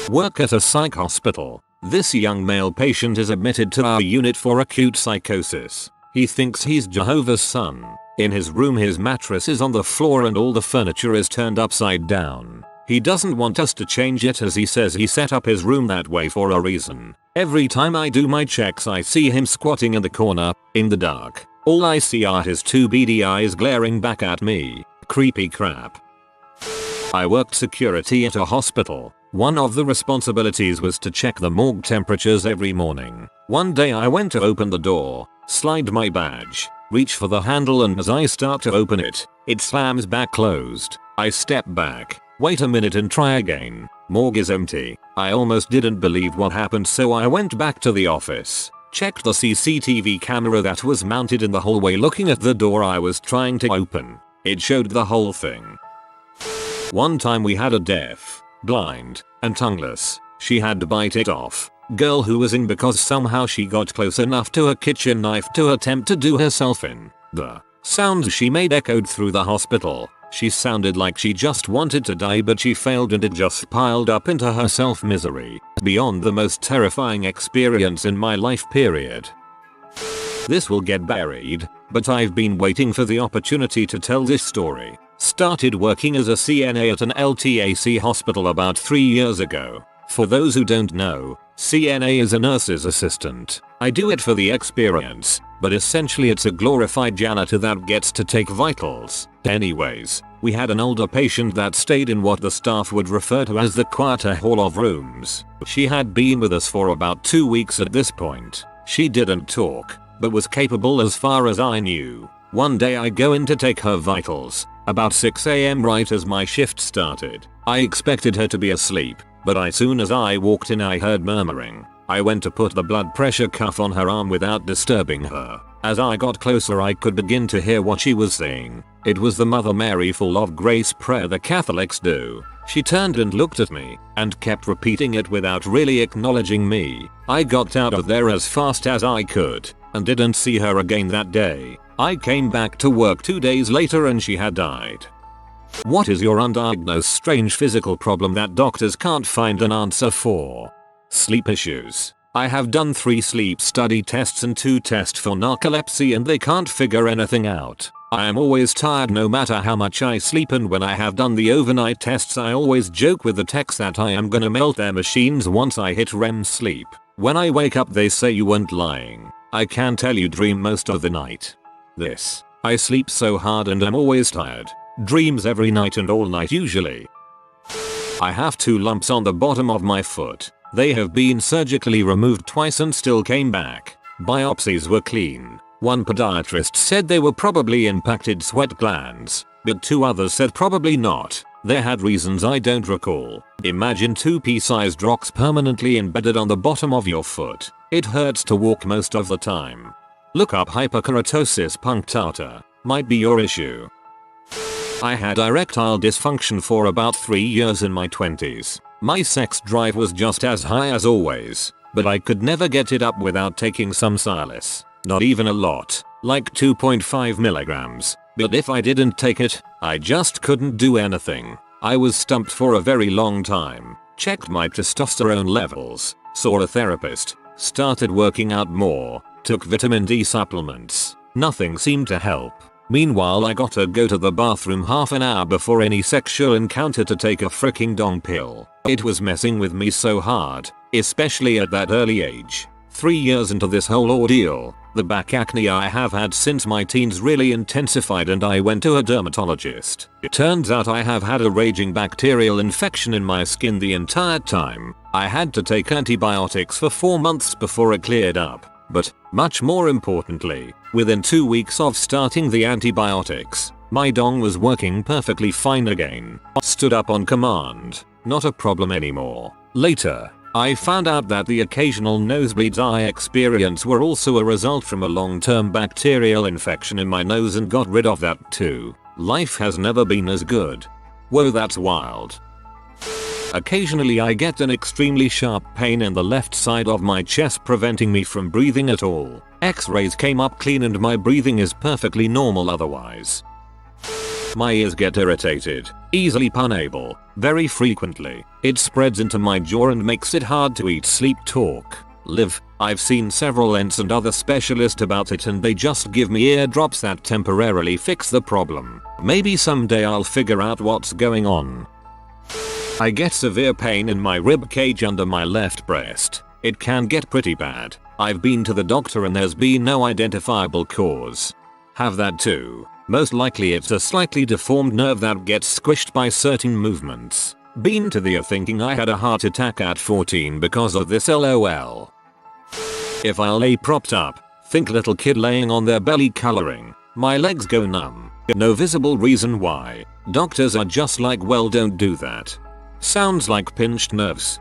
[SPEAKER 1] Work at a psych hospital. This young male patient is admitted to our unit for acute psychosis. He thinks he's Jehovah's son. In his room his mattress is on the floor and all the furniture is turned upside down. He doesn't want us to change it as he says he set up his room that way for a reason. Every time I do my checks I see him squatting in the corner, in the dark. All I see are his two beady eyes glaring back at me. Creepy crap. I worked security at a hospital. One of the responsibilities was to check the morgue temperatures every morning. One day I went to open the door, slide my badge, reach for the handle, and as I start to open it, it slams back closed. I step back, wait a minute and try again. Morgue is empty. I almost didn't believe what happened, so I went back to the office, checked the CCTV camera that was mounted in the hallway looking at the door I was trying to open. It showed the whole thing. One time we had a deaf, blind, and tongueless, she had to bite it off, girl who was in because somehow she got close enough to a kitchen knife to attempt to do herself in. The sounds she made echoed through the hospital. She sounded like she just wanted to die, but she failed and it just piled up into her self-misery. Beyond the most terrifying experience in my life, period. This will get buried. but I've been waiting for the opportunity to tell this story. Started working as a CNA at an LTAC hospital about 3 years ago. For those who don't know, CNA is a nurse's assistant. I do it for the experience, but essentially it's a glorified janitor that gets to take vitals. Anyways, we had an older patient that stayed in what the staff would refer to as the quieter hall of rooms. She had been with us for about 2 weeks at this point. She didn't talk, but was capable as far as I knew. One day I go in to take her vitals, about 6 AM right as my shift started. I expected her to be asleep, but as soon as I walked in I heard murmuring. I went to put the blood pressure cuff on her arm without disturbing her. As I got closer I could begin to hear what she was saying. It was the Mother Mary full of grace prayer the Catholics do. She turned and looked at me, and kept repeating it without really acknowledging me. I got out of there as fast as I could, and didn't see her again that day. I came back to work 2 days later and she had died. What is your undiagnosed strange physical problem that doctors can't find an answer for? Sleep issues. I have done 3 sleep study tests and 2 tests for narcolepsy and they can't figure anything out. I am always tired no matter how much I sleep, and when I have done the overnight tests I always joke with the techs that I am gonna melt their machines once I hit REM sleep. When I wake up they say you weren't lying. I can tell you dream most of the night. I sleep so hard and I'm always tired. Dreams every night and all night usually. I have 2 lumps on the bottom of my foot. They have been surgically removed twice and still came back. Biopsies were clean. One podiatrist said they were probably impacted sweat glands, but 2 others said probably not. They had reasons I don't recall. Imagine 2 pea-sized rocks permanently embedded on the bottom of your foot. It hurts to walk most of the time. Look up hyperkeratosis punctata. Might be your issue. I had erectile dysfunction for about 3 years in my 20s. My sex drive was just as high as always, but I could never get it up without taking some Cialis. Not even a lot, like 2.5 milligrams. But if I didn't take it, I just couldn't do anything. I was stumped for a very long time. Checked my testosterone levels, saw a therapist, started working out more, took vitamin D supplements. Nothing seemed to help. Meanwhile I gotta go to the bathroom half an hour before any sexual encounter to take a freaking dong pill. It was messing with me so hard, especially at that early age. 3 years into this whole ordeal, the back acne I have had since my teens really intensified and I went to a dermatologist. It turns out I have had a raging bacterial infection in my skin the entire time. I had to take antibiotics for 4 months before it cleared up. But, much more importantly, within 2 weeks of starting the antibiotics, my dong was working perfectly fine again. Stood up on command. Not a problem anymore. Later, I found out that the occasional nosebleeds I experience were also a result from a long-term bacterial infection in my nose and got rid of that too. Life has never been as good. Whoa, that's wild. Occasionally I get an extremely sharp pain in the left side of my chest preventing me from breathing at all. X-rays came up clean and my breathing is perfectly normal otherwise. My ears get irritated, easily punable, very frequently. It spreads into my jaw and makes it hard to eat, sleep, talk, live. I've seen several ENTs and other specialists about it and they just give me ear drops that temporarily fix the problem. Maybe someday I'll figure out what's going on. I get severe pain in my rib cage under my left breast. It can get pretty bad. I've been to the doctor and there's been no identifiable cause. Have that too. Most likely it's a slightly deformed nerve that gets squished by certain movements. Been to the ER thinking I had a heart attack at 14 because of this, lol. If I lay propped up, think little kid laying on their belly coloring. My legs go numb. No visible reason why. Doctors are just like, well, don't do that. Sounds like pinched nerves.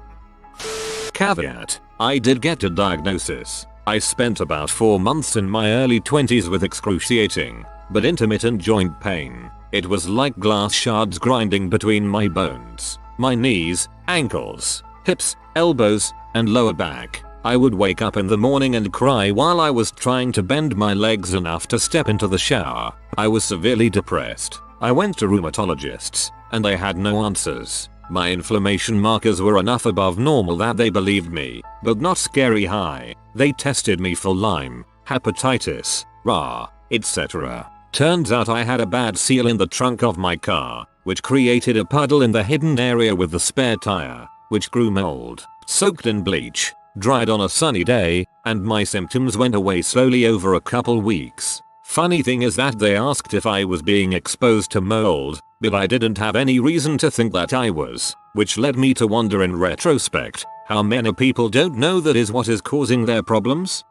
[SPEAKER 1] Caveat: I did get a diagnosis. I spent about 4 months in my early 20s with excruciating, but intermittent joint pain. It was like glass shards grinding between my bones. My knees, ankles, hips, elbows, and lower back. I would wake up in the morning and cry while I was trying to bend my legs enough to step into the shower. I was severely depressed. I went to rheumatologists, and they had no answers. My inflammation markers were enough above normal that they believed me, but not scary high. They tested me for Lyme, hepatitis, RA, etc. Turns out I had a bad seal in the trunk of my car, which created a puddle in the hidden area with the spare tire, which grew mold, soaked in bleach, dried on a sunny day, and my symptoms went away slowly over a couple weeks. Funny thing is that they asked if I was being exposed to mold, but I didn't have any reason to think that I was, which led me to wonder in retrospect, how many people don't know that is what is causing their problems?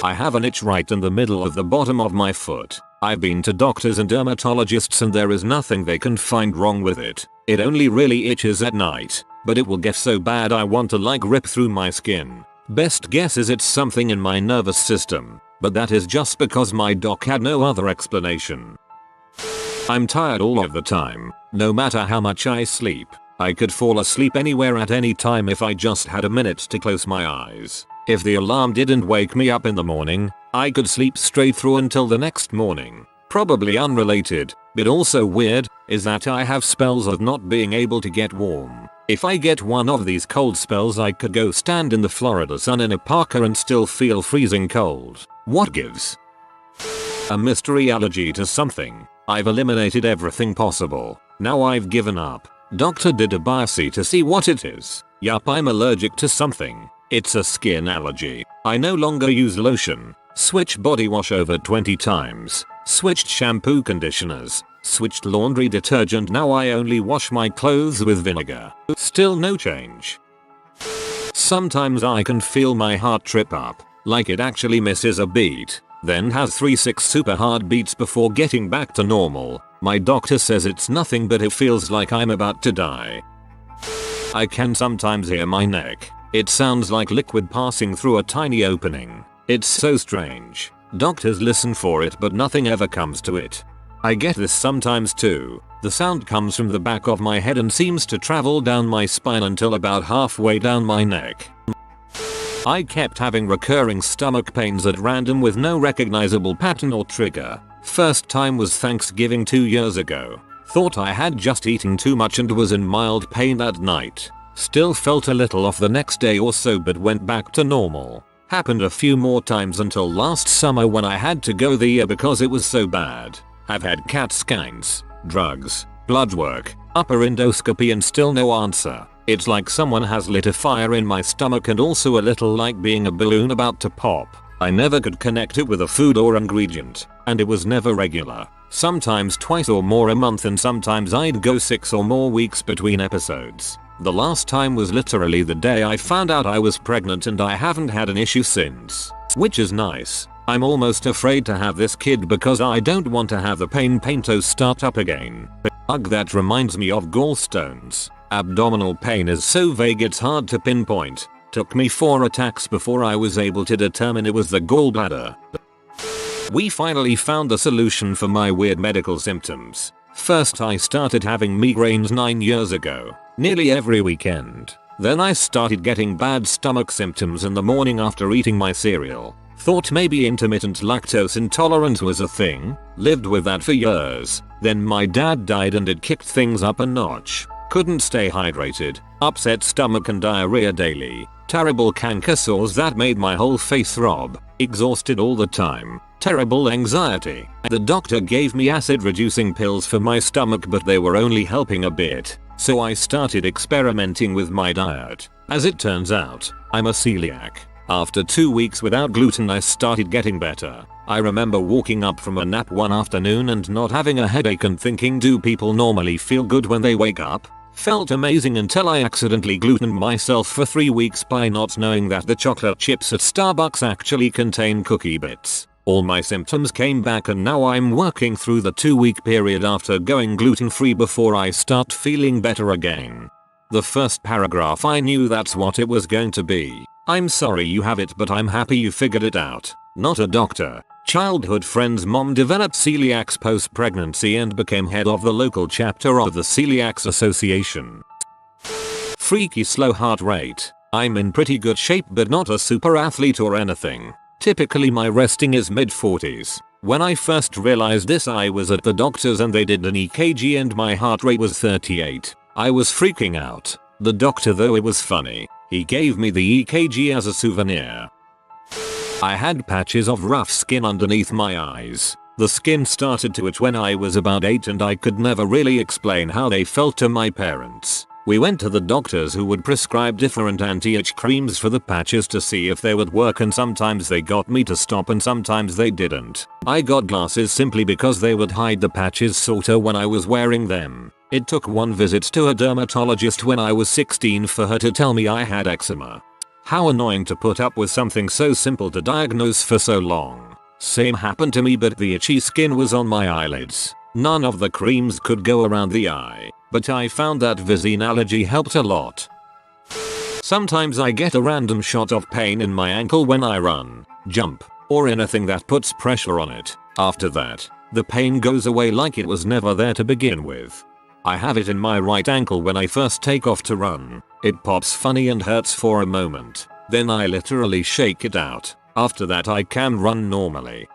[SPEAKER 1] I have an itch right in the middle of the bottom of my foot. I've been to doctors and dermatologists and there is nothing they can find wrong with it. It only really itches at night, but it will get so bad I want to like rip through my skin. Best guess is it's something in my nervous system, but that is just because my doc had no other explanation. I'm tired all of the time, no matter how much I sleep. I could fall asleep anywhere at any time if I just had a minute to close my eyes. If the alarm didn't wake me up in the morning, I could sleep straight through until the next morning. Probably unrelated, but also weird, is that I have spells of not being able to get warm. If I get one of these cold spells I could go stand in the Florida sun in a parka and still feel freezing cold. What gives? A mystery allergy to something. I've eliminated everything possible. Now I've given up. Doctor did a biopsy to see what it is. Yup, I'm allergic to something. It's a skin allergy. I no longer use lotion. Switched body wash over 20 times. Switched shampoo conditioners. Switched laundry detergent. Now I only wash my clothes with vinegar. Still no change. Sometimes I can feel my heart trip up, like it actually misses a beat, then has 3-6 super hard beats before getting back to normal. My doctor says it's nothing but it feels like I'm about to die. I can sometimes hear my neck. It sounds like liquid passing through a tiny opening. It's so strange. Doctors listen for it but nothing ever comes to it. I get this sometimes too. The sound comes from the back of my head and seems to travel down my spine until about halfway down my neck. I kept having recurring stomach pains at random with no recognizable pattern or trigger. First time was Thanksgiving 2 years ago. Thought I had just eaten too much and was in mild pain that night. Still felt a little off the next day or so but went back to normal. Happened a few more times until last summer when I had to go the year because it was so bad. I've had CAT scans, drugs, blood work, upper endoscopy and still no answer. It's like someone has lit a fire in my stomach and also a little like being a balloon about to pop. I never could connect it with a food or ingredient, and it was never regular. Sometimes twice or more a month and sometimes I'd go 6 or more weeks between episodes. The last time was literally the day I found out I was pregnant and I haven't had an issue since. Which is nice. I'm almost afraid to have this kid because I don't want to have the pain start up again. Ugh, that reminds me of gallstones. Abdominal pain is so vague it's hard to pinpoint. Took me 4 attacks before I was able to determine it was the gallbladder. We finally found the solution for my weird medical symptoms. First I started having migraines 9 years ago, nearly every weekend. Then I started getting bad stomach symptoms in the morning after eating my cereal. Thought maybe intermittent lactose intolerance was a thing, lived with that for years. Then my dad died and it kicked things up a notch. Couldn't stay hydrated, upset stomach and diarrhea daily, terrible canker sores that made my whole face throb, exhausted all the time, terrible anxiety. The doctor gave me acid reducing pills for my stomach but they were only helping a bit, so I started experimenting with my diet. As it turns out, I'm a celiac. After 2 weeks without gluten I started getting better. I remember walking up from a nap one afternoon and not having a headache and thinking, do people normally feel good when they wake up? Felt amazing until I accidentally glutened myself for 3 weeks by not knowing that the chocolate chips at Starbucks actually contain cookie bits. All my symptoms came back and now I'm working through the 2-week period after going gluten-free before I start feeling better again. The first paragraph I knew that's what it was going to be. I'm sorry you have it but I'm happy you figured it out. Not a doctor. Childhood friend's mom developed celiacs post-pregnancy and became head of the local chapter of the Celiacs Association. Freaky slow heart rate. I'm in pretty good shape but not a super athlete or anything. Typically my resting is mid-40s. When I first realized this I was at the doctor's and they did an EKG and my heart rate was 38. I was freaking out. The doctor, though it was funny, he gave me the EKG as a souvenir. I had patches of rough skin underneath my eyes. The skin started to itch when I was about 8 and I could never really explain how they felt to my parents. We went to the doctors who would prescribe different anti-itch creams for the patches to see if they would work, and sometimes they got me to stop and sometimes they didn't. I got glasses simply because they would hide the patches sorta when I was wearing them. It took one visit to a dermatologist when I was 16 for her to tell me I had eczema. How annoying to put up with something so simple to diagnose for so long. Same happened to me, but the itchy skin was on my eyelids. None of the creams could go around the eye, but I found that Visine allergy helped a lot. Sometimes I get a random shot of pain in my ankle when I run, jump, or anything that puts pressure on it. After that, the pain goes away like it was never there to begin with. I have it in my right ankle when I first take off to run. It pops funny and hurts for a moment. Then I literally shake it out. After that I can run normally.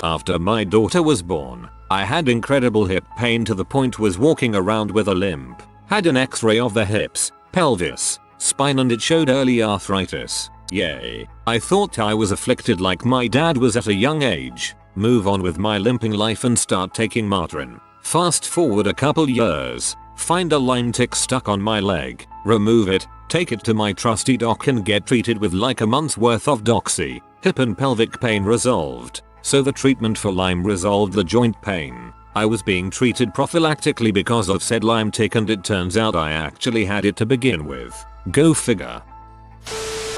[SPEAKER 1] After my daughter was born, I had incredible hip pain to the point was walking around with a limp. Had an x-ray of the hips, pelvis, spine, and it showed early arthritis. Yay. I thought I was afflicted like my dad was at a young age. Move on with my limping life and start taking Motrin. Fast forward a couple years. Find a Lyme tick stuck on my leg. Remove it. Take it to my trusty doc and get treated with like a month's worth of Doxy. Hip and pelvic pain resolved. So the treatment for Lyme resolved the joint pain. I was being treated prophylactically because of said Lyme tick, and it turns out I actually had it to begin with. Go figure.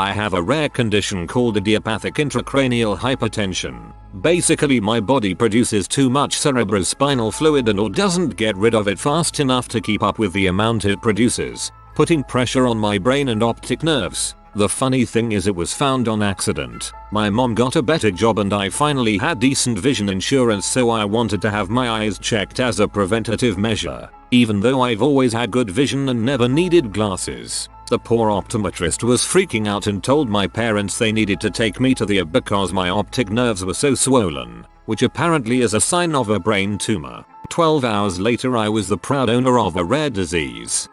[SPEAKER 1] I have a rare condition called idiopathic intracranial hypertension. Basically my body produces too much cerebrospinal fluid and or doesn't get rid of it fast enough to keep up with the amount it produces, putting pressure on my brain and optic nerves. The funny thing is it was found on accident. My mom got a better job and I finally had decent vision insurance, so I wanted to have my eyes checked as a preventative measure, even though I've always had good vision and never needed glasses. The poor optometrist was freaking out and told my parents they needed to take me to the OB because my optic nerves were so swollen, which apparently is a sign of a brain tumor. 12 hours later I was the proud owner of a rare disease.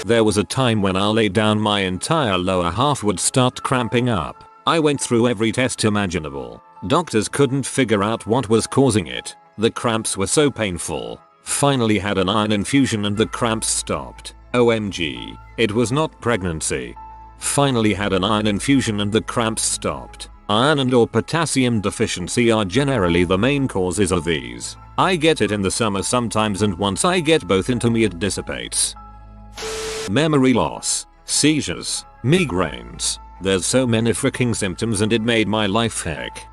[SPEAKER 1] There was a time when I lay down my entire lower half would start cramping up. I went through every test imaginable. Doctors couldn't figure out what was causing it. The cramps were so painful. Finally had an iron infusion and the cramps stopped. OMG. It was not pregnancy. Finally had an iron infusion and the cramps stopped. Iron and or potassium deficiency are generally the main causes of these. I get it in the summer sometimes, and once I get both into me it dissipates. Memory loss, seizures, migraines. There's so many freaking symptoms and it made my life heck.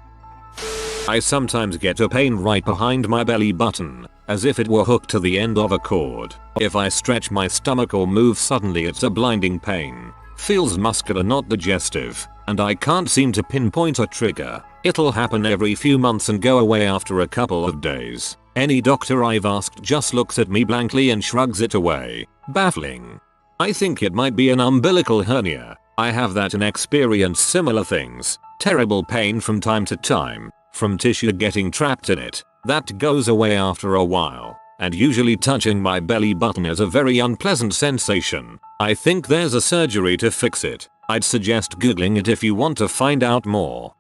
[SPEAKER 1] I sometimes get a pain right behind my belly button, as if it were hooked to the end of a cord. If I stretch my stomach or move suddenly it's a blinding pain. Feels muscular, not digestive, and I can't seem to pinpoint a trigger. It'll happen every few months and go away after a couple of days. Any doctor I've asked just looks at me blankly and shrugs it away. Baffling. I think it might be an umbilical hernia. I have that and experience similar things. Terrible pain from time to time, from tissue getting trapped in it. That goes away after a while, and usually touching my belly button is a very unpleasant sensation. I think there's a surgery to fix it. I'd suggest googling it if you want to find out more.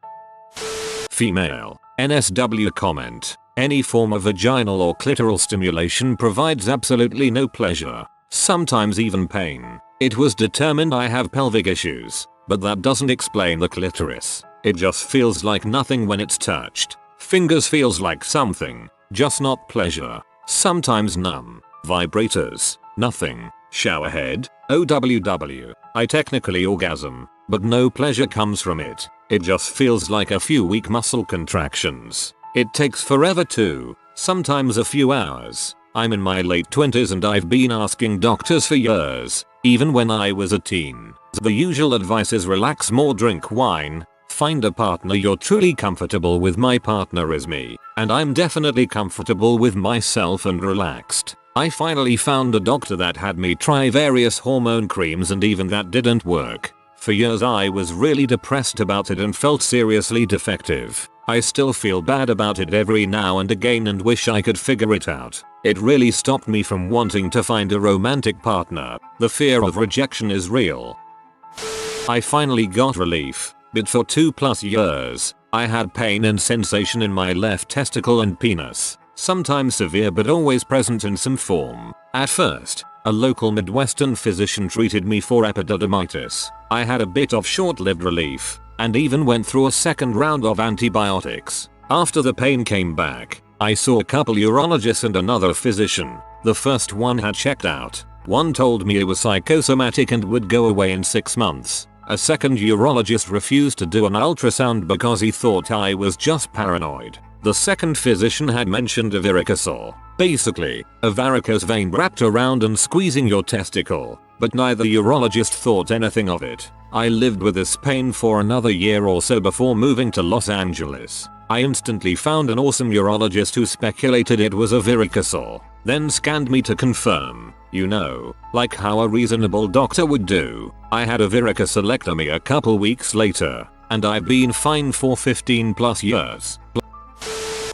[SPEAKER 1] Female. NSW comment. Any form of vaginal or clitoral stimulation provides absolutely no pleasure, sometimes even pain. It was determined I have pelvic issues, but that doesn't explain the clitoris. It just feels like nothing when it's touched. Fingers feels like something, just not pleasure. Sometimes numb. Vibrators, nothing. Showerhead, OWW. I technically orgasm, but no pleasure comes from it. It just feels like a few weak muscle contractions. It takes forever too, sometimes a few hours. I'm in my late 20s and I've been asking doctors for years, even when I was a teen. The usual advice is relax more, drink wine, find a partner you're truly comfortable with. My partner is me, and I'm definitely comfortable with myself and relaxed. I finally found a doctor that had me try various hormone creams, and even that didn't work. For years I was really depressed about it and felt seriously defective. I still feel bad about it every now and again and wish I could figure it out. It really stopped me from wanting to find a romantic partner. The fear of rejection is real. I finally got relief. but for 2+ years, I had pain and sensation in my left testicle and penis, sometimes severe but always present in some form. At first, a local Midwestern physician treated me for epididymitis. I had a bit of short-lived relief, and even went through a second round of antibiotics. After the pain came back, I saw a couple urologists and another physician. The first one had checked out. One told me it was psychosomatic and would go away in 6 months. A second urologist refused to do an ultrasound because he thought I was just paranoid. The second physician had mentioned a varicocele, basically, a varicose vein wrapped around and squeezing your testicle, but neither urologist thought anything of it. I lived with this pain for another year or so before moving to Los Angeles. I instantly found an awesome urologist who speculated it was a varicocele, then scanned me to confirm, you know, like how a reasonable doctor would do. I had a varicocelectomy a couple weeks later, and I've been fine for 15+ years.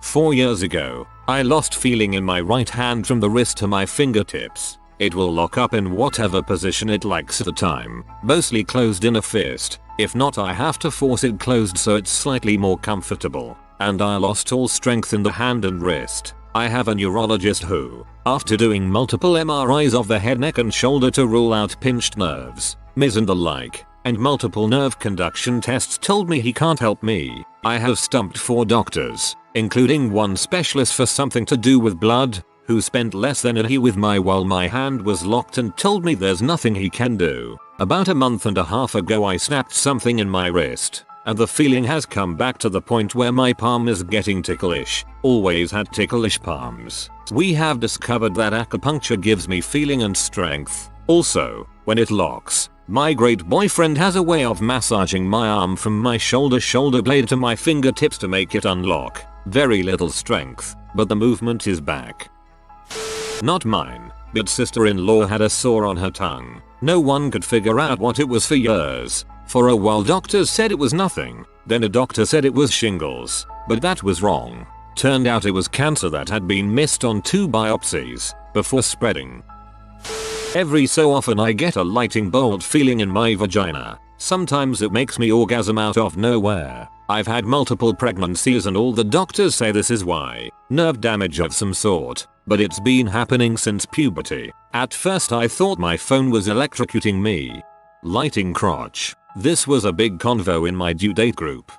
[SPEAKER 1] 4 years ago, I lost feeling in my right hand from the wrist to my fingertips. It will lock up in whatever position it likes at the time, mostly closed in a fist. If not, I have to force it closed so it's slightly more comfortable. And I lost all strength in the hand and wrist. I have a neurologist who, after doing multiple MRIs of the head, neck and shoulder to rule out pinched nerves, MIS and the like, and multiple nerve conduction tests, told me he can't help me. I have stumped 4 doctors, including one specialist for something to do with blood, who spent less than a year with me while my hand was locked and told me there's nothing he can do. About a month and a half ago I snapped something in my wrist, and the feeling has come back to the point where my palm is getting ticklish. Always had ticklish palms. We have discovered that acupuncture gives me feeling and strength. Also, when it locks, my great boyfriend has a way of massaging my arm from my shoulder blade to my fingertips to make it unlock. Very little strength, but the movement is back. Not mine, but sister-in-law had a sore on her tongue. No one could figure out what it was for years. For a while doctors said it was nothing, then a doctor said it was shingles, but that was wrong. Turned out it was cancer that had been missed on 2 biopsies, before spreading. Every so often I get a lightning bolt feeling in my vagina. Sometimes it makes me orgasm out of nowhere. I've had multiple pregnancies and all the doctors say this is why. Nerve damage of some sort, but it's been happening since puberty. At first I thought my phone was electrocuting me. Lighting crotch. This was a big convo in my due date group.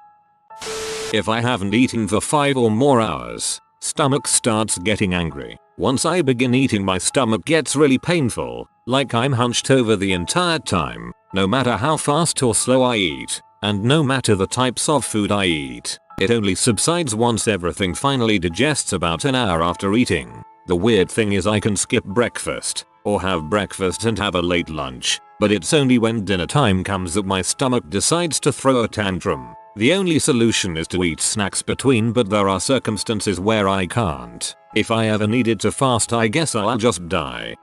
[SPEAKER 1] If I haven't eaten for 5 or more hours, stomach starts getting angry. Once I begin eating, my stomach gets really painful, like I'm hunched over the entire time, no matter how fast or slow I eat, and no matter the types of food I eat. It only subsides once everything finally digests about an hour after eating. The weird thing is I can skip breakfast, or have breakfast and have a late lunch, but it's only when dinner time comes that my stomach decides to throw a tantrum. The only solution is to eat snacks between, but there are circumstances where I can't. If I ever needed to fast, I guess I'll just die.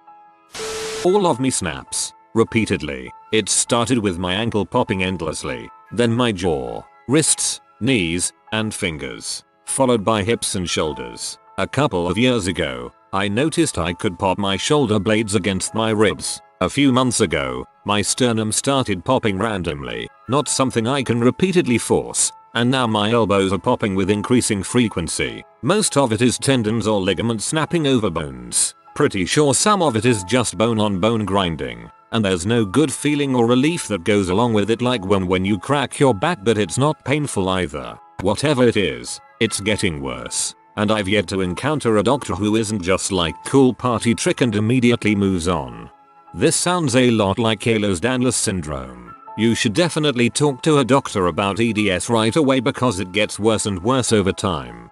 [SPEAKER 1] All of me snaps, repeatedly. It started with my ankle popping endlessly, then my jaw, wrists, knees, and fingers, followed by hips and shoulders. A couple of years ago, I noticed I could pop my shoulder blades against my ribs. A few months ago, my sternum started popping randomly, not something I can repeatedly force, and now my elbows are popping with increasing frequency. Most of it is tendons or ligaments snapping over bones. Pretty sure some of it is just bone on bone grinding, and there's no good feeling or relief that goes along with it, like when you crack your back, but it's not painful either. Whatever it is, it's getting worse. And I've yet to encounter a doctor who isn't just like cool party trick and immediately moves on. This sounds a lot like Ehlers-Danlos syndrome. You should definitely talk to a doctor about EDS right away because it gets worse and worse over time.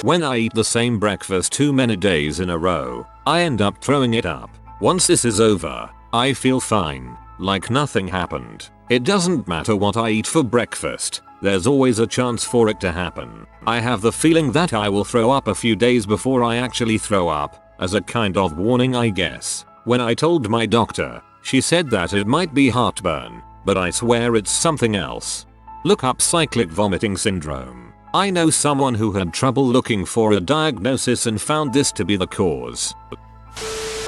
[SPEAKER 1] When I eat the same breakfast too many days in a row, I end up throwing it up. Once this is over, I feel fine, like nothing happened. It doesn't matter what I eat for breakfast, there's always a chance for it to happen. I have the feeling that I will throw up a few days before I actually throw up, as a kind of warning, I guess. When I told my doctor, she said that it might be heartburn, but I swear it's something else. Look up cyclic vomiting syndrome. I know someone who had trouble looking for a diagnosis and found this to be the cause.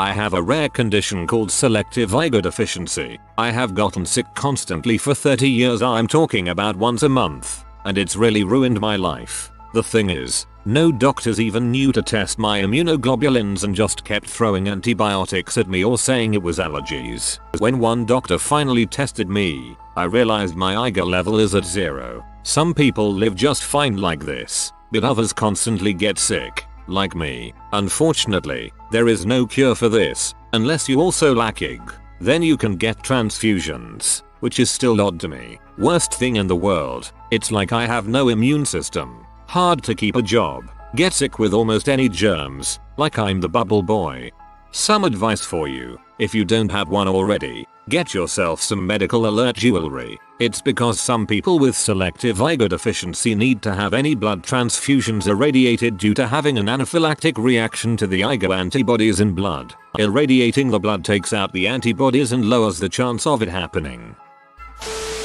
[SPEAKER 1] I have a rare condition called selective igodeficiency. I have gotten sick constantly for 30 years, I'm talking about once a month, and it's really ruined my life. The thing is, no doctors even knew to test my immunoglobulins and just kept throwing antibiotics at me or saying it was allergies. When one doctor finally tested me, I realized my IgA level is at 0. Some people live just fine like this, but others constantly get sick, like me. Unfortunately, there is no cure for this, unless you also lack Ig. Then you can get transfusions, which is still odd to me. Worst thing in the world, it's like I have no immune system. Hard to keep a job, get sick with almost any germs, like I'm the bubble boy. Some advice for you, if you don't have one already, get yourself some medical alert jewelry. It's because some people with selective igodeficiency need to have any blood transfusions irradiated due to having an anaphylactic reaction to the IgA antibodies in blood. Irradiating the blood takes out the antibodies and lowers the chance of it happening.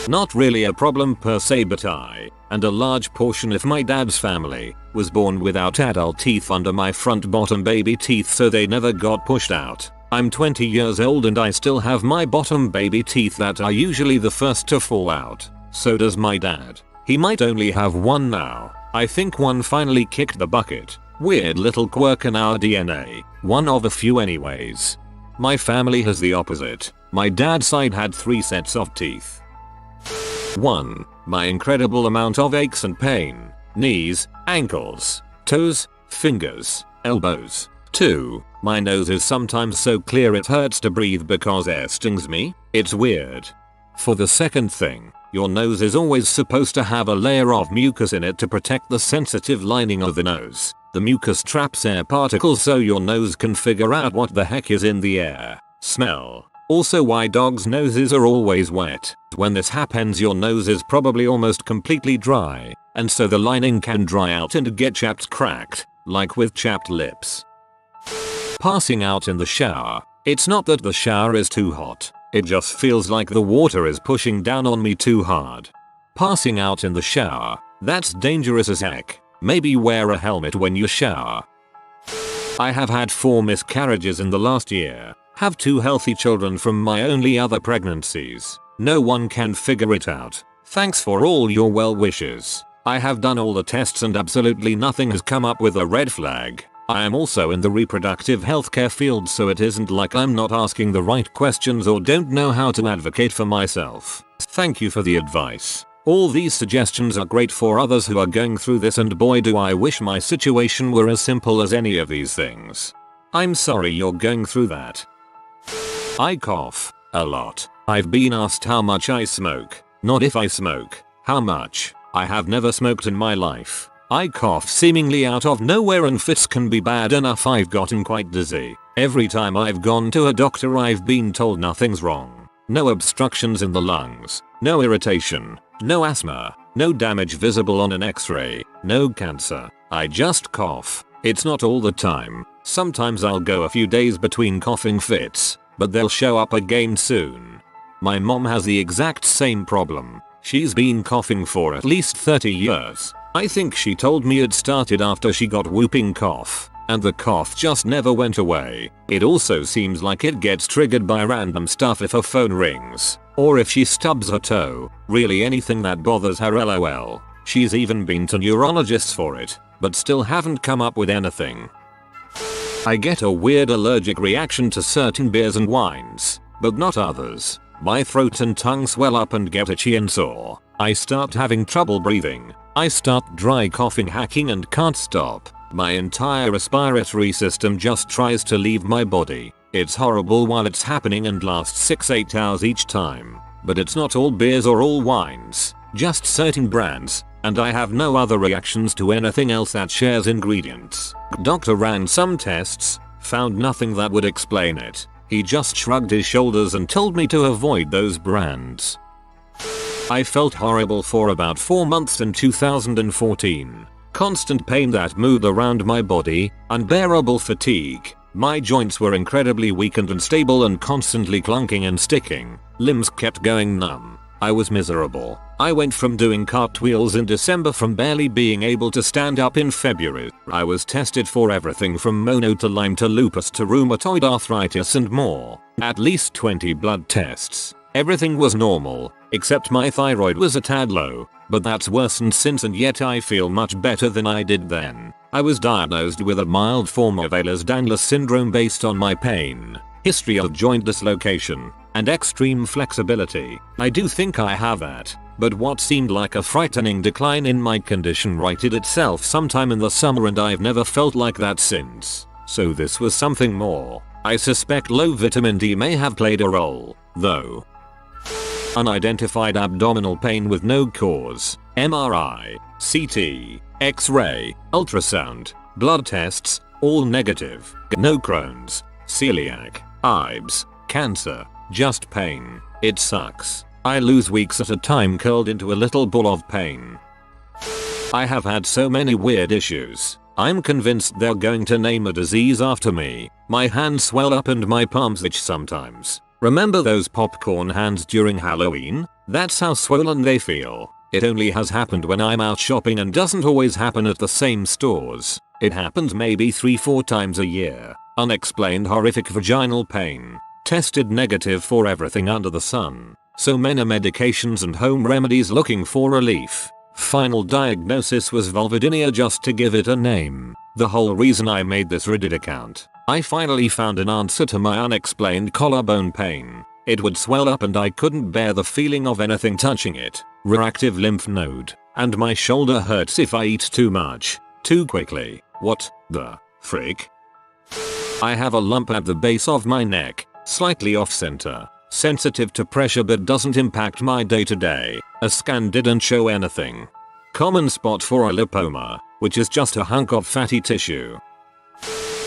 [SPEAKER 1] Not really a problem per se, but I, and a large portion of my dad's family, was born without adult teeth under my front bottom baby teeth, so they never got pushed out. I'm 20 years old and I still have my bottom baby teeth that are usually the first to fall out. So does my dad. He might only have one now. I think one finally kicked the bucket. Weird little quirk in our DNA. One of a few anyways. My family has the opposite. My dad's side had 3 sets of teeth. 1. My incredible amount of aches and pain. Knees, ankles, toes, fingers, elbows. 2. My nose is sometimes so clear it hurts to breathe because air stings me. It's weird. For the second thing, your nose is always supposed to have a layer of mucus in it to protect the sensitive lining of the nose. The mucus traps air particles so your nose can figure out what the heck is in the air. Smell. Also why dogs' noses are always wet. When this happens, your nose is probably almost completely dry, and so the lining can dry out and get chapped, cracked, like with chapped lips. Passing out in the shower. It's not that the shower is too hot, it just feels like the water is pushing down on me too hard. Passing out in the shower. That's dangerous as heck. Maybe wear a helmet when you shower. I have had 4 miscarriages in the last year. Have 2 healthy children from my only other pregnancies. No one can figure it out. Thanks for all your well wishes. I have done all the tests and absolutely nothing has come up with a red flag. I am also in the reproductive healthcare field, so it isn't like I'm not asking the right questions or don't know how to advocate for myself. Thank you for the advice. All these suggestions are great for others who are going through this, and boy do I wish my situation were as simple as any of these things. I'm sorry you're going through that. I cough a lot. I've been asked how much I smoke, not if I smoke, how much. I have never smoked in my life. I cough seemingly out of nowhere and fits can be bad enough. I've gotten quite dizzy. Every time I've gone to a doctor I've been told nothing's wrong. No obstructions in the lungs, no irritation, no asthma, no damage visible on an x-ray, no cancer. I just cough. It's not all the time. Sometimes I'll go a few days between coughing fits, but they'll show up again soon. My mom has the exact same problem. She's been coughing for at least 30 years. I think she told me it started after she got whooping cough, and the cough just never went away. It also seems like it gets triggered by random stuff if her phone rings, or if she stubs her toe. Really anything that bothers her, lol. She's even been to neurologists for it, but still haven't come up with anything. I get a weird allergic reaction to certain beers and wines, but not others. My throat and tongue swell up and get itchy and sore. I start having trouble breathing. I start dry coughing, hacking, and can't stop. My entire respiratory system just tries to leave my body. It's horrible while it's happening and lasts 6-8 hours each time. But it's not all beers or all wines, just certain brands, and I have no other reactions to anything else that shares ingredients. Doctor ran some tests, found nothing that would explain it. He just shrugged his shoulders and told me to avoid those brands. I felt horrible for about 4 months in 2014. Constant pain that moved around my body, unbearable fatigue. My joints were incredibly weak and unstable and constantly clunking and sticking. Limbs kept going numb. I was miserable. I went from doing cartwheels in December from barely being able to stand up in February. I was tested for everything from mono to Lyme to lupus to rheumatoid arthritis and more. At least 20 blood tests. Everything was normal, except my thyroid was a tad low, but that's worsened since and yet I feel much better than I did then. I was diagnosed with a mild form of Ehlers-Danlos syndrome based on my pain, history of joint dislocation, and extreme flexibility. I do think I have that, but what seemed like a frightening decline in my condition righted itself sometime in the summer and I've never felt like that since. So this was something more. I suspect low vitamin D may have played a role, though. Unidentified abdominal pain with no cause, MRI, CT, X-ray, ultrasound, blood tests, all negative, no Crohn's, celiac, IBS, cancer, just pain. It sucks. I lose weeks at a time curled into a little ball of pain. I have had so many weird issues. I'm convinced they're going to name a disease after me. My hands swell up and my palms itch sometimes. Remember those popcorn hands during Halloween? That's how swollen they feel. It only has happened when I'm out shopping and doesn't always happen at the same stores. It happens maybe 3-4 times a year. Unexplained horrific vaginal pain. Tested negative for everything under the sun. So many medications and home remedies looking for relief. Final diagnosis was vulvodynia just to give it a name. The whole reason I made this Reddit account. I finally found an answer to my unexplained collarbone pain. It would swell up and I couldn't bear the feeling of anything touching it. Reactive lymph node. And my shoulder hurts if I eat too much. Too quickly. What the frick? I have a lump at the base of my neck. Slightly off center. Sensitive to pressure but doesn't impact my day to day. A scan didn't show anything. Common spot for a lipoma, which is just a hunk of fatty tissue.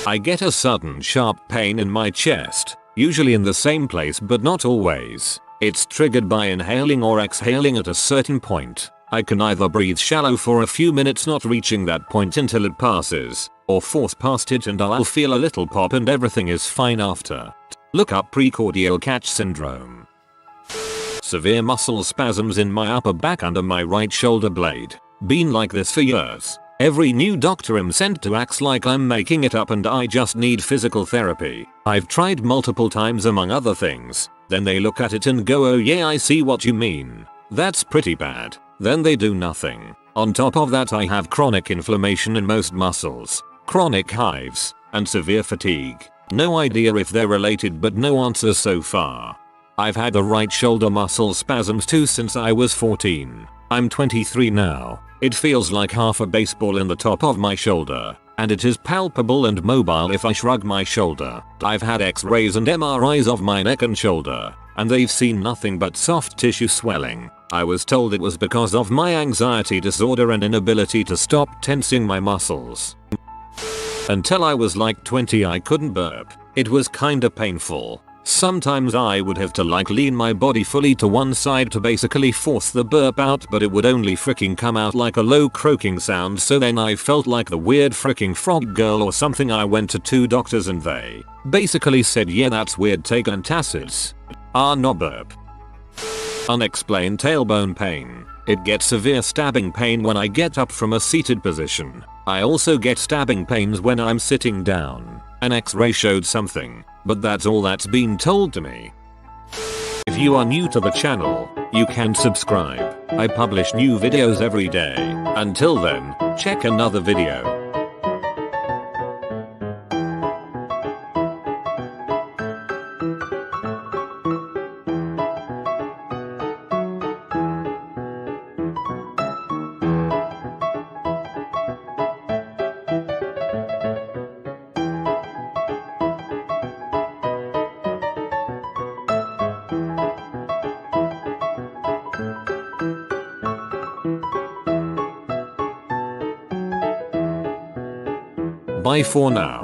[SPEAKER 1] I get a sudden sharp pain in my chest, usually in the same place but not always. It's triggered by inhaling or exhaling at a certain point. I can either breathe shallow for a few minutes not reaching that point until it passes, or force past it and I'll feel a little pop and everything is fine after. Look up precordial catch syndrome. Severe muscle spasms in my upper back under my right shoulder blade. Been like this for years. Every new doctor I'm sent to acts like I'm making it up and I just need physical therapy. I've tried multiple times among other things. Then they look at it and go, oh yeah, I see what you mean. That's pretty bad. Then they do nothing. On top of that I have chronic inflammation in most muscles, chronic hives, and severe fatigue. No idea if they're related but no answers so far. I've had the right shoulder muscle spasms too since I was 14. I'm 23 now. It feels like half a baseball in the top of my shoulder, and it is palpable and mobile if I shrug my shoulder. I've had x-rays and MRIs of my neck and shoulder, and they've seen nothing but soft tissue swelling. I was told it was because of my anxiety disorder and inability to stop tensing my muscles. Until I was like 20 I couldn't burp. It was kinda painful. Sometimes I would have to lean my body fully to one side to basically force the burp out but it would only freaking come out like a low croaking sound so then I felt like the weird freaking frog girl or something. I went to 2 doctors and they basically said yeah that's weird, take antacids. No burp. Unexplained tailbone pain. It gets severe stabbing pain when I get up from a seated position. I also get stabbing pains when I'm sitting down. An x-ray showed something, but that's all that's been told to me. If you are new to the channel, you can subscribe. I publish new videos every day. Until then, check another video. Bye for now.